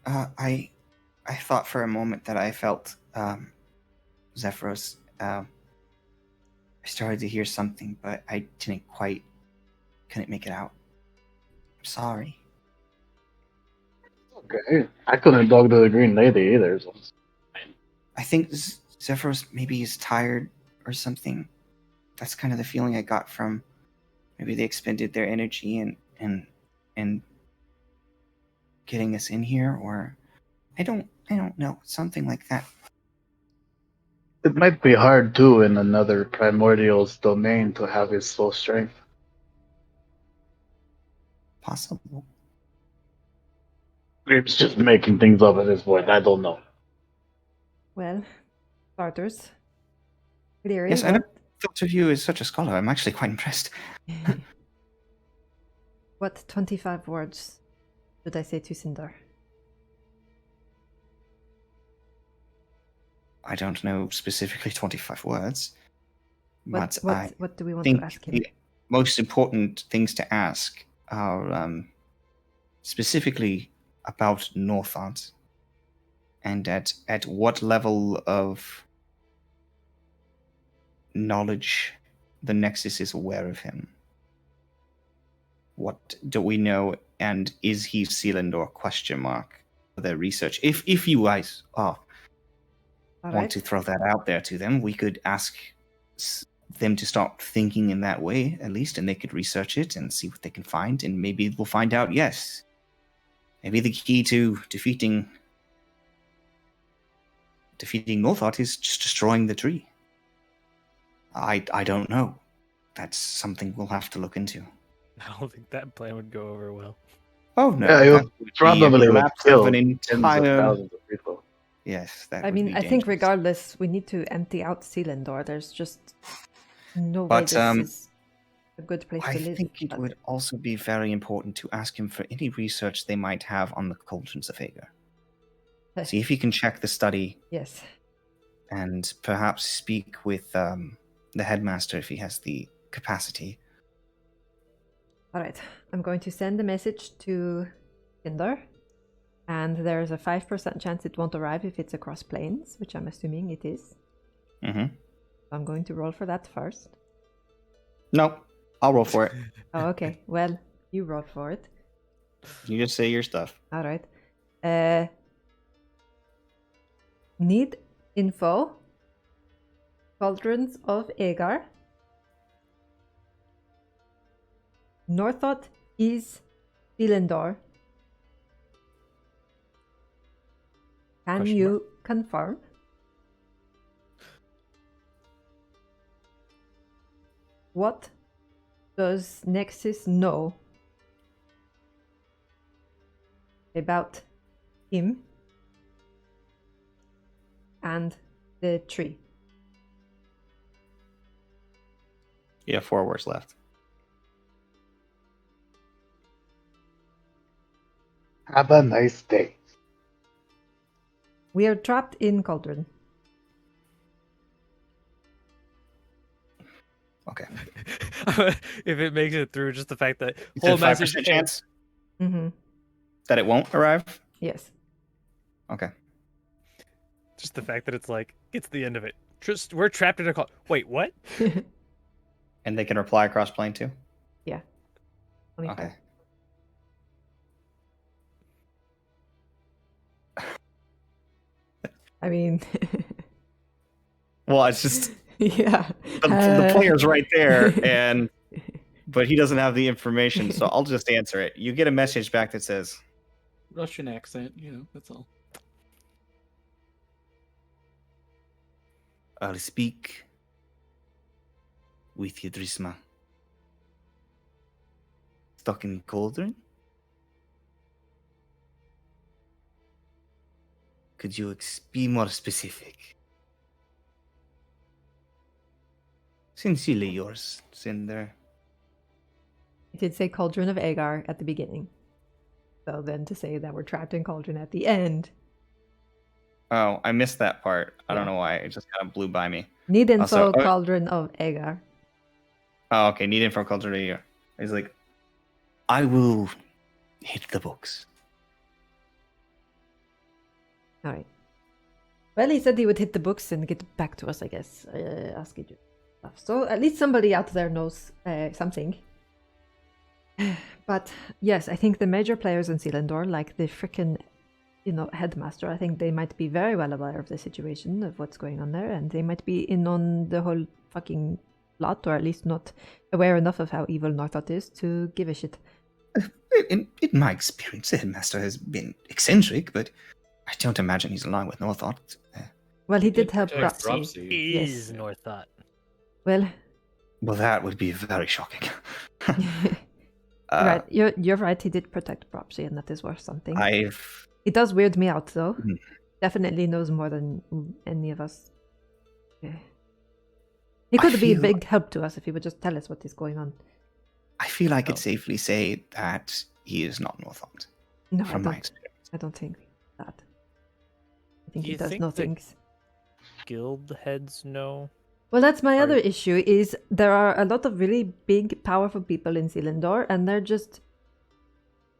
I thought for a moment that I felt Zephyros. I started to hear something, but I couldn't make it out. I'm sorry. Okay. I couldn't talk to the green lady either. So. I think Zephyros maybe is tired or something. That's kind of the feeling I got from maybe they expended their energy and getting us in here, or I don't know, something like that. It might be hard too in another primordial's domain to have his full strength. Possible. It's just making things up at this point. I don't know. Well, starters. Cleary, Yes, I never thought of you as such a scholar. I'm actually quite impressed. What 25 words should I say to Sindar? I don't know specifically 25 words, but What do we want think to ask him? the most important things to ask are specifically about Northart and at what level of knowledge the Nexus is aware of him. What do we know, and is he Selindor? Question mark. Their research. If you guys want to throw that out there to them, we could ask them to start thinking in that way, at least, and they could research it and see what they can find, and maybe we'll find out, yes, maybe the key to defeating Northart is just destroying the tree. I don't know. That's something we'll have to look into. I don't think that plan would go over well. Oh no, Yeah, that would probably be a would collapse kill of an tens of entire. thousands of people. Yes, that I would mean, be I think dangerous. regardless, we need to empty out Selindor. There's just no way But, this is. a good place I to live. think it but- would also be very important to ask him for any research they might have on the cauldrons of Ager. See if he can check the study Yes. and perhaps speak with the headmaster if he has the capacity. All right. I'm going to send a message to Selindor, and there's a 5% chance it won't arrive if it's across plains, which I'm assuming it is. Mm-hmm. I'm going to roll for that first. Nope. I'll roll for it. Oh, okay. Well, you roll for it. You just say your stuff. All right. Need info. Cauldrons of Agar. Northot is Selindor. Can Question you confirm? What does Nexus know about him and the tree? You have 4 words left. Have a nice day. We are trapped in Cauldron. Okay. If it makes it through, just the fact that You whole said 5% message chance Mm-hmm. that it won't arrive? Yes. Okay. just the fact that it's like it's the end of it. Just we're trapped in a call. Wait, what? And they can reply across plane too? Yeah. 25. Okay. I mean, Well, it's just yeah. the player's right there, but he doesn't have the information, so I'll just answer it. You get a message back that says, Russian accent, that's all. I'll speak with you, Drisma. Stuck in cauldron? Could you be more specific? Sincerely yours, Cinder. It did say Cauldron of Agar at the beginning. So then to say that we're trapped in Cauldron at the end. "Oh, I missed that part. I don't Yeah. know why. It just kind of blew by me." Need info, Also, Cauldron of Agar. Oh, okay. Need info culture to you. He's like, I will hit the books. Alright. Well, he said he would hit the books and get back to us, I guess. Ask you stuff. So at least somebody out there knows something. But yes, I think the major players in Selindor, like the frickin', headmaster, I think they might be very well aware of the situation, of what's going on there, and they might be in on the whole fucking plot, or at least not aware enough of how evil Northot is to give a shit. In my experience, the headmaster has been eccentric, but I don't imagine he's aligned with Northot. Well, he did help protect Dropsy. Dropsy. Is Yes. Northot. Well, Well, that would be very shocking. right, you're right, he did protect Dropsy, and that is worth something. I've It does weird me out, though. Mhm. Definitely knows more than any of us. Yeah. He could be a feel- big help to us if he would just tell us what is going on. I feel I could safely say that he is not Northot, No, from my experience. I don't think that. I think Do he you does think know that- things. Guild heads know. Well, that's my Are- other issue, is there are a lot of really big, powerful people in Selindor, and they're just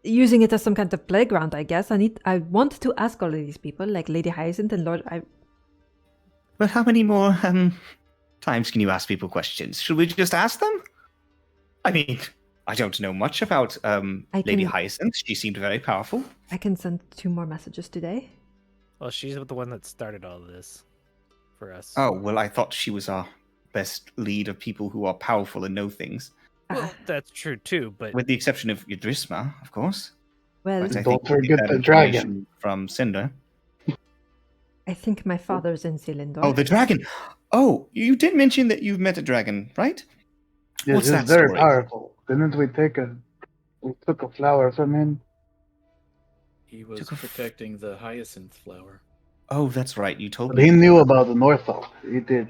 using it as some kind of playground, I guess. I want to ask all of these people, like Lady Hyacinth and Lord... But how many more times can you ask people questions? Should we just ask them? I mean, I don't know much about Lady can- Hyacinth. She seemed very powerful. I can send 2 more messages today. Well, she's the one that started all of this for us. Oh, well, I thought she was our best lead of people who are powerful and know things. Well, that's true too, but With the exception of Yudrisma, of course. Well, But I Don't think we get forget that the dragon. information from Cinder. I think my father's in Selindor. Oh, the dragon! Oh, you did mention that you've met a dragon, right? Yes, What's he's that very story? powerful. Didn't we took a flower from him? He was Took a f- protecting the hyacinth flower. Oh, that's right. You told But me. he knew about the Northot. He did.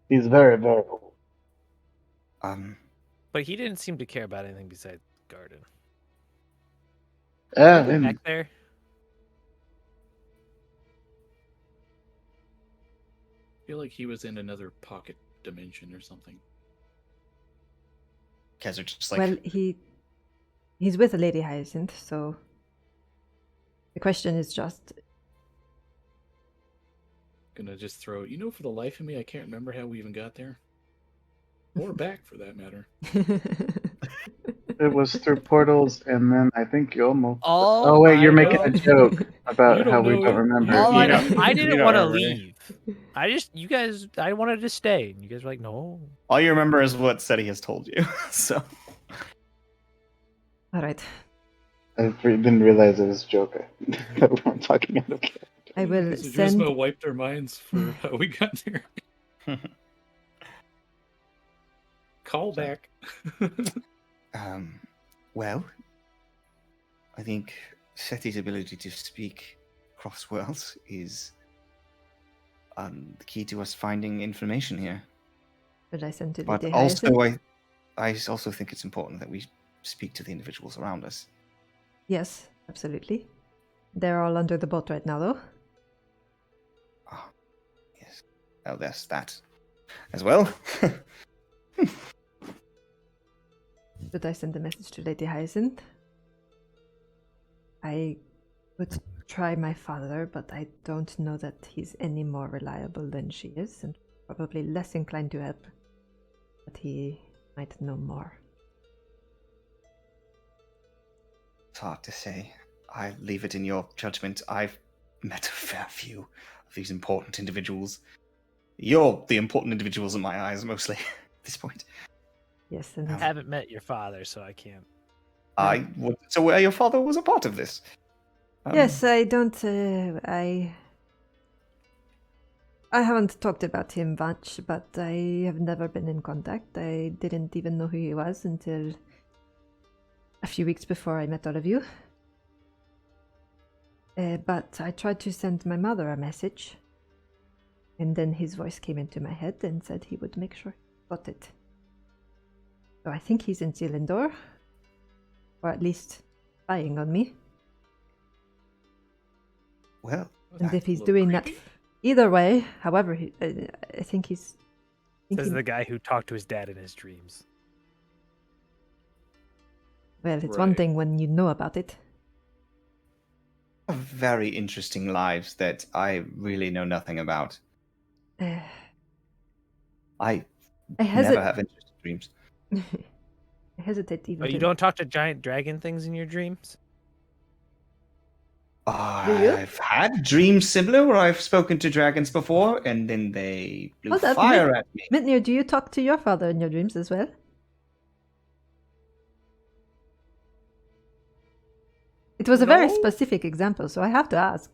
He's very, very old. But he didn't seem to care about anything besides garden. And Back there. I feel like he was in another pocket dimension or something. Guys are just like, Well, he's with Lady Hyacinth, so the question is just Gonna just throw, for the life of me, I can't remember how we even got there. Or back, for that matter. it was through portals, and then I think you almost. All Oh wait, you're I making know- a joke about You don't how we know don't it. remember. All I You know, know- I you didn't don't want to remember it. leave. I wanted to stay. And you guys were like, no. all you remember is what Seti has told you. So all right. I didn't realize it was a joke. That we weren't talking out of character. I will Because send. Drizma wiped our minds for how we got there. Call back. well, I think Seti's ability to speak cross worlds is the key to us finding information here. Will I send to But Lady also, Hyacinth? I also think it's important that we speak to the individuals around us. Yes, absolutely. They're all under the boat right now, though. Ah, yes. Well, there's that as well. Should I send a message to Lady Hyacinth? I would try my father, but I don't know that he's any more reliable than she is, and probably less inclined to help. But he might know more. It's hard to say. I leave it in your judgment. I've met a fair few of these important individuals. You're the important individuals in my eyes, mostly, at this point. Yes, and I haven't met your father, so I can't. So your father was a part of this? yes, I don't. I haven't talked about him much, but I have never been in contact. I didn't even know who he was until a few weeks before I met all of you. But I tried to send my mother a message, and then his voice came into my head and said he would make sure he got it. So I think he's in Selindor, or at least spying on me. Well, And if he's little doing that, creepy. either way, however, I think he's. This is thinking- the guy who talked to his dad in his dreams. Well, it's one Right. thing when you know about it. very interesting lives that I really know nothing about. Uh, I I never hesitate. have interesting dreams. I hesitate even. But you to... don't talk to giant dragon things in your dreams? you? I've had dreams similar where I've spoken to dragons before, and then they blew Hold up, fire at me. Mitnir, do you talk to your father in your dreams as well? It was a very No. specific example, so I have to ask.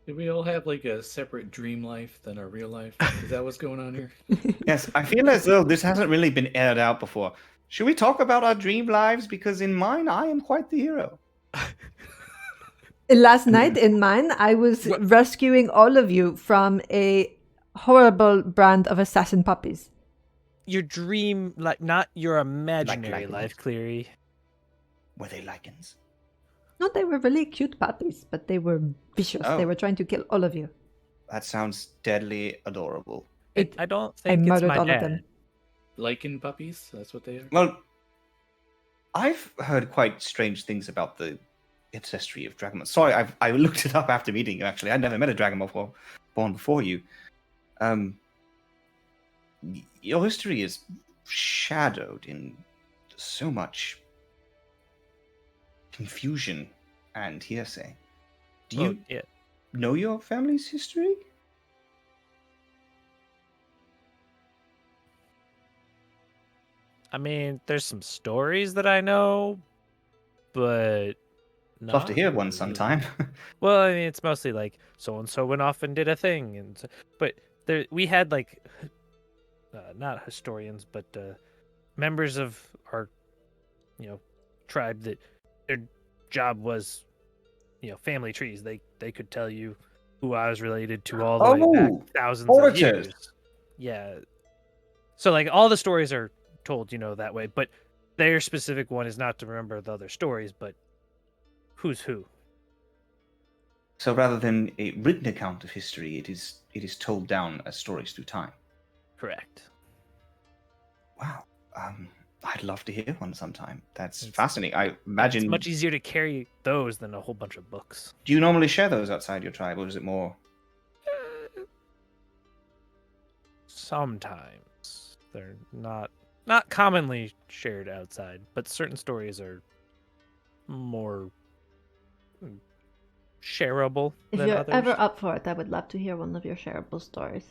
Did we all have like a separate dream life than our real life? Is that what's going on here? Yes, I feel as though this hasn't really been aired out before. Should we talk about our dream lives? Because in mine, I am quite the hero. Last night in mine, I was rescuing all of you from a horrible brand of assassin puppies. Your dream, like not your imaginary lichens. life, Cleary. Were they lichens? No, they were really cute puppies, but they were vicious. They Oh. were trying to kill all of you. That sounds deadly adorable. I don't I think it's murdered my all dad. of them. Lichen puppies? That's what they are? Well, I've heard quite strange things about the ancestry of dragon. Sorry, I looked it up after meeting you. Actually, I'd never met a dragon before, born before you. Your history is shadowed in so much confusion and hearsay. Do you Yeah. know your family's history? I mean, there's some stories that I know, but Love to not hear one really. sometime. Well, I mean, it's mostly like so and so went off and did a thing, and but there we had like not historians, but members of our tribe that their job was family trees. They could tell you who I was related to all the way back Oh, thousands orators. of years. Yeah. So like all the stories are told, that way. But their specific one is not to remember the other stories, but who's who. So rather than a written account of history, it is told down as stories through time. Correct. Wow. I'd love to hear one sometime. That's It's- fascinating. I imagine. It's much easier to carry those than a whole bunch of books. Do you normally share those outside your tribe, or is it more? Sometimes they're not commonly shared outside, but certain stories are more shareable If than you're others. ever up for it, I would love to hear one of your shareable stories.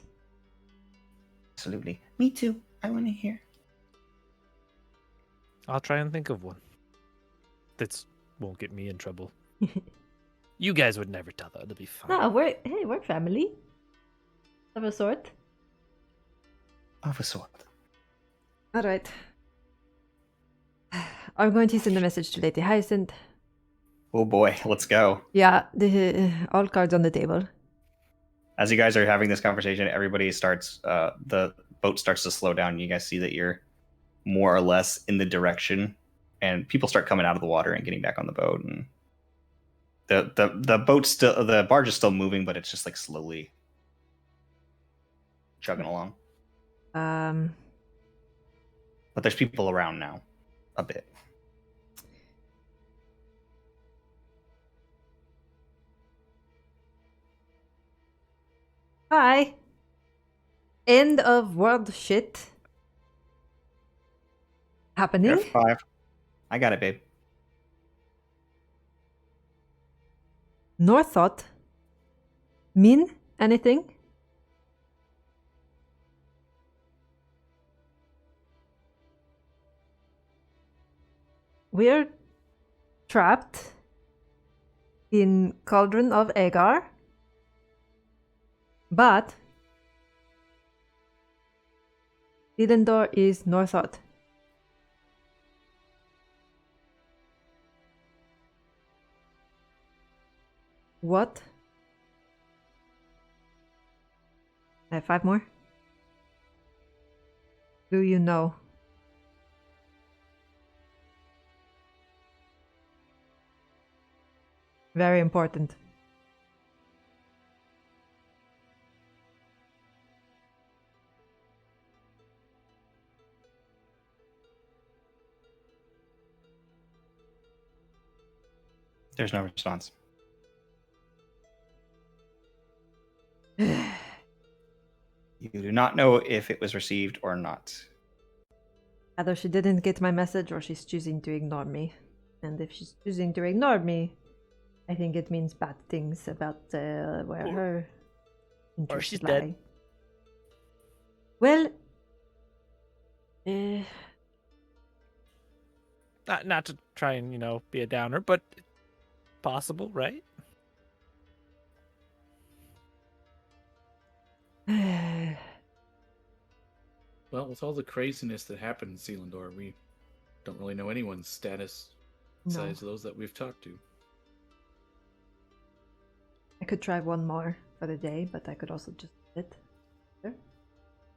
Absolutely. Me too. I want to hear. I'll try and think of one. That won't get me in trouble. You guys would never tell, though. It'll be fine. No, we're family. Of a sort. Of a sort. Alright. I'm going to send a message to Lady Hyacinth. Oh boy, let's go. Yeah, all cards on the table. As you guys are having this conversation, everybody starts, the boat starts to slow down. You guys see that you're more or less in the direction, and people start coming out of the water and getting back on the boat. And the barge is still moving, but it's just like slowly chugging along. But there's people around now, a bit. Hi. End of world shit. Happening? F5. I got it, babe. North thought. Mean anything? We're trapped in Cauldron of Agar. But Selindor is Northot. What? I have 5 more. Do you know? Very important. There's no response. You do not know if it was received or not. Either she didn't get my message or she's choosing to ignore me. And if she's choosing to ignore me, I think it means bad things about where her interests she's lie. dead. Well, Not to try and, be a downer, but possible, right? Well, with all the craziness that happened in Selindor, we don't really know anyone's status no. besides those that we've talked to. I could try one more for the day, but I could also just sit there,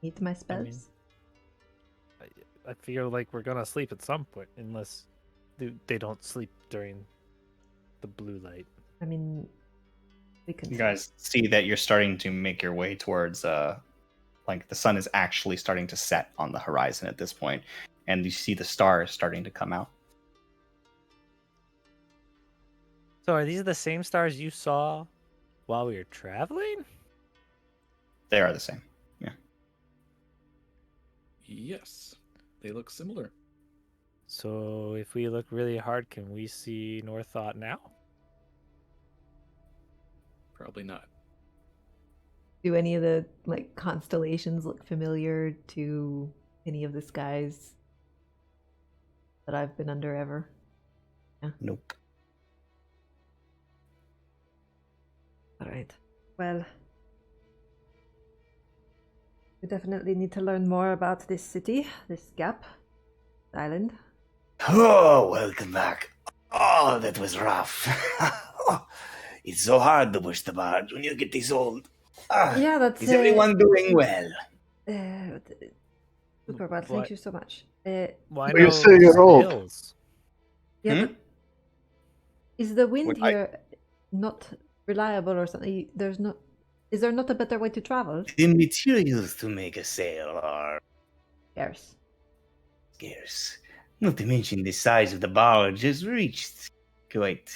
eat my spells. I feel like we're gonna sleep at some point, unless they don't sleep during the blue light. I mean, we can. You guys see that you're starting to make your way towards, like the sun is actually starting to set on the horizon at this point, and you see the stars starting to come out. So are these the same stars you saw while we were traveling? They are the same. Yeah. Yes, they look similar. So if we look really hard, can we see Northot now? Probably not. Do any of the constellations look familiar to any of the skies that I've been under ever? Yeah. Nope. All right. Well, we definitely need to learn more about this city, this gap, island. Oh, welcome back. Oh, that was rough. It's so hard to push the barge when you get this old. Yeah, that's. Is everyone doing well? Super well, thank What? you so much. Why You no say you're old. sails? Yeah, Hmm? but is the wind What, here not reliable or something? Is there not a better way to travel? The materials to make a sail are Yes. scarce. Not to mention the size of the barge has reached quite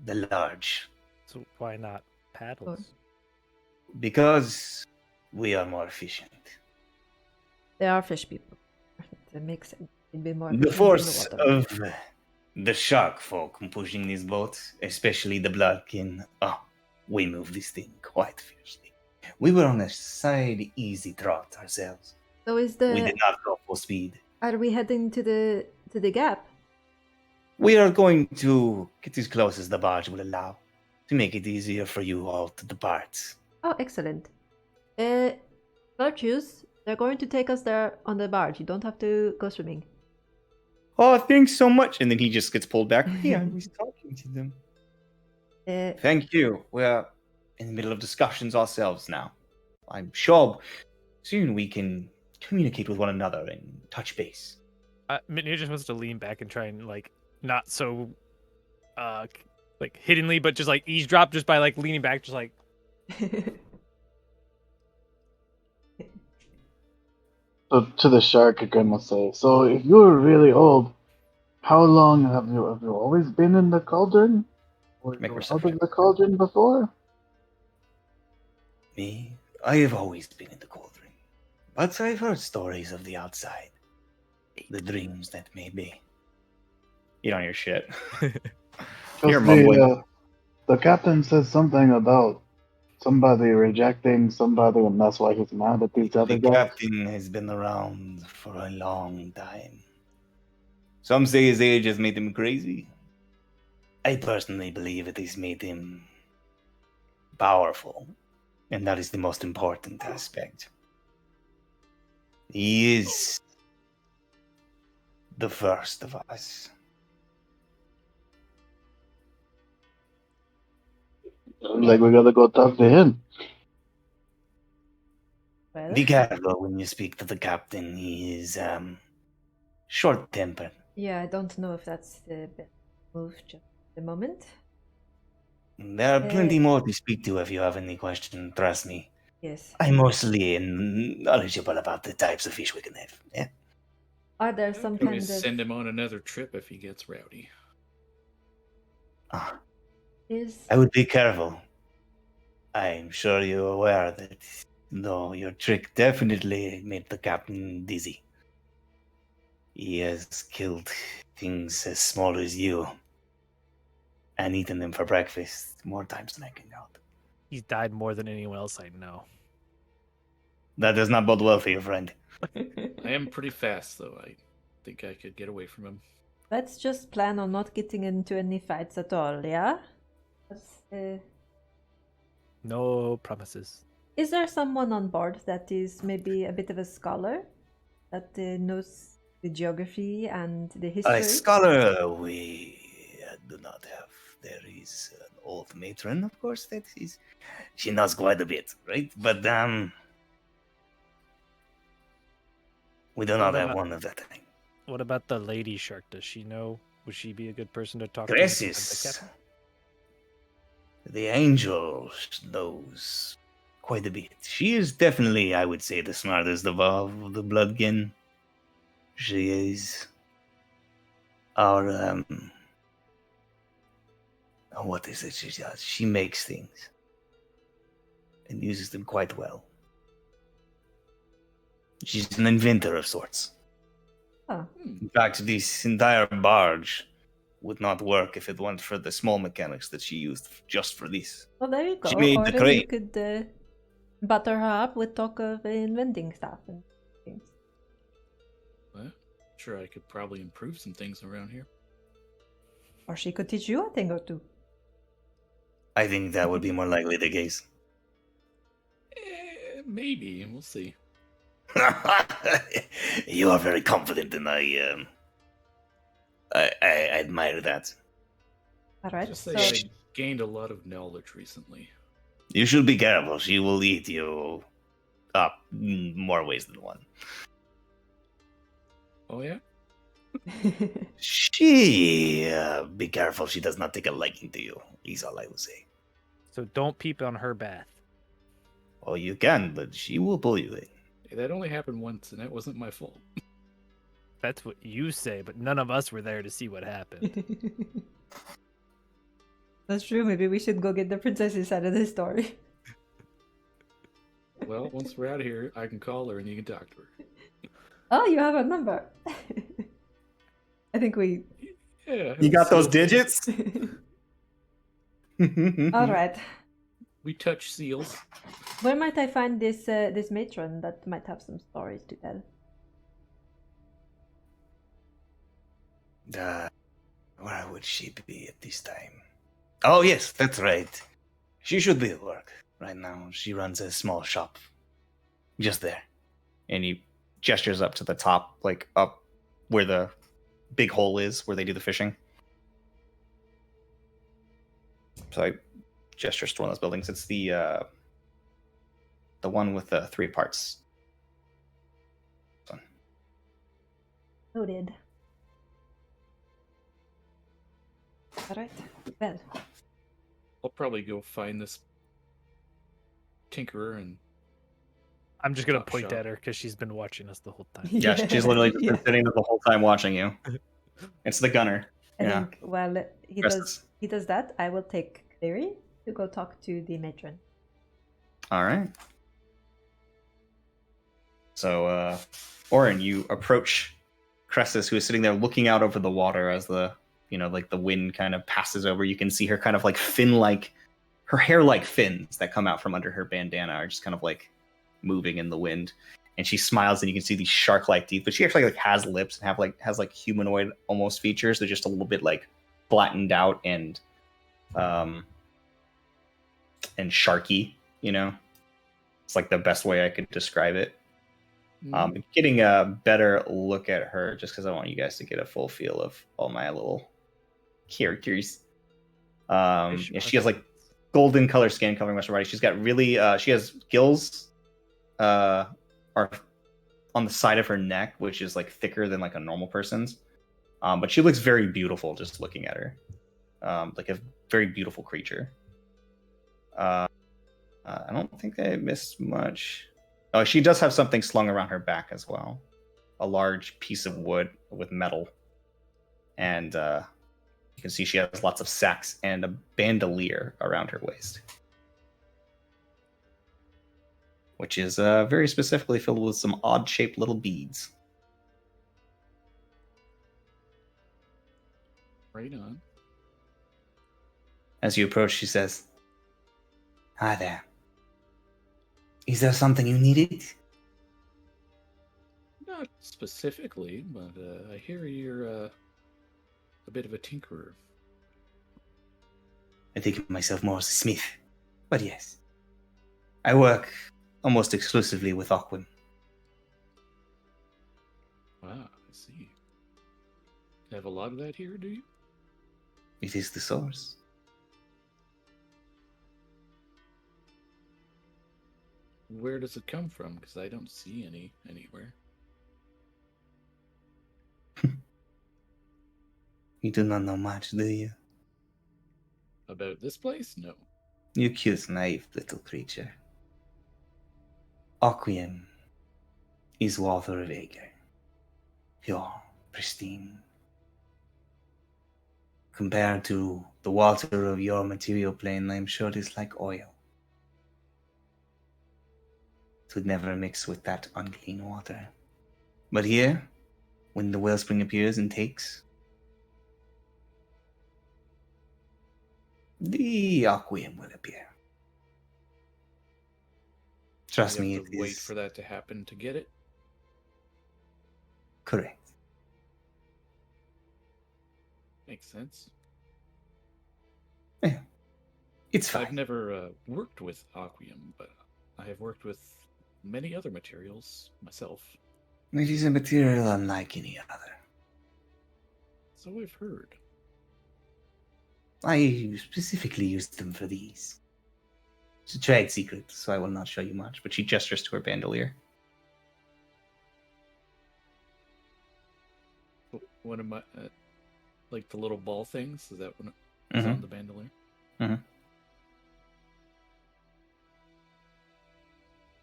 the large. So why not paddles? Because we are more efficient. They are fish people. That makes sense. It'd be more The efficient in force the water. of the shark folk pushing this boat, especially the Bloodkin, we move this thing quite fiercely. We were on a side easy trot ourselves. So We did not go full speed. are we heading to the gap? We are going to get as close as the barge will allow to make it easier for you all to depart. Oh, excellent. Virtues, they're going to take us there on the barge. You don't have to go swimming. Oh, thanks so much. And then he just gets pulled back. Hey, I was talking to them. Thank you. We're in the middle of discussions ourselves now. I'm sure soon we can communicate with one another and touch base. Minir just wants to lean back and try and like not so like hiddenly, but just like eavesdrop just by like leaning back, just like So to the shark, again, must say. So if you were really old, how long have you always been in the cauldron? Or Make you were out perception. of the cauldron before? Me, I have always been in the cauldron, but I've heard stories of the outside, the dreams that may be. You don't hear shit. Because You're mumbling. the captain says something about somebody rejecting somebody, and that's why he's mad at these other The guys. captain has been around for a long time. Some say his age has made him crazy. I personally believe it has made him powerful, and that is the most important aspect. He is the first of us. Like, we gotta go talk to him. Well, Be careful when you speak to the captain. He is short-tempered. yeah, I don't know if that's the best move just at the moment. There are plenty more to speak to if you have any questions. Trust me. Yes. I'm mostly knowledgeable about the types of fish we can have. Yeah. Are there some Can kind we of send him on another trip if he gets rowdy? is I would be careful. I'm sure you're aware that though your trick definitely made the captain dizzy. He has killed things as small as you and eaten them for breakfast more times than I can count. he's died more than anyone else I know. That does not bode well for your friend. I am pretty fast, though. I think I could get away from him. Let's just plan on not getting into any fights at all, yeah? No promises. Is there someone on board that is maybe a bit of a scholar that knows the geography and the history? A scholar we do not have. There is an old matron, of course, that is. She knows quite a bit, right? But we do not What have about- one of that thing. What about the lady shark? Does she know? Would she be a good person to talk to? Gracias. The angel knows quite a bit. She is definitely, I would say, the smartest of all of the Bloodkin. She is our what is it she does? She makes things and uses them quite well. She's an inventor of sorts. Oh, In fact, this entire barge would not work if it weren't for the small mechanics that she used just for this. well, there you go. She made Or the then you crate. could butter her up with talk of inventing stuff and things. Well, sure, I could probably improve some things around here. Or she could teach you a thing or two. I think that would be more likely the case. Maybe. We'll see. You are very confident, and I admire that. All right. Just So, say I gained a lot of knowledge recently. You should be careful. She will eat you up in more ways than one. Oh yeah. She, be careful she does not take a liking to you, is all I will say. So don't peep on her bath. Oh, you can, but she will pull you in. That only happened once, and that wasn't my fault. That's what you say, but none of us were there to see what happened. That's true. Maybe we should go get the princess's side of the story. Well, once we're out of here, I can call her and you can talk to her. Oh, you have a number. I think we. Yeah. You got those so digits? All right. We touch seals. Where might I find this this matron that might have some stories to tell? Where would she be at this time? Oh, yes, that's right. She should be at work right now. She runs a small shop. Just there. And he gestures up to the top, like up where the big hole is, where they do the fishing. So I gestures to one of those buildings. It's the one with the 3 parts. Noted. All right. Well. I'll probably go find this tinkerer and I'm just gonna Top point shot. at her because she's been watching us the whole time. Yeah, she's literally just been sitting there the whole time watching you. It's the gunner. I Yeah. think while he does that, I will take Clary to go talk to the matron. All right. So, Orin, you approach Cressus, who is sitting there looking out over the water as the, like the wind kind of passes over. You can see her kind of like fin-like, her hair-like fins that come out from under her bandana are just kind of like moving in the wind. And she smiles, and you can see these shark-like teeth, but she actually like has lips and has like humanoid almost features. They're just a little bit like flattened out and sharky. It's like the best way I could describe it. Getting a better look at her, just because I want you guys to get a full feel of all my little characters. Yeah, she has like golden color skin covering much of her body. She's got really, she has gills, are on the side of her neck, which is like thicker than like a normal person's. But she looks very beautiful just looking at her, like a very beautiful creature. I don't think I missed much. Oh, she does have something slung around her back as well. A large piece of wood with metal. And you can see she has lots of sacks and a bandolier around her waist. Which is very specifically filled with some odd-shaped little beads. Right on. As you approach, she says, "Hi there. Is there something you needed?" Not specifically, but I hear you're a bit of a tinkerer. I think of myself more as a smith, but yes. I work almost exclusively with Aquim. Wow, I see. You have a lot of that here, do you? It is the source. Where does it come from? Because I don't see any anywhere. You do not know much, do you? About this place? No. You cute, naive little creature. Aquim is water of Ager. Pure, pristine. Compared to the water of your material plane, I am sure it is like oil. It would never mix with that unclean water. But here, when the wellspring appears and takes, the Aquim will appear. Trust You me, have it to wait is for that to happen to get it. correct. Makes sense. Yeah, it's fine. I've never worked with Aquium, but I have worked with many other materials myself. It is a material unlike any other. So I've heard. I specifically used them for these. It's a trade secret, so I will not show you much, but she gestures to her bandolier. one of my like the little ball things. Is that one is Mhm. on the bandolier? Mhm.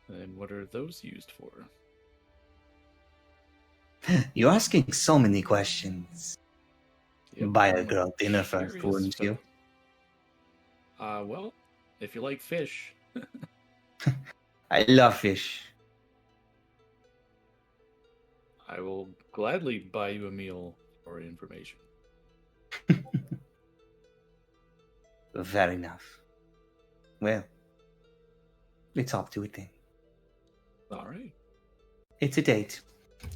And what are those used for? You're asking so many questions. Yep, Buy a I'm girl dinner first, curious wouldn't you? Well, if you like fish, I love fish. I will gladly buy you a meal for information. Fair enough. Well, let's hop to it then. All right. It's a date.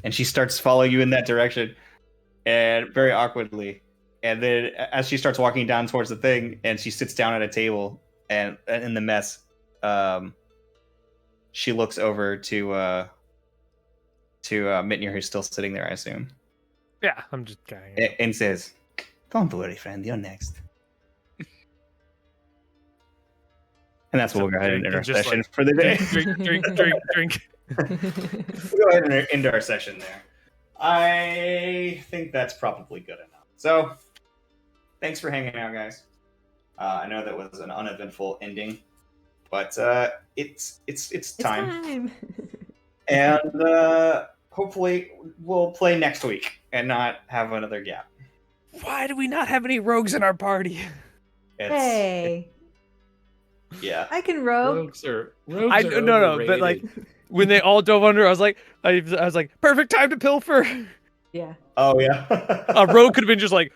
And she starts following you in that direction, and very awkwardly. And then as she starts walking down towards the thing, and she sits down at a table, and in the mess, she looks over to Mitnir, who's still sitting there, I assume, Yeah, I'm just kind of. and says, Don't worry, friend. You're next. and that's what we'll go ahead and end our And just session like, for the day. drink. We'll go ahead and end our session there. I think that's probably good enough. So, thanks for hanging out, guys. I know that was an uneventful ending, but it's It's time, time. and hopefully we'll play next week and not have another gap. Why do we not have any rogues in our party? Hey, Yeah. I can rogue. Rogues are No, overrated. but like when they all dove under, I was like, perfect time to pilfer. Yeah. Oh yeah. A rogue could have been just like,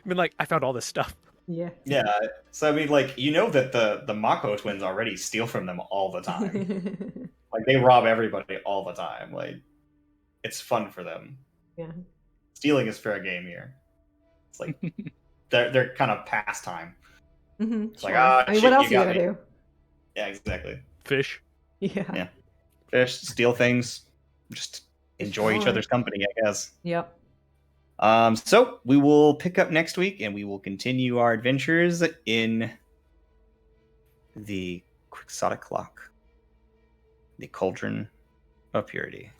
been like, I found all this stuff. Yeah. Yeah. So I mean, like, you know that the Mako twins already steal from them all the time. Like, they rob everybody all the time. Like, it's fun for them. Yeah. Stealing is fair game here. It's like they're kind of pastime. It's like, I mean, shit, what else you are you got gonna me. do? Yeah, exactly. Fish. Yeah. Yeah. Fish, steal things, just enjoy each fun. other's company, I guess. Yep. So we will pick up next week, and we will continue our adventures in the Quixotic Clock, the Cauldron of Purity.